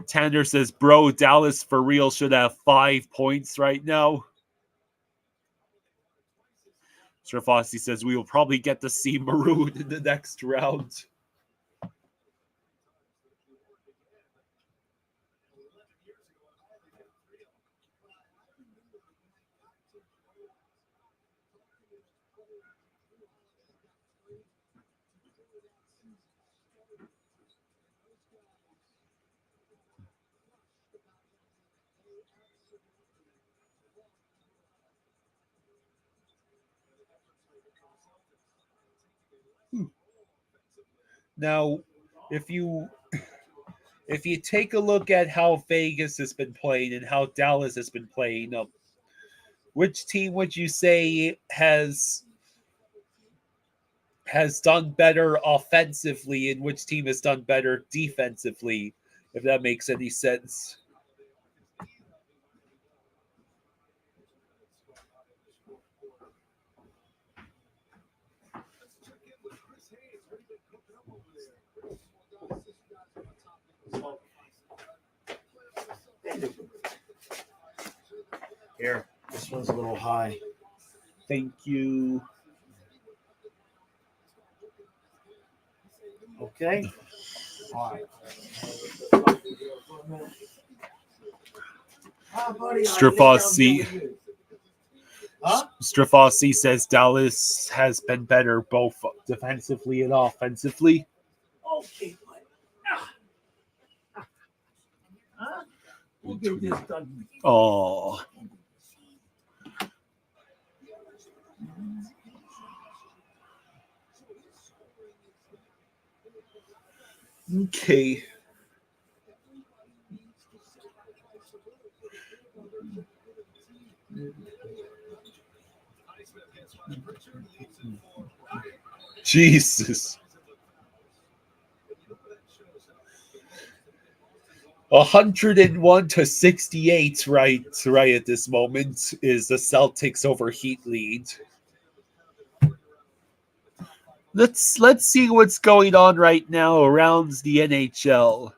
Tanner says, bro, Dallas for real should have 5 points right now. Sir Fossey says, we will probably get to see Maroon in the next round. Now, if you take a look at how Vegas has been playing and how Dallas has been playing, which team would you say has done better offensively and which team has done better defensively, if that makes any sense? Here, this one's a little high. Thank you. Okay. All right. Strafossi. Strafossi says Dallas has been better both defensively and offensively. Okay, we'll get this done. Oh. Okay. Jesus. 101-68 right at this moment is the Celtics over Heat lead. Let's see what's going on right now around the NHL.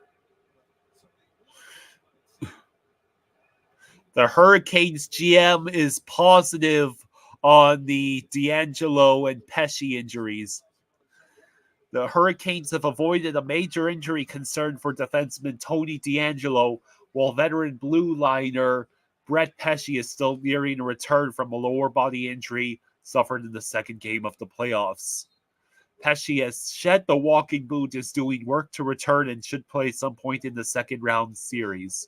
The Hurricanes GM is positive on the D'Angelo and Pesci injuries. The Hurricanes have avoided a major injury concern for defenseman Tony D'Angelo, while veteran blue liner Brett Pesci is still nearing a return from a lower body injury suffered in the second game of the playoffs. Pesci has shed the walking boot, is doing work to return, and should play some point in the second round series.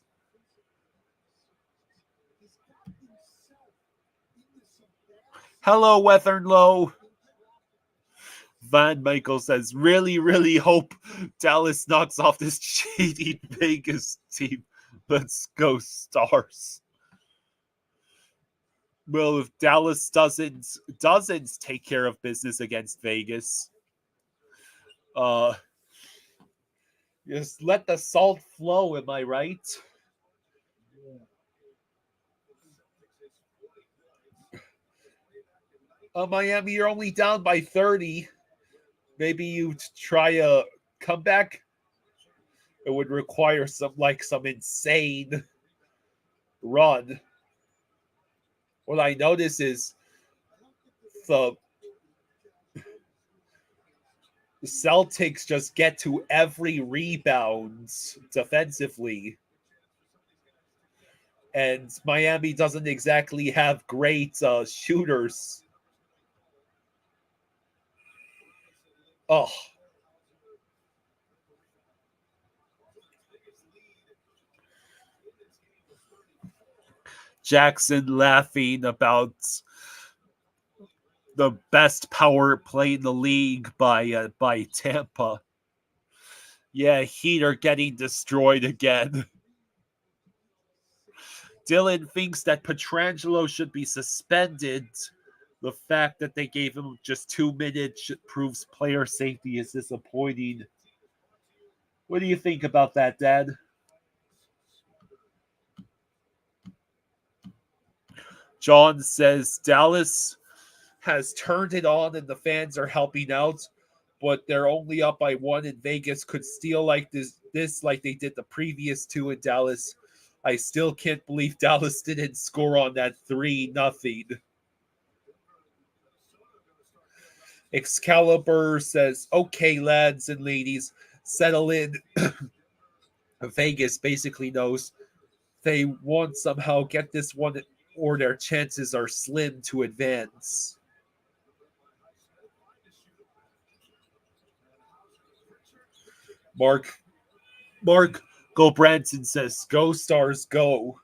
Hello, Weatherlow. Van Michael says, really, really hope Dallas knocks off this shady Vegas team. Let's go, Stars. Well, if Dallas doesn't take care of business against Vegas, just let the salt flow, am I right? Miami, you're only down by 30. Maybe you try a comeback. It would require some insane run. What I notice is the Celtics just get to every rebound defensively. And Miami doesn't exactly have great shooters. Oh. Jackson laughing about the best power play in the league by Tampa. Yeah, Heat are getting destroyed again. Dylan thinks that Pietrangelo should be suspended. The fact that they gave him just 2 minutes proves player safety is disappointing. What do you think about that, Dad? John says Dallas has turned it on and the fans are helping out, but they're only up by 1 and Vegas could steal like this like they did the previous 2 in Dallas. I still can't believe Dallas didn't score on that 3-0. Excalibur says, okay, lads and ladies, settle in. Vegas basically knows they won't somehow get this one or their chances are slim to advance. Mark Gobranson says, go Stars, go.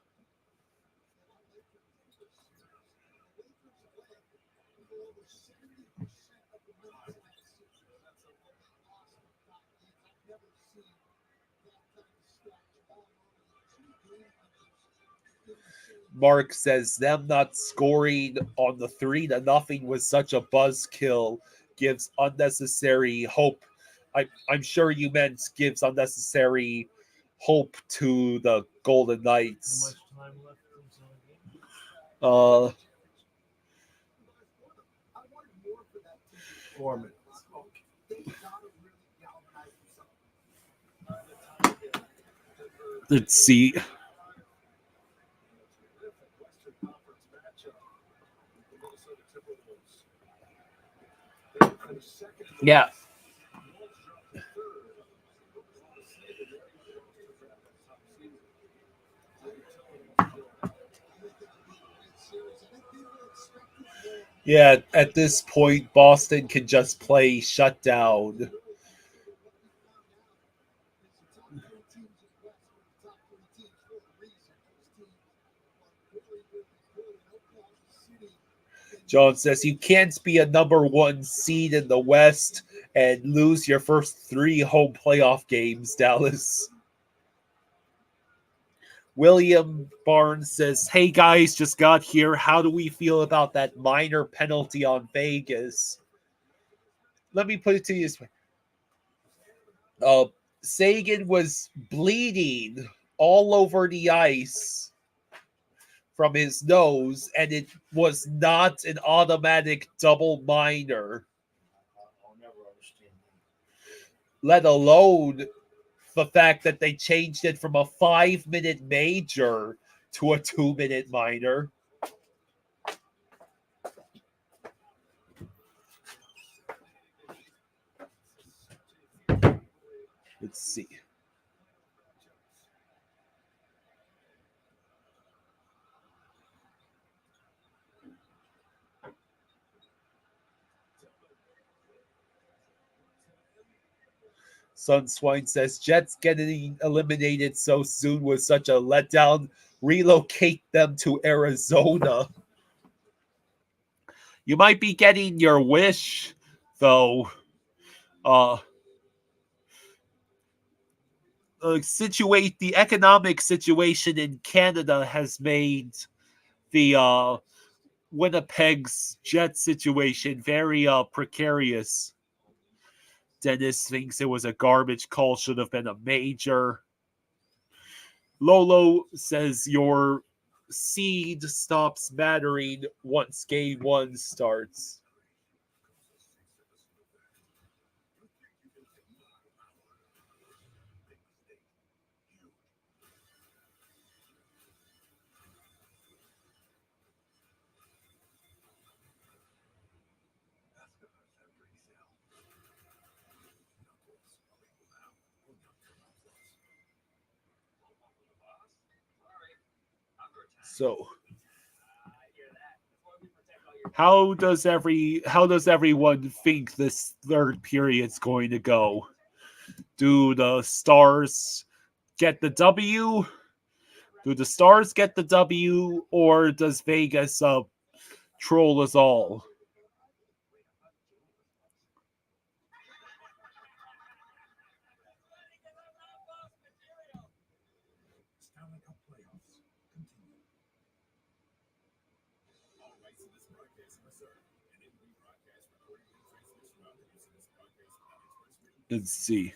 Mark says them not scoring on the 3-0 was such a buzzkill, gives unnecessary hope. I'm sure you meant gives unnecessary hope to the Golden Knights. How much time left? 4 minutes. Let's see. Yeah. Yeah, at this point, Boston can just play shutdown. John says you can't be a number one seed in the West and lose your first 3 home playoff games, Dallas. William Barnes says, hey guys, just got here. How do we feel about that minor penalty on Vegas? Let me put it to you this way. Sagan was bleeding all over the ice from his nose, and it was not an automatic double minor. Let alone the fact that they changed it from a 5-minute major to a 2-minute minor. Let's see. Sunswine says, Jets getting eliminated so soon was such a letdown. Relocate them to Arizona. You might be getting your wish, though. The economic situation in Canada has made the Winnipeg's Jet situation very precarious. Dennis thinks it was a garbage call, should have been a major. Lolo says your seed stops mattering once game 1 starts. So, how does everyone think this third period's going to go? Do the Stars get the W? Do the Stars get the W, or does Vegas troll us all? Let's see.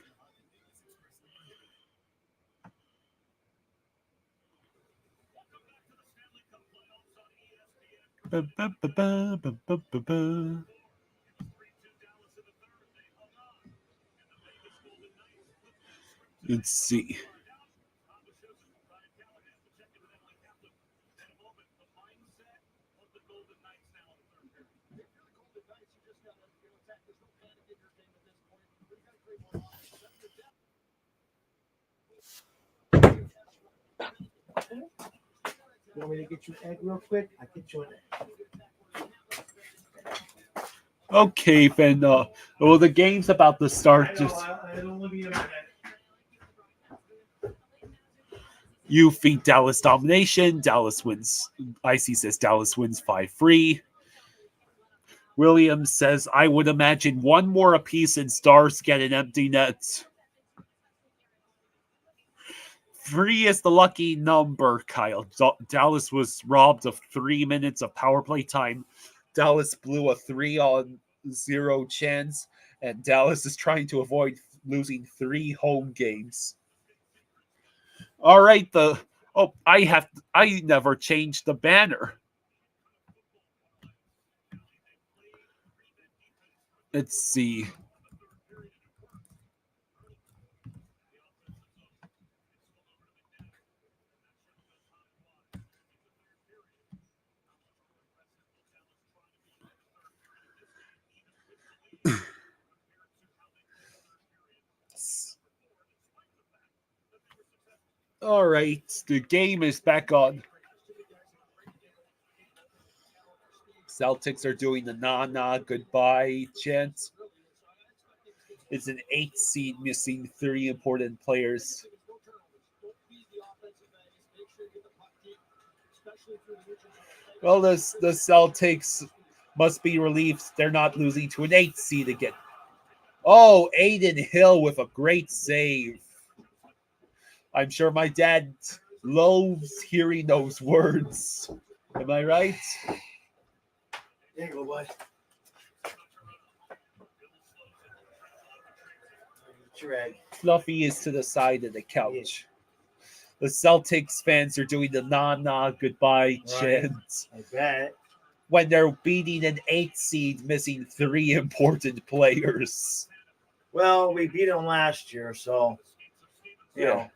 Let's see. You want me to get you an egg real quick? I'll get you an egg. Okay, then. Well, the game's about to start. It'll be a minute. You think Dallas domination. Dallas wins. Icy says Dallas wins 5-3. Williams says, I would imagine one more apiece and Stars get an empty net. 3 is the lucky number, Kyle. Dallas was robbed of 3 minutes of power play time. Dallas blew a 3-on-0 chance, and Dallas is trying to avoid losing 3 home games. All right, I never changed the banner. Let's see. All right, the game is back on. Celtics are doing the nah goodbye chant. It's an 8 seed missing 3 important players. Well, the Celtics must be relieved they're not losing to an 8 seed again. Oh, Aiden Hill with a great save. I'm sure my dad loves hearing those words. Am I right? There you go, bud. Fluffy is to the side of the couch. The Celtics fans are doing the nah goodbye chant. I bet. When they're beating an 8 seed missing 3 important players. Well, we beat them last year, so you know,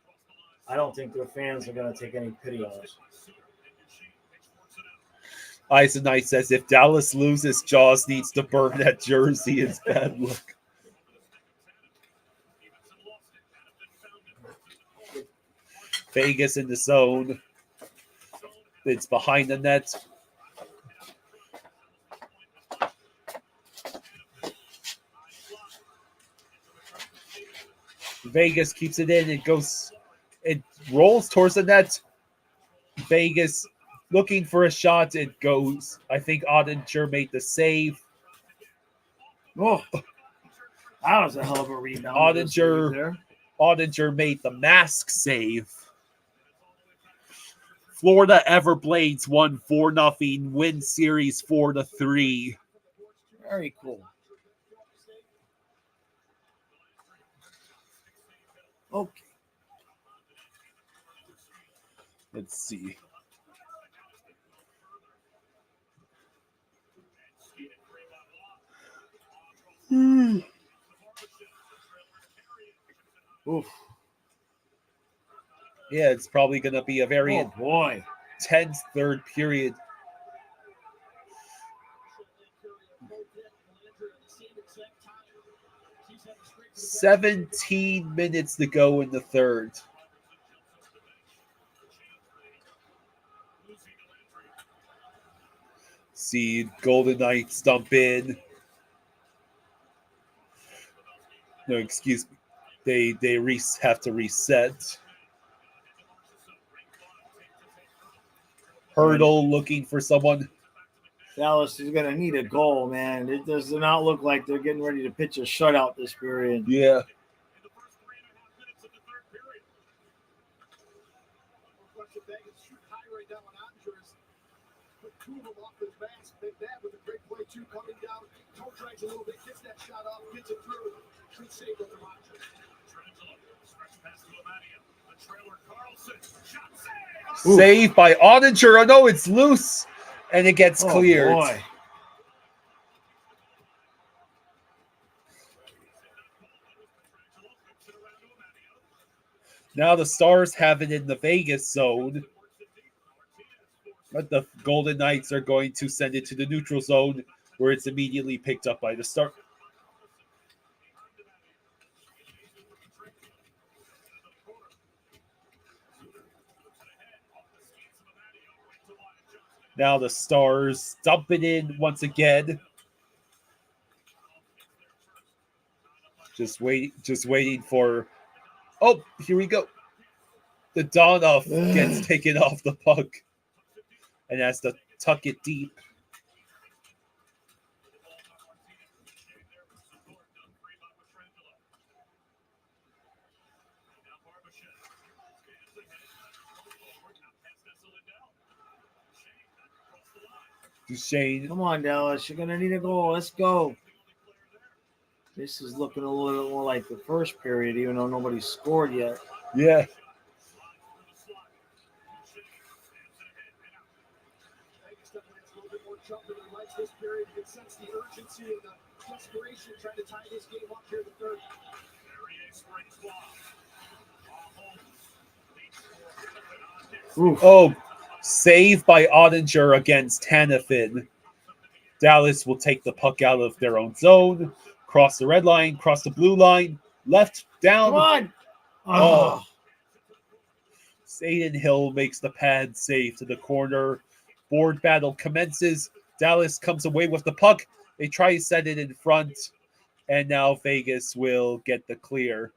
I don't think their fans are going to take any pity on us. Eisenite says if Dallas loses, Jaws needs to burn that jersey. It's bad luck. Vegas in the zone. It's behind the net. Vegas keeps it in. It rolls towards the net. Vegas looking for a shot. It goes. I think Ottinger made the save. Oh, that was a hell of a rebound. Ottinger made the mask save. Florida Everblades won 4-0. Win series 4-3. Very cool. Okay. Let's see. Oof. Yeah, it's probably going to be a very tense third period. "17 minutes to go in the third." See Golden Knights dump in. No, excuse me. They have to reset. Hurdle looking for someone. Dallas is going to need a goal, man. It does not look like they're getting ready to pitch a shutout this period. Yeah. Save by Ottinger. Oh no, it's loose. And it gets cleared. Boy. Now the Stars have it in the Vegas zone. But the Golden Knights are going to send it to the neutral zone where it's immediately picked up by the Stars. Now the Stars dump it in once again. Just waiting for. Oh, here we go. The Donov gets taken off the puck and has to tuck it deep. Duchesne. Come on, Dallas. You're going to need a goal. Let's go. This is looking a little bit more like the first period, even though nobody scored yet. Yeah. Oof. Oh, save by Ottinger against Hanifin. Dallas will take the puck out of their own zone, cross the red line, cross the blue line, left, down. Come on. Oh. Aiden Hill makes the pad save to the corner. Board battle commences. Dallas comes away with the puck. They try to set it in front, and now Vegas will get the clear.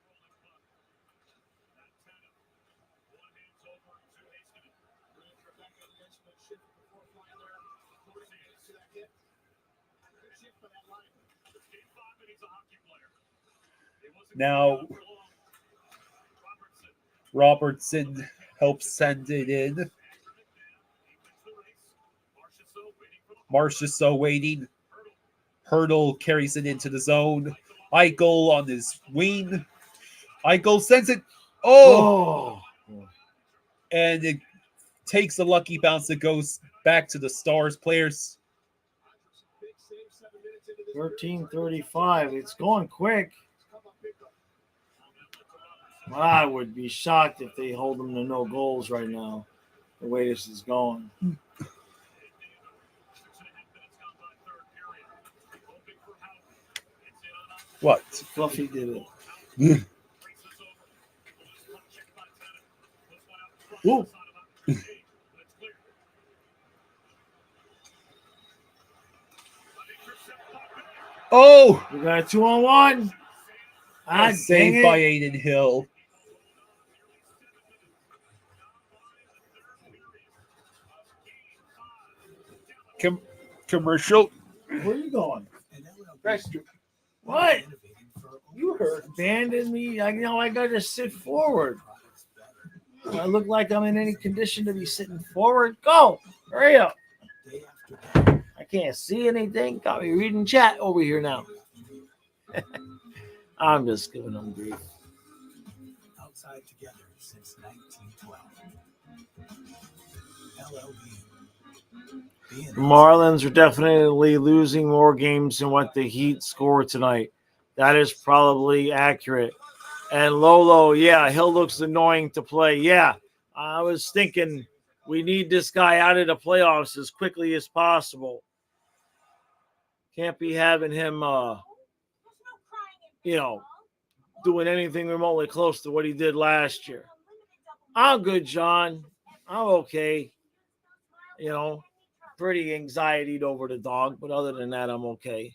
Now, Robertson helps send it in. Marchessault waiting. Hurdle carries it into the zone. Eichel on his wing. Eichel sends it. Oh! And it takes a lucky bounce that goes back to the Stars players. 13:35. It's going quick. I would be shocked if they hold them to no goals right now, the way this is going. What? Fluffy did it. Woo. Oh! We got a 2-on-1. Saved by Aiden Hill. Commercial. Where are you going? What? You abandoned me. I got to sit forward. Do I look like I'm in any condition to be sitting forward? Go. Hurry up. I can't see anything. Got me reading chat over here now. I'm just giving them grief. Outside together since 1912. LLB. Marlins are definitely losing more games than what the Heat score tonight. That is probably accurate. And Lolo, yeah, Hill looks annoying to play. Yeah, I was thinking we need this guy out of the playoffs as quickly as possible. Can't be having him, doing anything remotely close to what he did last year. I'm good, John. I'm okay. Pretty anxietied over the dog, but other than that, I'm okay.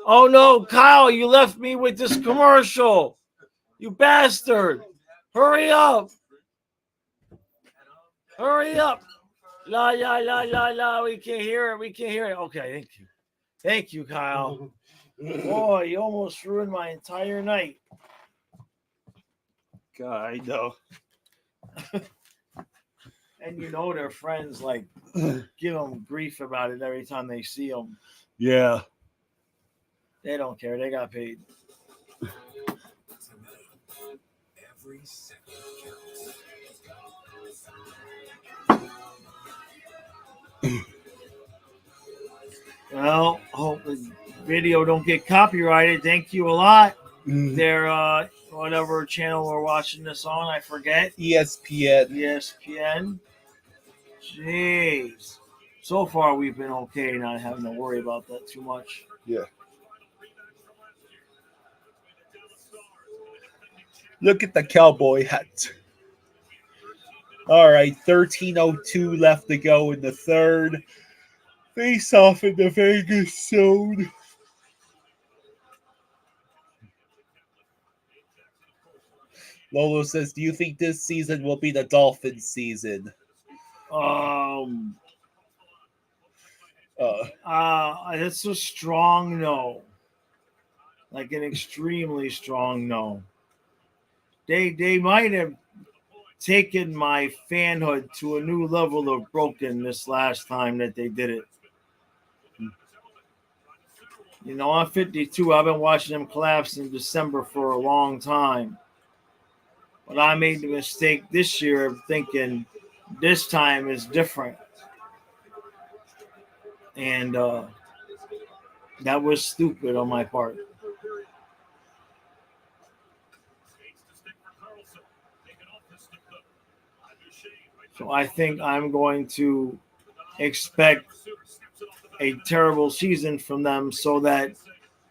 Oh, no, Kyle, you left me with this commercial. You bastard. Hurry up. Hurry up. La, la, la, la, la. We can't hear it. Okay, thank you. Thank you, Kyle. Boy, you almost ruined my entire night. God, I know. And their friends give them grief about it every time they see them. Yeah. They don't care. They got paid. Every second counts. Well, hope the video don't get copyrighted. Thank you a lot. Their whatever channel we're watching this on, I forget. ESPN. Jeez. So far, we've been okay, not having to worry about that too much. Yeah. Look at the cowboy hat. All right, 13:02 left to go in the third. Face off in the Vegas zone. Lolo says, do you think this season will be the Dolphins season? It's a strong no. Like an extremely strong no. They might have taken my fanhood to a new level of broken this last time that they did it. I'm 52. I've been watching them collapse in December for a long time. But I made the mistake this year of thinking this time is different. And that was stupid on my part. So I think I'm going to expect a terrible season from them so that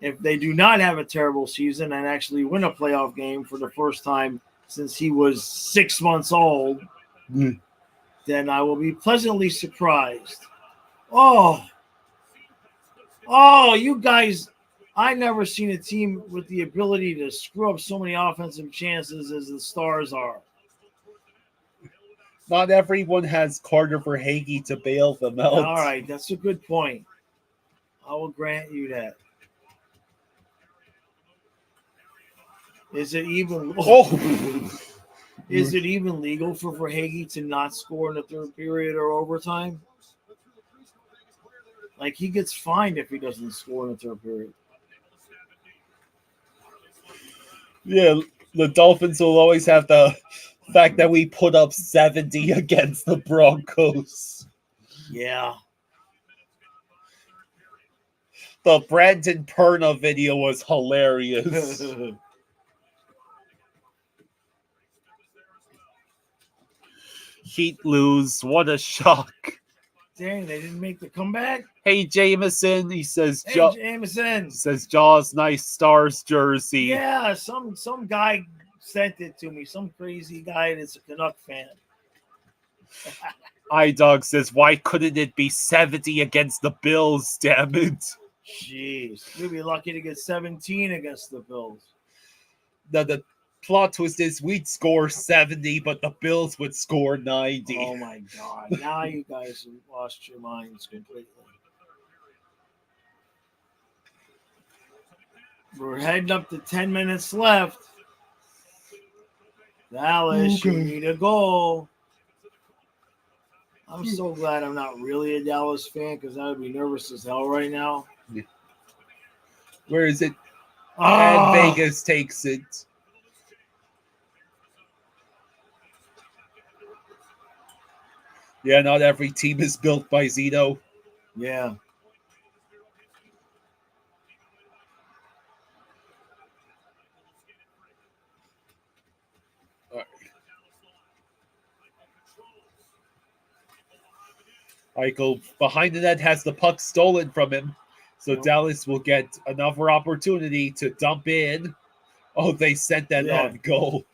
if they do not have a terrible season and actually win a playoff game for the first time since he was 6 months old, then I will be pleasantly surprised. Oh, you guys, I never seen a team with the ability to screw up so many offensive chances as the Stars are. Not everyone has Carter Verhaeghe to bail them out. All right, that's a good point. I will grant you that. Is it even Is it even legal for Verhaeghe to not score in the third period or overtime? Like, he gets fined if he doesn't score in the third period. Yeah, the Dolphins will always have the fact that we put up 70 against the Broncos. Yeah. The Brandon Perna video was hilarious. Heat lose. What a shock. Dang, they didn't make the comeback? Hey, Jameson. He says, Hey, Jameson. Says, Jaws, nice Stars jersey. Yeah, some guy sent it to me. Some crazy guy that's a Canuck fan. iDog says, why couldn't it be 70 against the Bills, damn it? Jeez. We'd be lucky to get 17 against the Bills. The plot twist is we'd score 70, but the Bills would score 90. Oh, my God. Now you guys have lost your minds completely. We're heading up to 10 minutes left. Dallas, you need a goal. I'm so glad I'm not really a Dallas fan because I would be nervous as hell right now. Yeah. Where is it? And Vegas takes it. Yeah, not every team is built by Zito. Yeah. Eichel behind the net has the puck stolen from him. So Dallas will get another opportunity to dump in. Oh, they sent that on goal.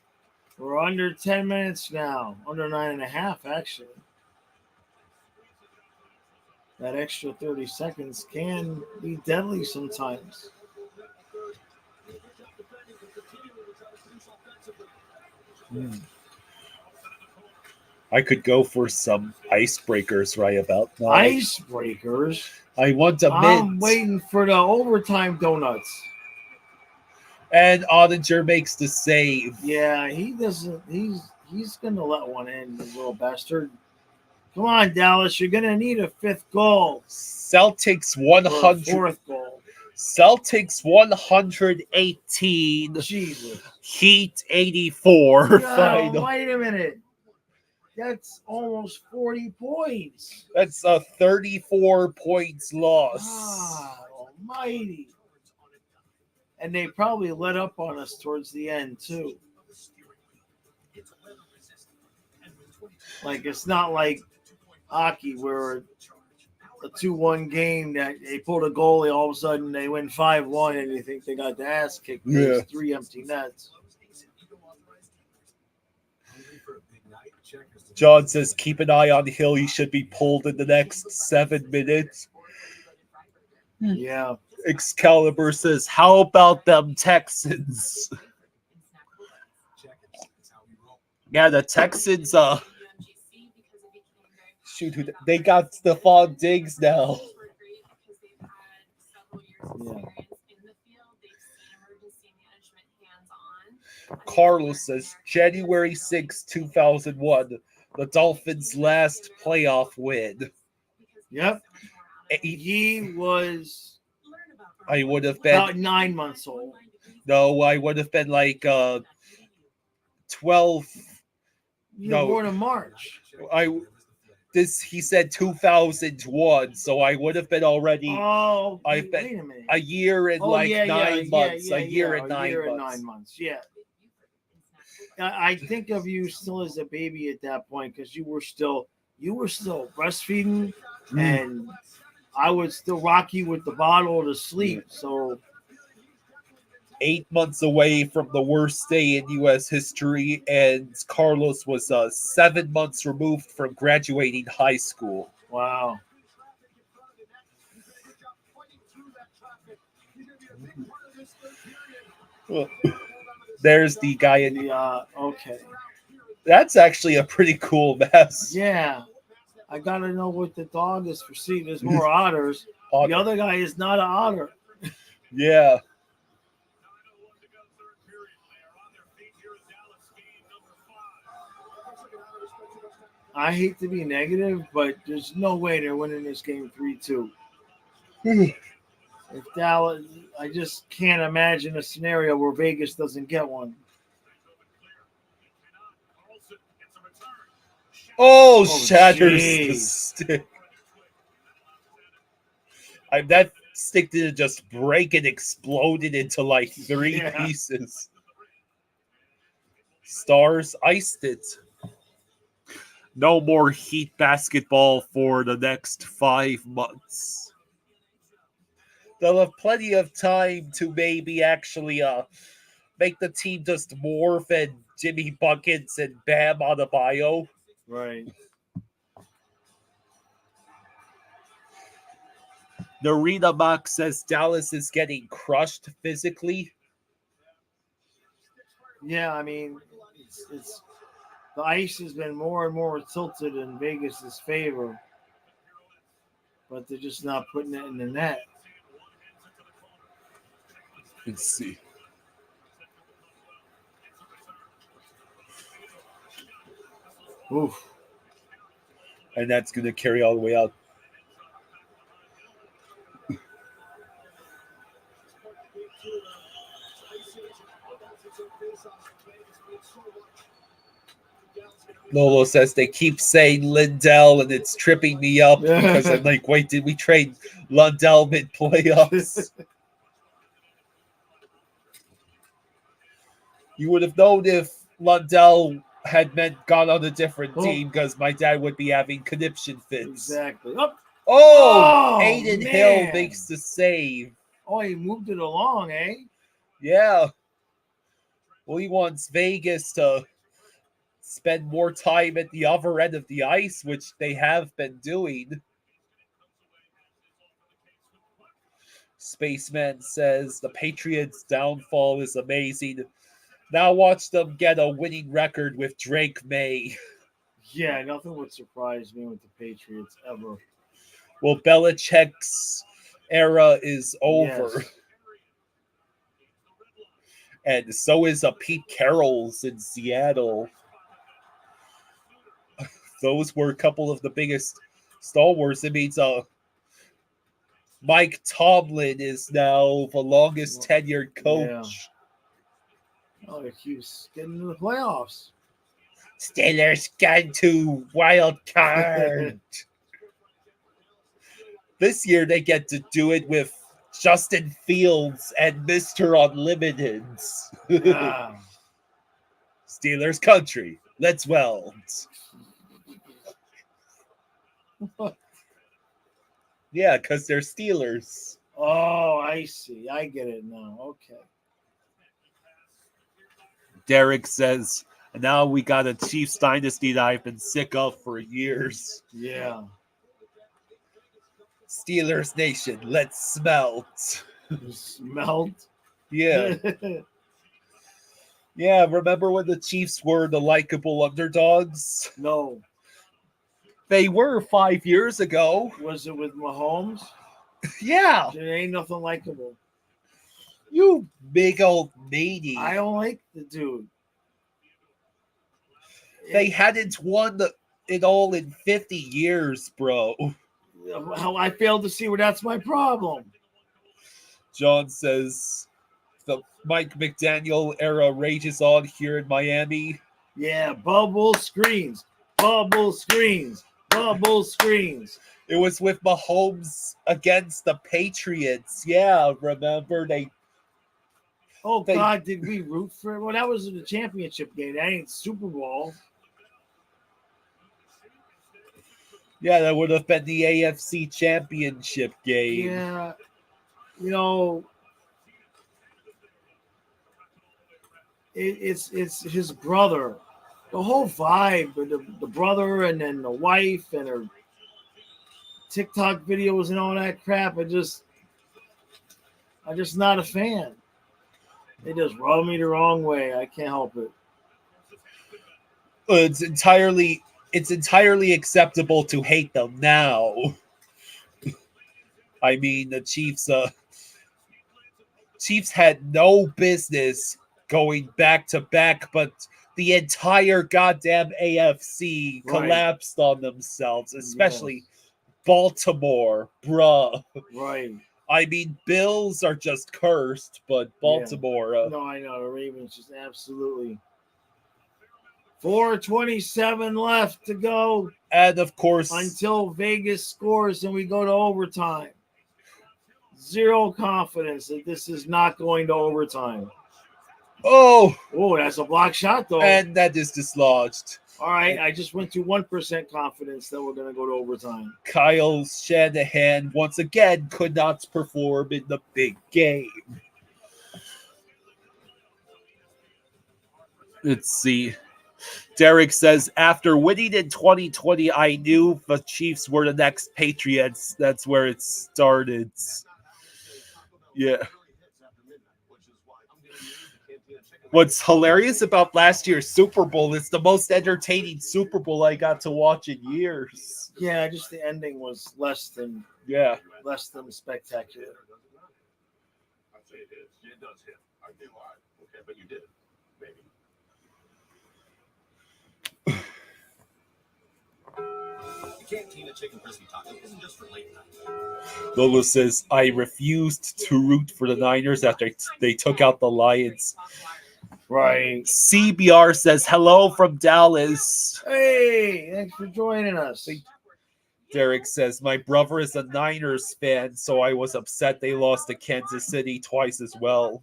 We're under 10 minutes now. Under 9.5, actually. That extra 30 seconds can be deadly sometimes. I could go for some icebreakers right about now. Icebreakers? I want a mint. I'm waiting for the overtime donuts. And Ottinger makes the save. Yeah, he doesn't. He's going to let one in, this little bastard. Come on, Dallas. You're going to need a fifth goal. Celtics 100. Fourth goal. Celtics 118. Jesus. Heat 84. No, wait a minute. That's almost 40 points. That's a 34 points loss. God almighty. And they probably let up on us towards the end, too. Like, it's not like hockey where a 2-1 game that they pulled a goalie, all of a sudden they win 5-1 and you think they got the ass kicked. There's 3 empty nets. John says, keep an eye on Hill. He should be pulled in the next 7 minutes. Yeah. Excalibur says, how about them Texans? Yeah, the Texans, shoot, they got Stephon Diggs now. Yeah. Carlos says, January 6, 2001, the Dolphins' last playoff win. Yep. He was... I would have been... about 9 months old. No, I would have been like 12... You were born in March. He said 2001, so I would have been already. Oh, I've wait been a minute. a year and 9 months. A year and 9 months. Yeah. I think of you still as a baby at that point because you were still breastfeeding, and I would still rock you with the bottle to sleep. So 8 months away from the worst day in U.S. history, and Carlos was 7 months removed from graduating high school. Wow. There's the guy in the okay. That's actually a pretty cool mess. Yeah. I gotta know what the dog is for seeing. There's more otters. Otter. The other guy is not an otter. Yeah. I hate to be negative, but there's no way they're winning this game 3-2. If Dallas, I just can't imagine a scenario where Vegas doesn't get one. Oh, shatters the stick. That stick didn't just break and exploded into like 3 pieces. Stars iced it. No more Heat basketball for the next 5 months. They'll have plenty of time to maybe actually make the team just morph and Jimmy Buckets and Bam Adebayo. Right. Narita Mock says Dallas is getting crushed physically. Yeah, I mean, it's the ice has been more and more tilted in Vegas's favor, but they're just not putting it in the net. Let's see. Oof. And that's going to carry all the way out. Lolo says they keep saying Lindell, and it's tripping me up because I'm like, wait, did we trade Lundell mid-playoffs? You would have known if Lundell had gone on a different team because my dad would be having conniption fits. Exactly. Oh, Aiden Hill makes the save. Oh, he moved it along, eh? Yeah. Well, he wants Vegas to spend more time at the other end of the ice, which they have been doing. Spaceman says the Patriots' downfall is amazing. Now watch them get a winning record with Drake May. Yeah, nothing would surprise me with the Patriots ever. Well, Belichick's era is over. Yes. And so is Pete Carroll's in Seattle. Those were a couple of the biggest stalwarts. It means Mike Tomlin is now the longest tenured coach. Yeah. Oh, he keeps getting into the playoffs. Steelers got to wild card. This year they get to do it with Justin Fields and Mr. Unlimited. Yeah. Steelers country. Let's weld. Yeah, because they're Steelers. Oh, I see. I get it now. Okay. Derek says, now we got a Chiefs dynasty that I've been sick of for years. Yeah. Steelers Nation, let's smelt. Smelt? Yeah. Yeah, remember when the Chiefs were the likable underdogs? No. They were 5 years ago. Was it with Mahomes? Yeah. There ain't nothing likable. You big old meanie. I don't like the dude. They hadn't won it all in 50 years, bro. How I failed to see where that's my problem. John says the Mike McDaniel era rages on here in Miami. Yeah, bubble screens. Bubble screens. Bubble screens. It was with Mahomes against the Patriots. Yeah, remember they. Oh, God, did we root for it? Well, that was in the championship game. That ain't Super Bowl. Yeah, that would have been the AFC championship game. Yeah. You know, it's his brother. The whole vibe, the brother and then the wife and her TikTok videos and all that crap. I'm just not a fan. They just rub me the wrong way. I can't help it. It's entirely acceptable to hate them now. I mean, the Chiefs had no business going back to back, but the entire goddamn AFC collapsed on themselves, especially Baltimore, bruh. Right. I mean, Bills are just cursed, but Baltimore. No, I know. The Ravens just absolutely. 4:27 left to go. And of course, until Vegas scores and we go to overtime. Zero confidence that this is not going to overtime. Oh, that's a block shot, though. And that is dislodged. All right, I just went to 1% confidence that we're going to go to overtime. Kyle Shanahan, once again, could not perform in the big game. Let's see. Derek says, after winning in 2020, I knew the Chiefs were the next Patriots. That's where it started. Yeah. What's hilarious about last year's Super Bowl is the most entertaining Super Bowl I got to watch in years. Yeah, just the ending was less than spectacular. I'd say it is. It does hit. I do. Okay, but you did. Maybe. Cantina chicken crispy taco isn't just for late night. Lolo says, I refused to root for the Niners after they took out the Lions. Right. CBR says, hello from Dallas. Hey, thanks for joining us. Derek says, my brother is a Niners fan, so I was upset they lost to Kansas City twice as well.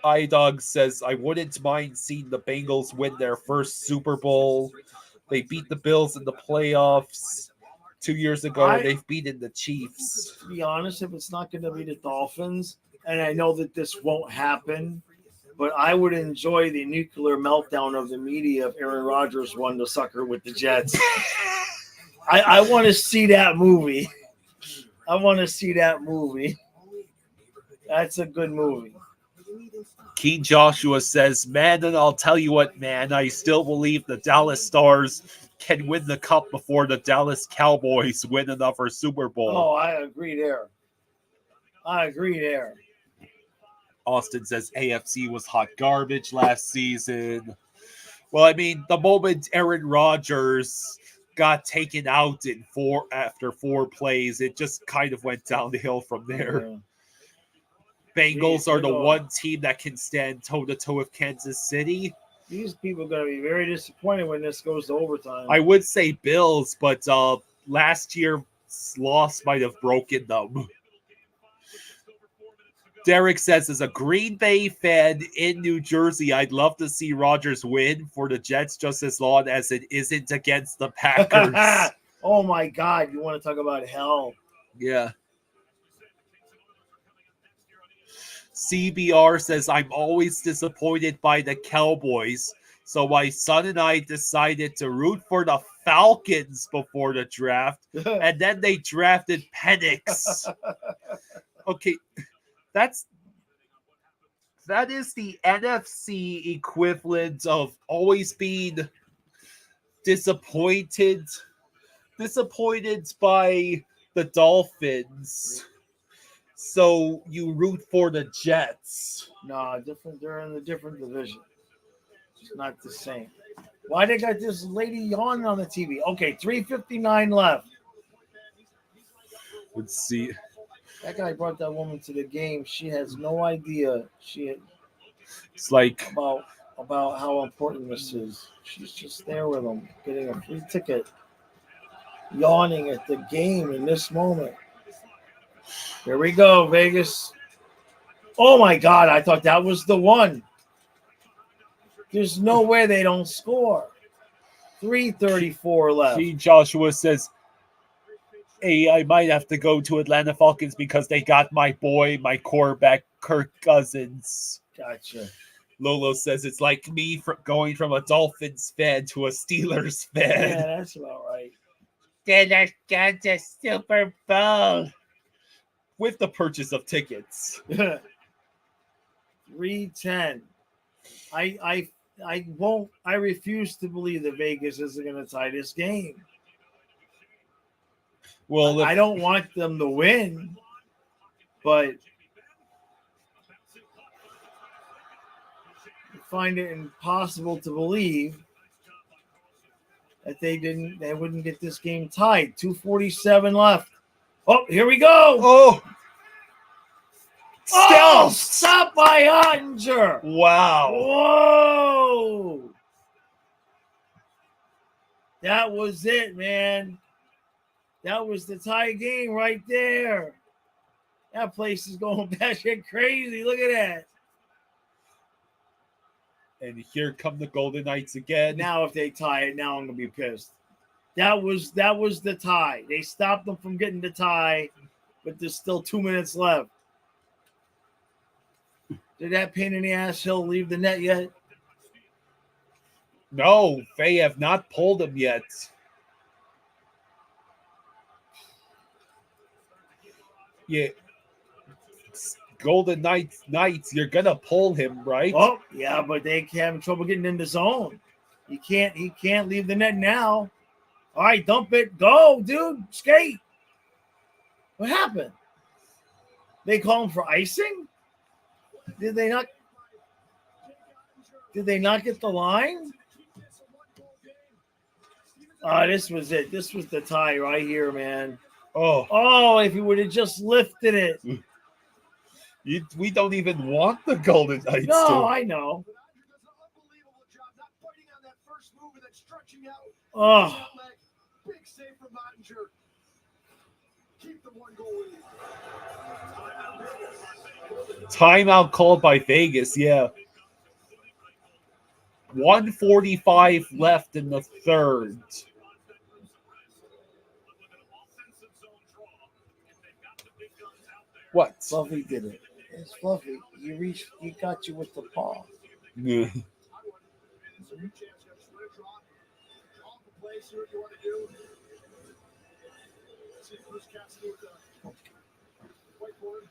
iDog says, I wouldn't mind seeing the Bengals win their first Super Bowl. They beat the Bills in the playoffs 2 years ago. They've beaten the Chiefs. To be honest, if it's not going to be the Dolphins, and I know that this won't happen, but I would enjoy the nuclear meltdown of the media if Aaron Rodgers won the sucker with the Jets. I want to see that movie. That's a good movie. King Joshua says, man, and I'll tell you what, man, I still believe the Dallas Stars can win the cup before the Dallas Cowboys win another Super Bowl. Oh, I agree there. Austin says AFC was hot garbage last season. Well, I mean, the moment Aaron Rodgers got taken out after 4 plays, it just kind of went downhill from there. Yeah. Bengals are the one team that can stand toe-to-toe with Kansas City. These people are going to be very disappointed when this goes to overtime. I would say Bills, but last year's loss might have broken them. Derek says, as a Green Bay fan in New Jersey, I'd love to see Rodgers win for the Jets just as long as it isn't against the Packers. Oh, my God. You want to talk about hell? Yeah. CBR says, I'm always disappointed by the Cowboys, so my son and I decided to root for the Falcons before the draft, and then they drafted Penix. Okay, that is the NFC equivalent of always being disappointed by the Dolphins. So you root for the Jets. No, different. They're in a different division. It's not the same. Why they got this lady yawning on the TV? Okay, 3:59 left. Let's see. That guy brought that woman to the game. She has no idea. It's like about how important this is. She's just there with him, getting a free ticket, yawning at the game in this moment. Here we go, Vegas. Oh, my God. I thought that was the one. There's no way they don't score. 3:34 left. See, Joshua says, hey, I might have to go to Atlanta Falcons because they got my boy, my quarterback, Kirk Cousins. Gotcha. Lolo says it's like me going from a Dolphins fan to a Steelers fan. Yeah, that's about right. Then I got the Super Bowl with the purchase of tickets. 3-10. I refuse to believe that Vegas isn't going to tie this game. Well, I don't want them to win, but I find it impossible to believe that they wouldn't get this game tied. 2:47 left. Oh, here we go. Oh, Stop by Ottinger. Wow. Whoa. That was it, man. That was the tie game right there. That place is going batshit crazy. Look at that. And here come the Golden Knights again. Now if they tie it, now I'm going to be pissed. That was the tie. They stopped them from getting the tie, but there's still 2 minutes left. Did that pain in the ass Hill leave the net yet? No, they have not pulled him yet. Yeah. Golden Knights, you're going to pull him, right? Oh, yeah, but they having trouble getting in the zone. He can't leave the net now. All right, dump it. Go, dude. Skate. What happened? They call him for icing? Did they not get the line? This was it. This was the tie right here, man. Oh, if he would have just lifted it. We don't even want the Golden Knights. No, I know. Oh. Big save from Ottinger. Keep the one goal lead. Timeout called by Vegas, yeah. 1:45 left in the third. What? Fluffy did it. It's Fluffy. He got you with the paw. Yeah. See what you want to do. See Bruce Cassidy with the whiteboard.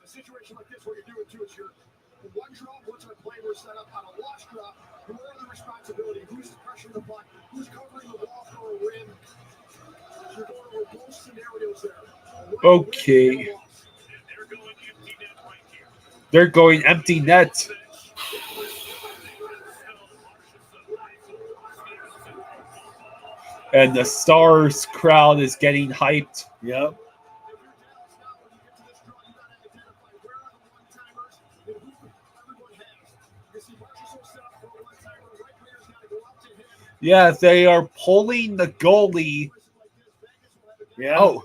A situation like this, what you're doing too is you're one draw, once our play we're set up on a lost draw, who are the responsibility? Who's pressuring the puck? Who's covering the wall for a win? You're going over both scenarios there. Okay. They're going empty net. And the Stars crowd is getting hyped. Yep. Yeah, they are pulling the goalie. Yeah. Oh,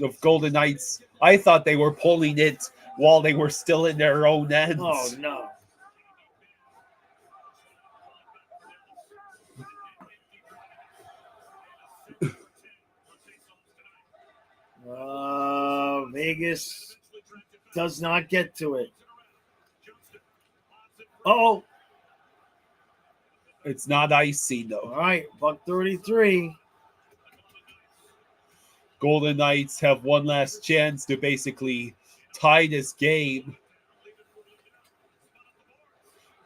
of Golden Knights. I thought they were pulling it while they were still in their own ends. Oh, no. Vegas does not get to it. Oh, it's not icy though. All right, $1.33. Golden Knights have one last chance to basically tie this game.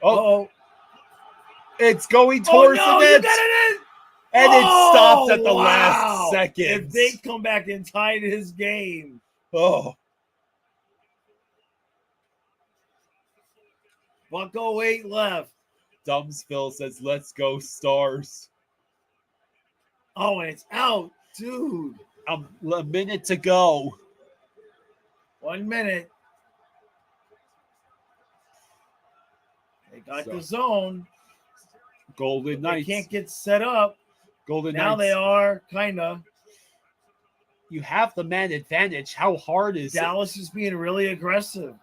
Oh, it's going towards the net. You got it in. And it stopped at the last second. If they come back and tie this game. Oh. $1.08 left. Dumbsville says, let's go Stars. Oh, and it's out. Dude. A minute to go. 1 minute. They got the zone. Golden Knights. They can't get set up. Golden now Knights. They are, kind of. You have the man advantage. How hard is Dallas is being really aggressive.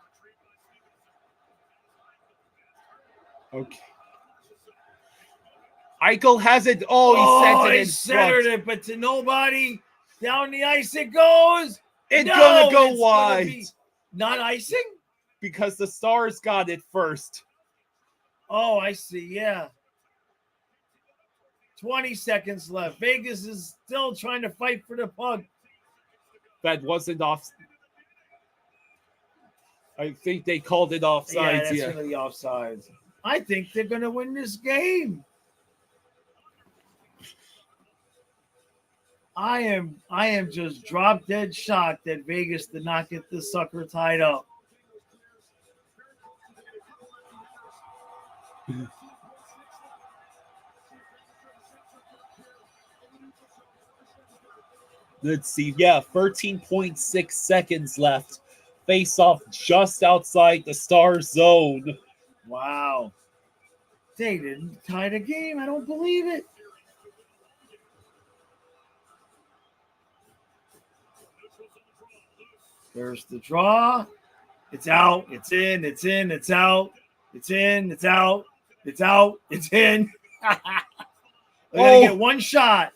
Okay. Eichel has it. Oh, he sent it in centered it, but to nobody. Down the ice it goes. It's gonna go wide. Not icing? because the Stars got it first. Oh, I see. Yeah. 20 seconds left. Vegas is still trying to fight for the puck. That wasn't off. I think they called it offsides. Yeah, that's going to be offsides. I think they're going to win this game. I am just drop dead shocked that Vegas did not get this sucker tied up. Let's see. Yeah, 13.6 seconds left. Face off just outside the Star zone. Wow. They didn't tie the game. I don't believe it. There's the draw. It's out. It's in. It's in. It's out. It's in. It's out. It's out. It's in. They're going to get one shot.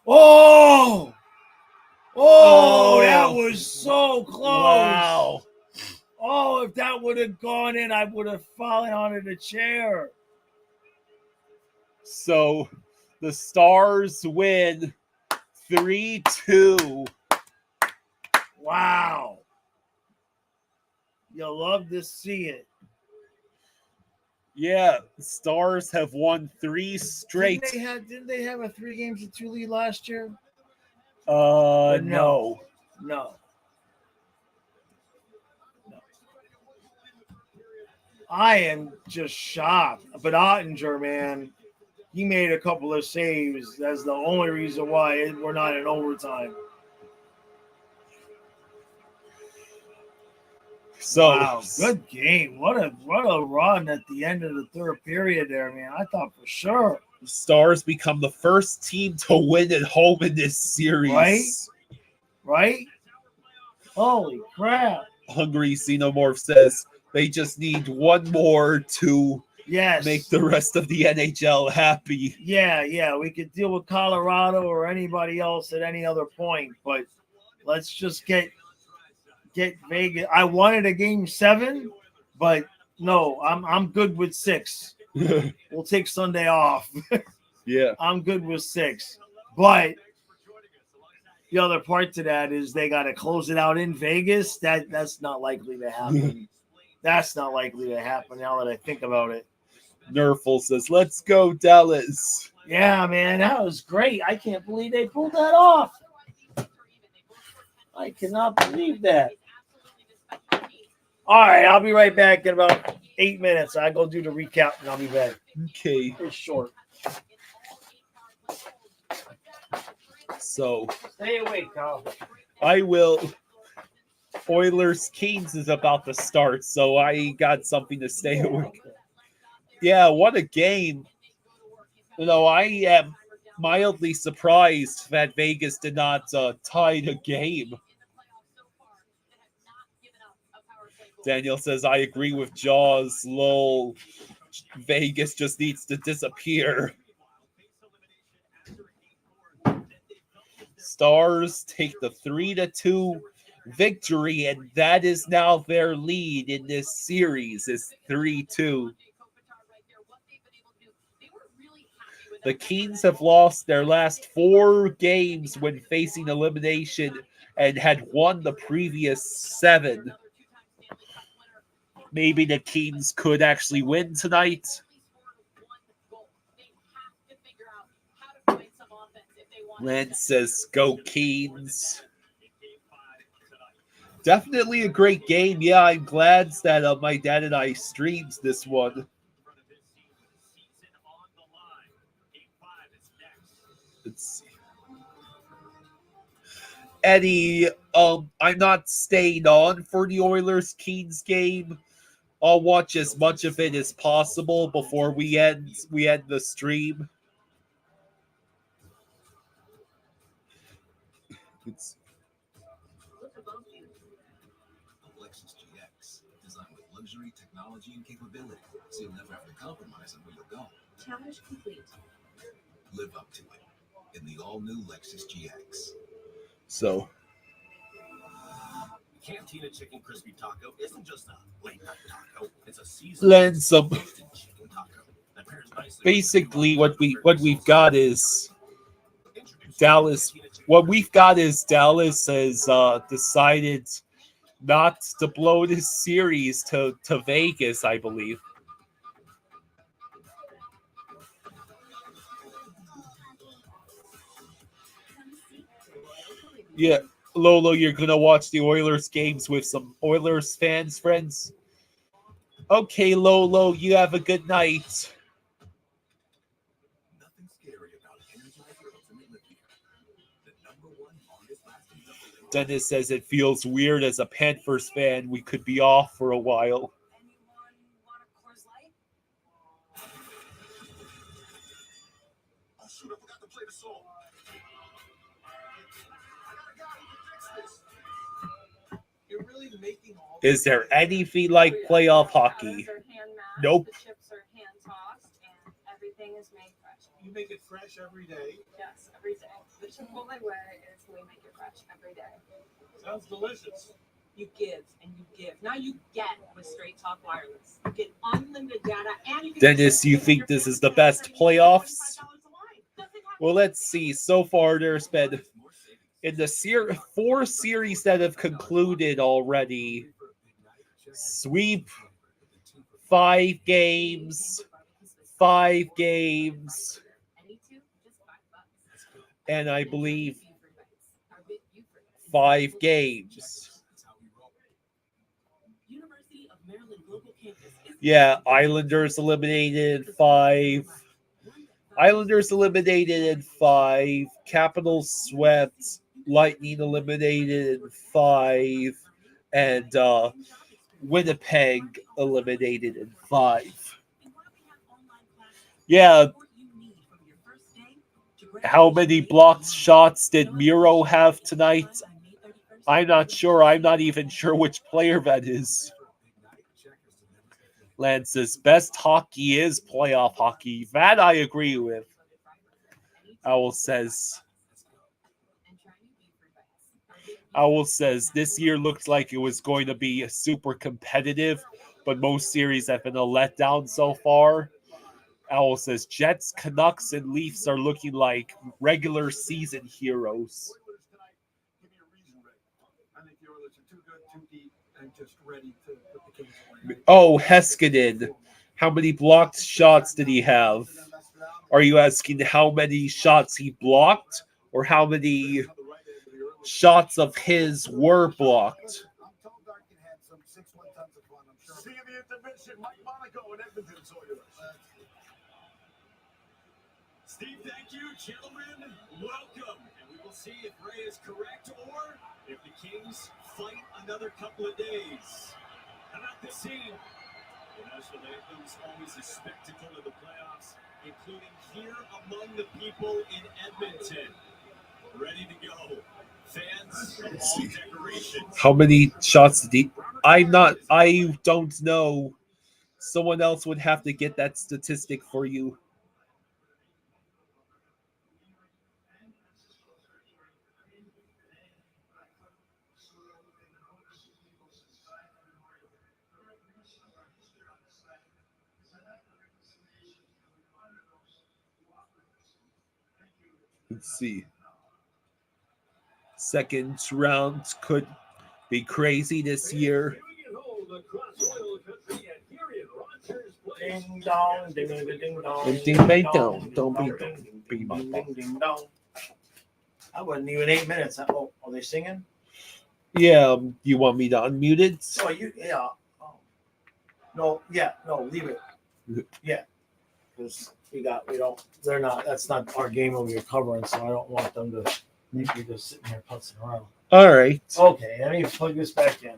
Oh! Oh, that was so close. Wow. Oh, if that would have gone in, I would have fallen onto the chair. So the Stars win 3-2. Wow. You'll love to see it. Yeah, the Stars have won 3 straight. Didn't they have a 3-2 lead last year? No. I am just shocked. But Ottinger, man, he made a couple of saves. That's the only reason why we're not in overtime. So wow, good game. What a run at the end of the third period there, man. I thought for sure. The Stars become the first team to win at home in this series. Right? Holy crap. Hungry Xenomorph says they just need one more to make the rest of the NHL happy. Yeah. We could deal with Colorado or anybody else at any other point, but let's just get Vegas. I wanted a game 7, but no, I'm good with 6. We'll take Sunday off. Yeah. I'm good with 6. But the other part to that is they got to close it out in Vegas. That's not likely to happen. That's not likely to happen now that I think about it. Nerful says, let's go, Dallas. Yeah, man, that was great. I can't believe they pulled that off. I cannot believe that. All right, I'll be right back in about 8 minutes. I go do the recap and I'll be back. Okay. It's short. So stay awake, Kyle. I will. Oilers Kings is about to start, so I got something to stay awake. Yeah, what a game. I am mildly surprised that Vegas did not tie the game. Daniel says, I agree with Jaws. Lol. Vegas just needs to disappear. Stars take the 3-2 victory, and that is now their lead in this series is 3-2. The Kings have lost their last 4 games when facing elimination and had won the previous 7. Maybe the Kings could actually win tonight. Lance says, go Kings. Definitely a great game. Yeah, I'm glad that my dad and I streamed this one. Let's see. Eddie, I'm not staying on for the Oilers Kings game. I'll watch as much of it as possible before we end the stream. It's Lexus GX, designed with luxury, technology, and capability, so you'll never have to compromise on where you'll go. Challenge complete. Live up to it in the all-new Lexus GX. So, Cantina Chicken Crispy Taco isn't just a late night taco. It's a seasoned Then some. roasted chicken taco that pairs nicely with Basically, what we've got is Dallas. What we've got is Dallas has decided not to blow this series to Vegas, I believe. Yeah, Lolo, you're gonna watch the Oilers games with some Oilers friends. Okay, Lolo, you have a good night. nothing scary about Energizer Ultimate Lift Gear. The #1 longest lasting double. Dennis says it feels weird as a Panthers fan. We could be off for a while. Oh, shoot, I forgot to play the song. You're really making all Is there anything like playoff hockey? Nope. The chips are hand tossed and everything is made fresh. You make it fresh every day. Yes, every day. The Chipotle way is we make it fresh every day. Sounds delicious. You give and you give. Now you get with Straight Talk Wireless. You get unlimited data and you can Dennis, you think this is the best playoffs? Well, let's see. So far, there's been in the 4 series that have concluded already. Sweep, 5 games, 5 games, and I believe 5 games. Yeah, Islanders eliminated 5. Islanders eliminated in 5. Capitals swept. Lightning eliminated in 5. And Winnipeg eliminated in 5. Yeah. How many blocked shots did Miro have tonight? I'm not sure. I'm not even sure which player that is. Lance says best hockey is playoff hockey. That I agree with. Owl says this year looks like it was going to be super competitive, but most series have been a letdown so far. Owl says Jets, Canucks, and Leafs are looking like regular season heroes. I think the Oilers are too good, too deep, and just ready to put the Kings away. Oh, Heskinen. How many blocked shots did he have? Are you asking how many shots he blocked or how many shots of his were blocked? I'm told Darkin had some 6-1 tons of fun, I'm sure. See the intermission, Mike Monaco and Edmonton's Oilers. Steve, thank you. Gentlemen, welcome. And we will see if Ray is correct or if the Kings fight another couple of days. How about this scene? The national anthem is always a spectacle of the playoffs, including here among the people in Edmonton. Ready to go. Fans of all decorations. How many shots did he? I don't know. Someone else would have to get that statistic for you. Let's see. Second round could be crazy this year. Ding dong, ding ding ding dong. Ding ding dong, don't be ding ding dong. That wasn't even 8 minutes. Oh, are they singing? Yeah, you want me to unmute it? Oh, yeah. Oh. No, leave it. Yeah, because that's not our game that we're covering, so I don't want them to make me just sitting here putzing around. All right. Okay, let me plug this back in.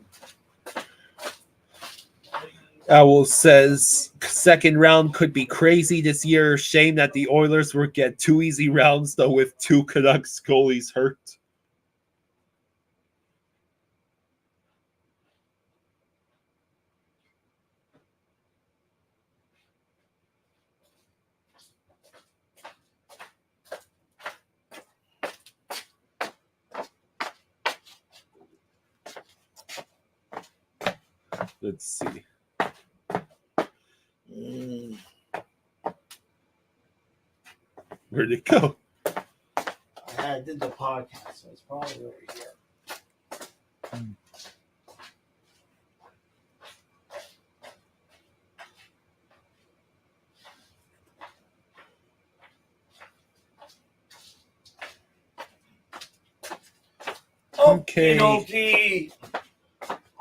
Owl says second round could be crazy this year. Shame that the Oilers will get 2 easy rounds, though, with 2 Canucks goalies hurt. Let's see. Where'd it go? I did the podcast, so it's probably over here. Okay. Okey-dokey.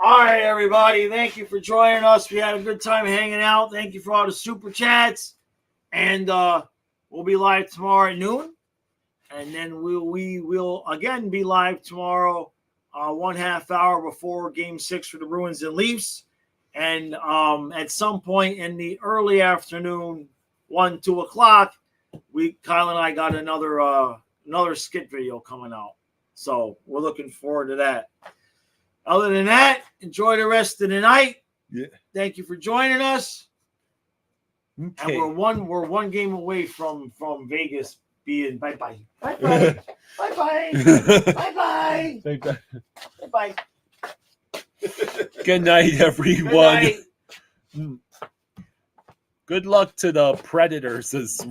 All right, everybody. Thank you for joining us. We had a good time hanging out. Thank you for all the super chats. And we'll be live tomorrow at noon. And then we will again be live tomorrow 1/2 hour before Game 6 for the Bruins and Leafs. And at some point in the early afternoon, 1, 2 o'clock, Kyle and I got another skit video coming out. So we're looking forward to that. Other than that, enjoy the rest of the night. Yeah. Thank you for joining us. Okay. And we're one game away from Vegas being bye-bye. Bye-bye. Bye-bye. Bye-bye. Bye-bye. Bye-bye. Good night, everyone. Good night. Good luck to the Predators as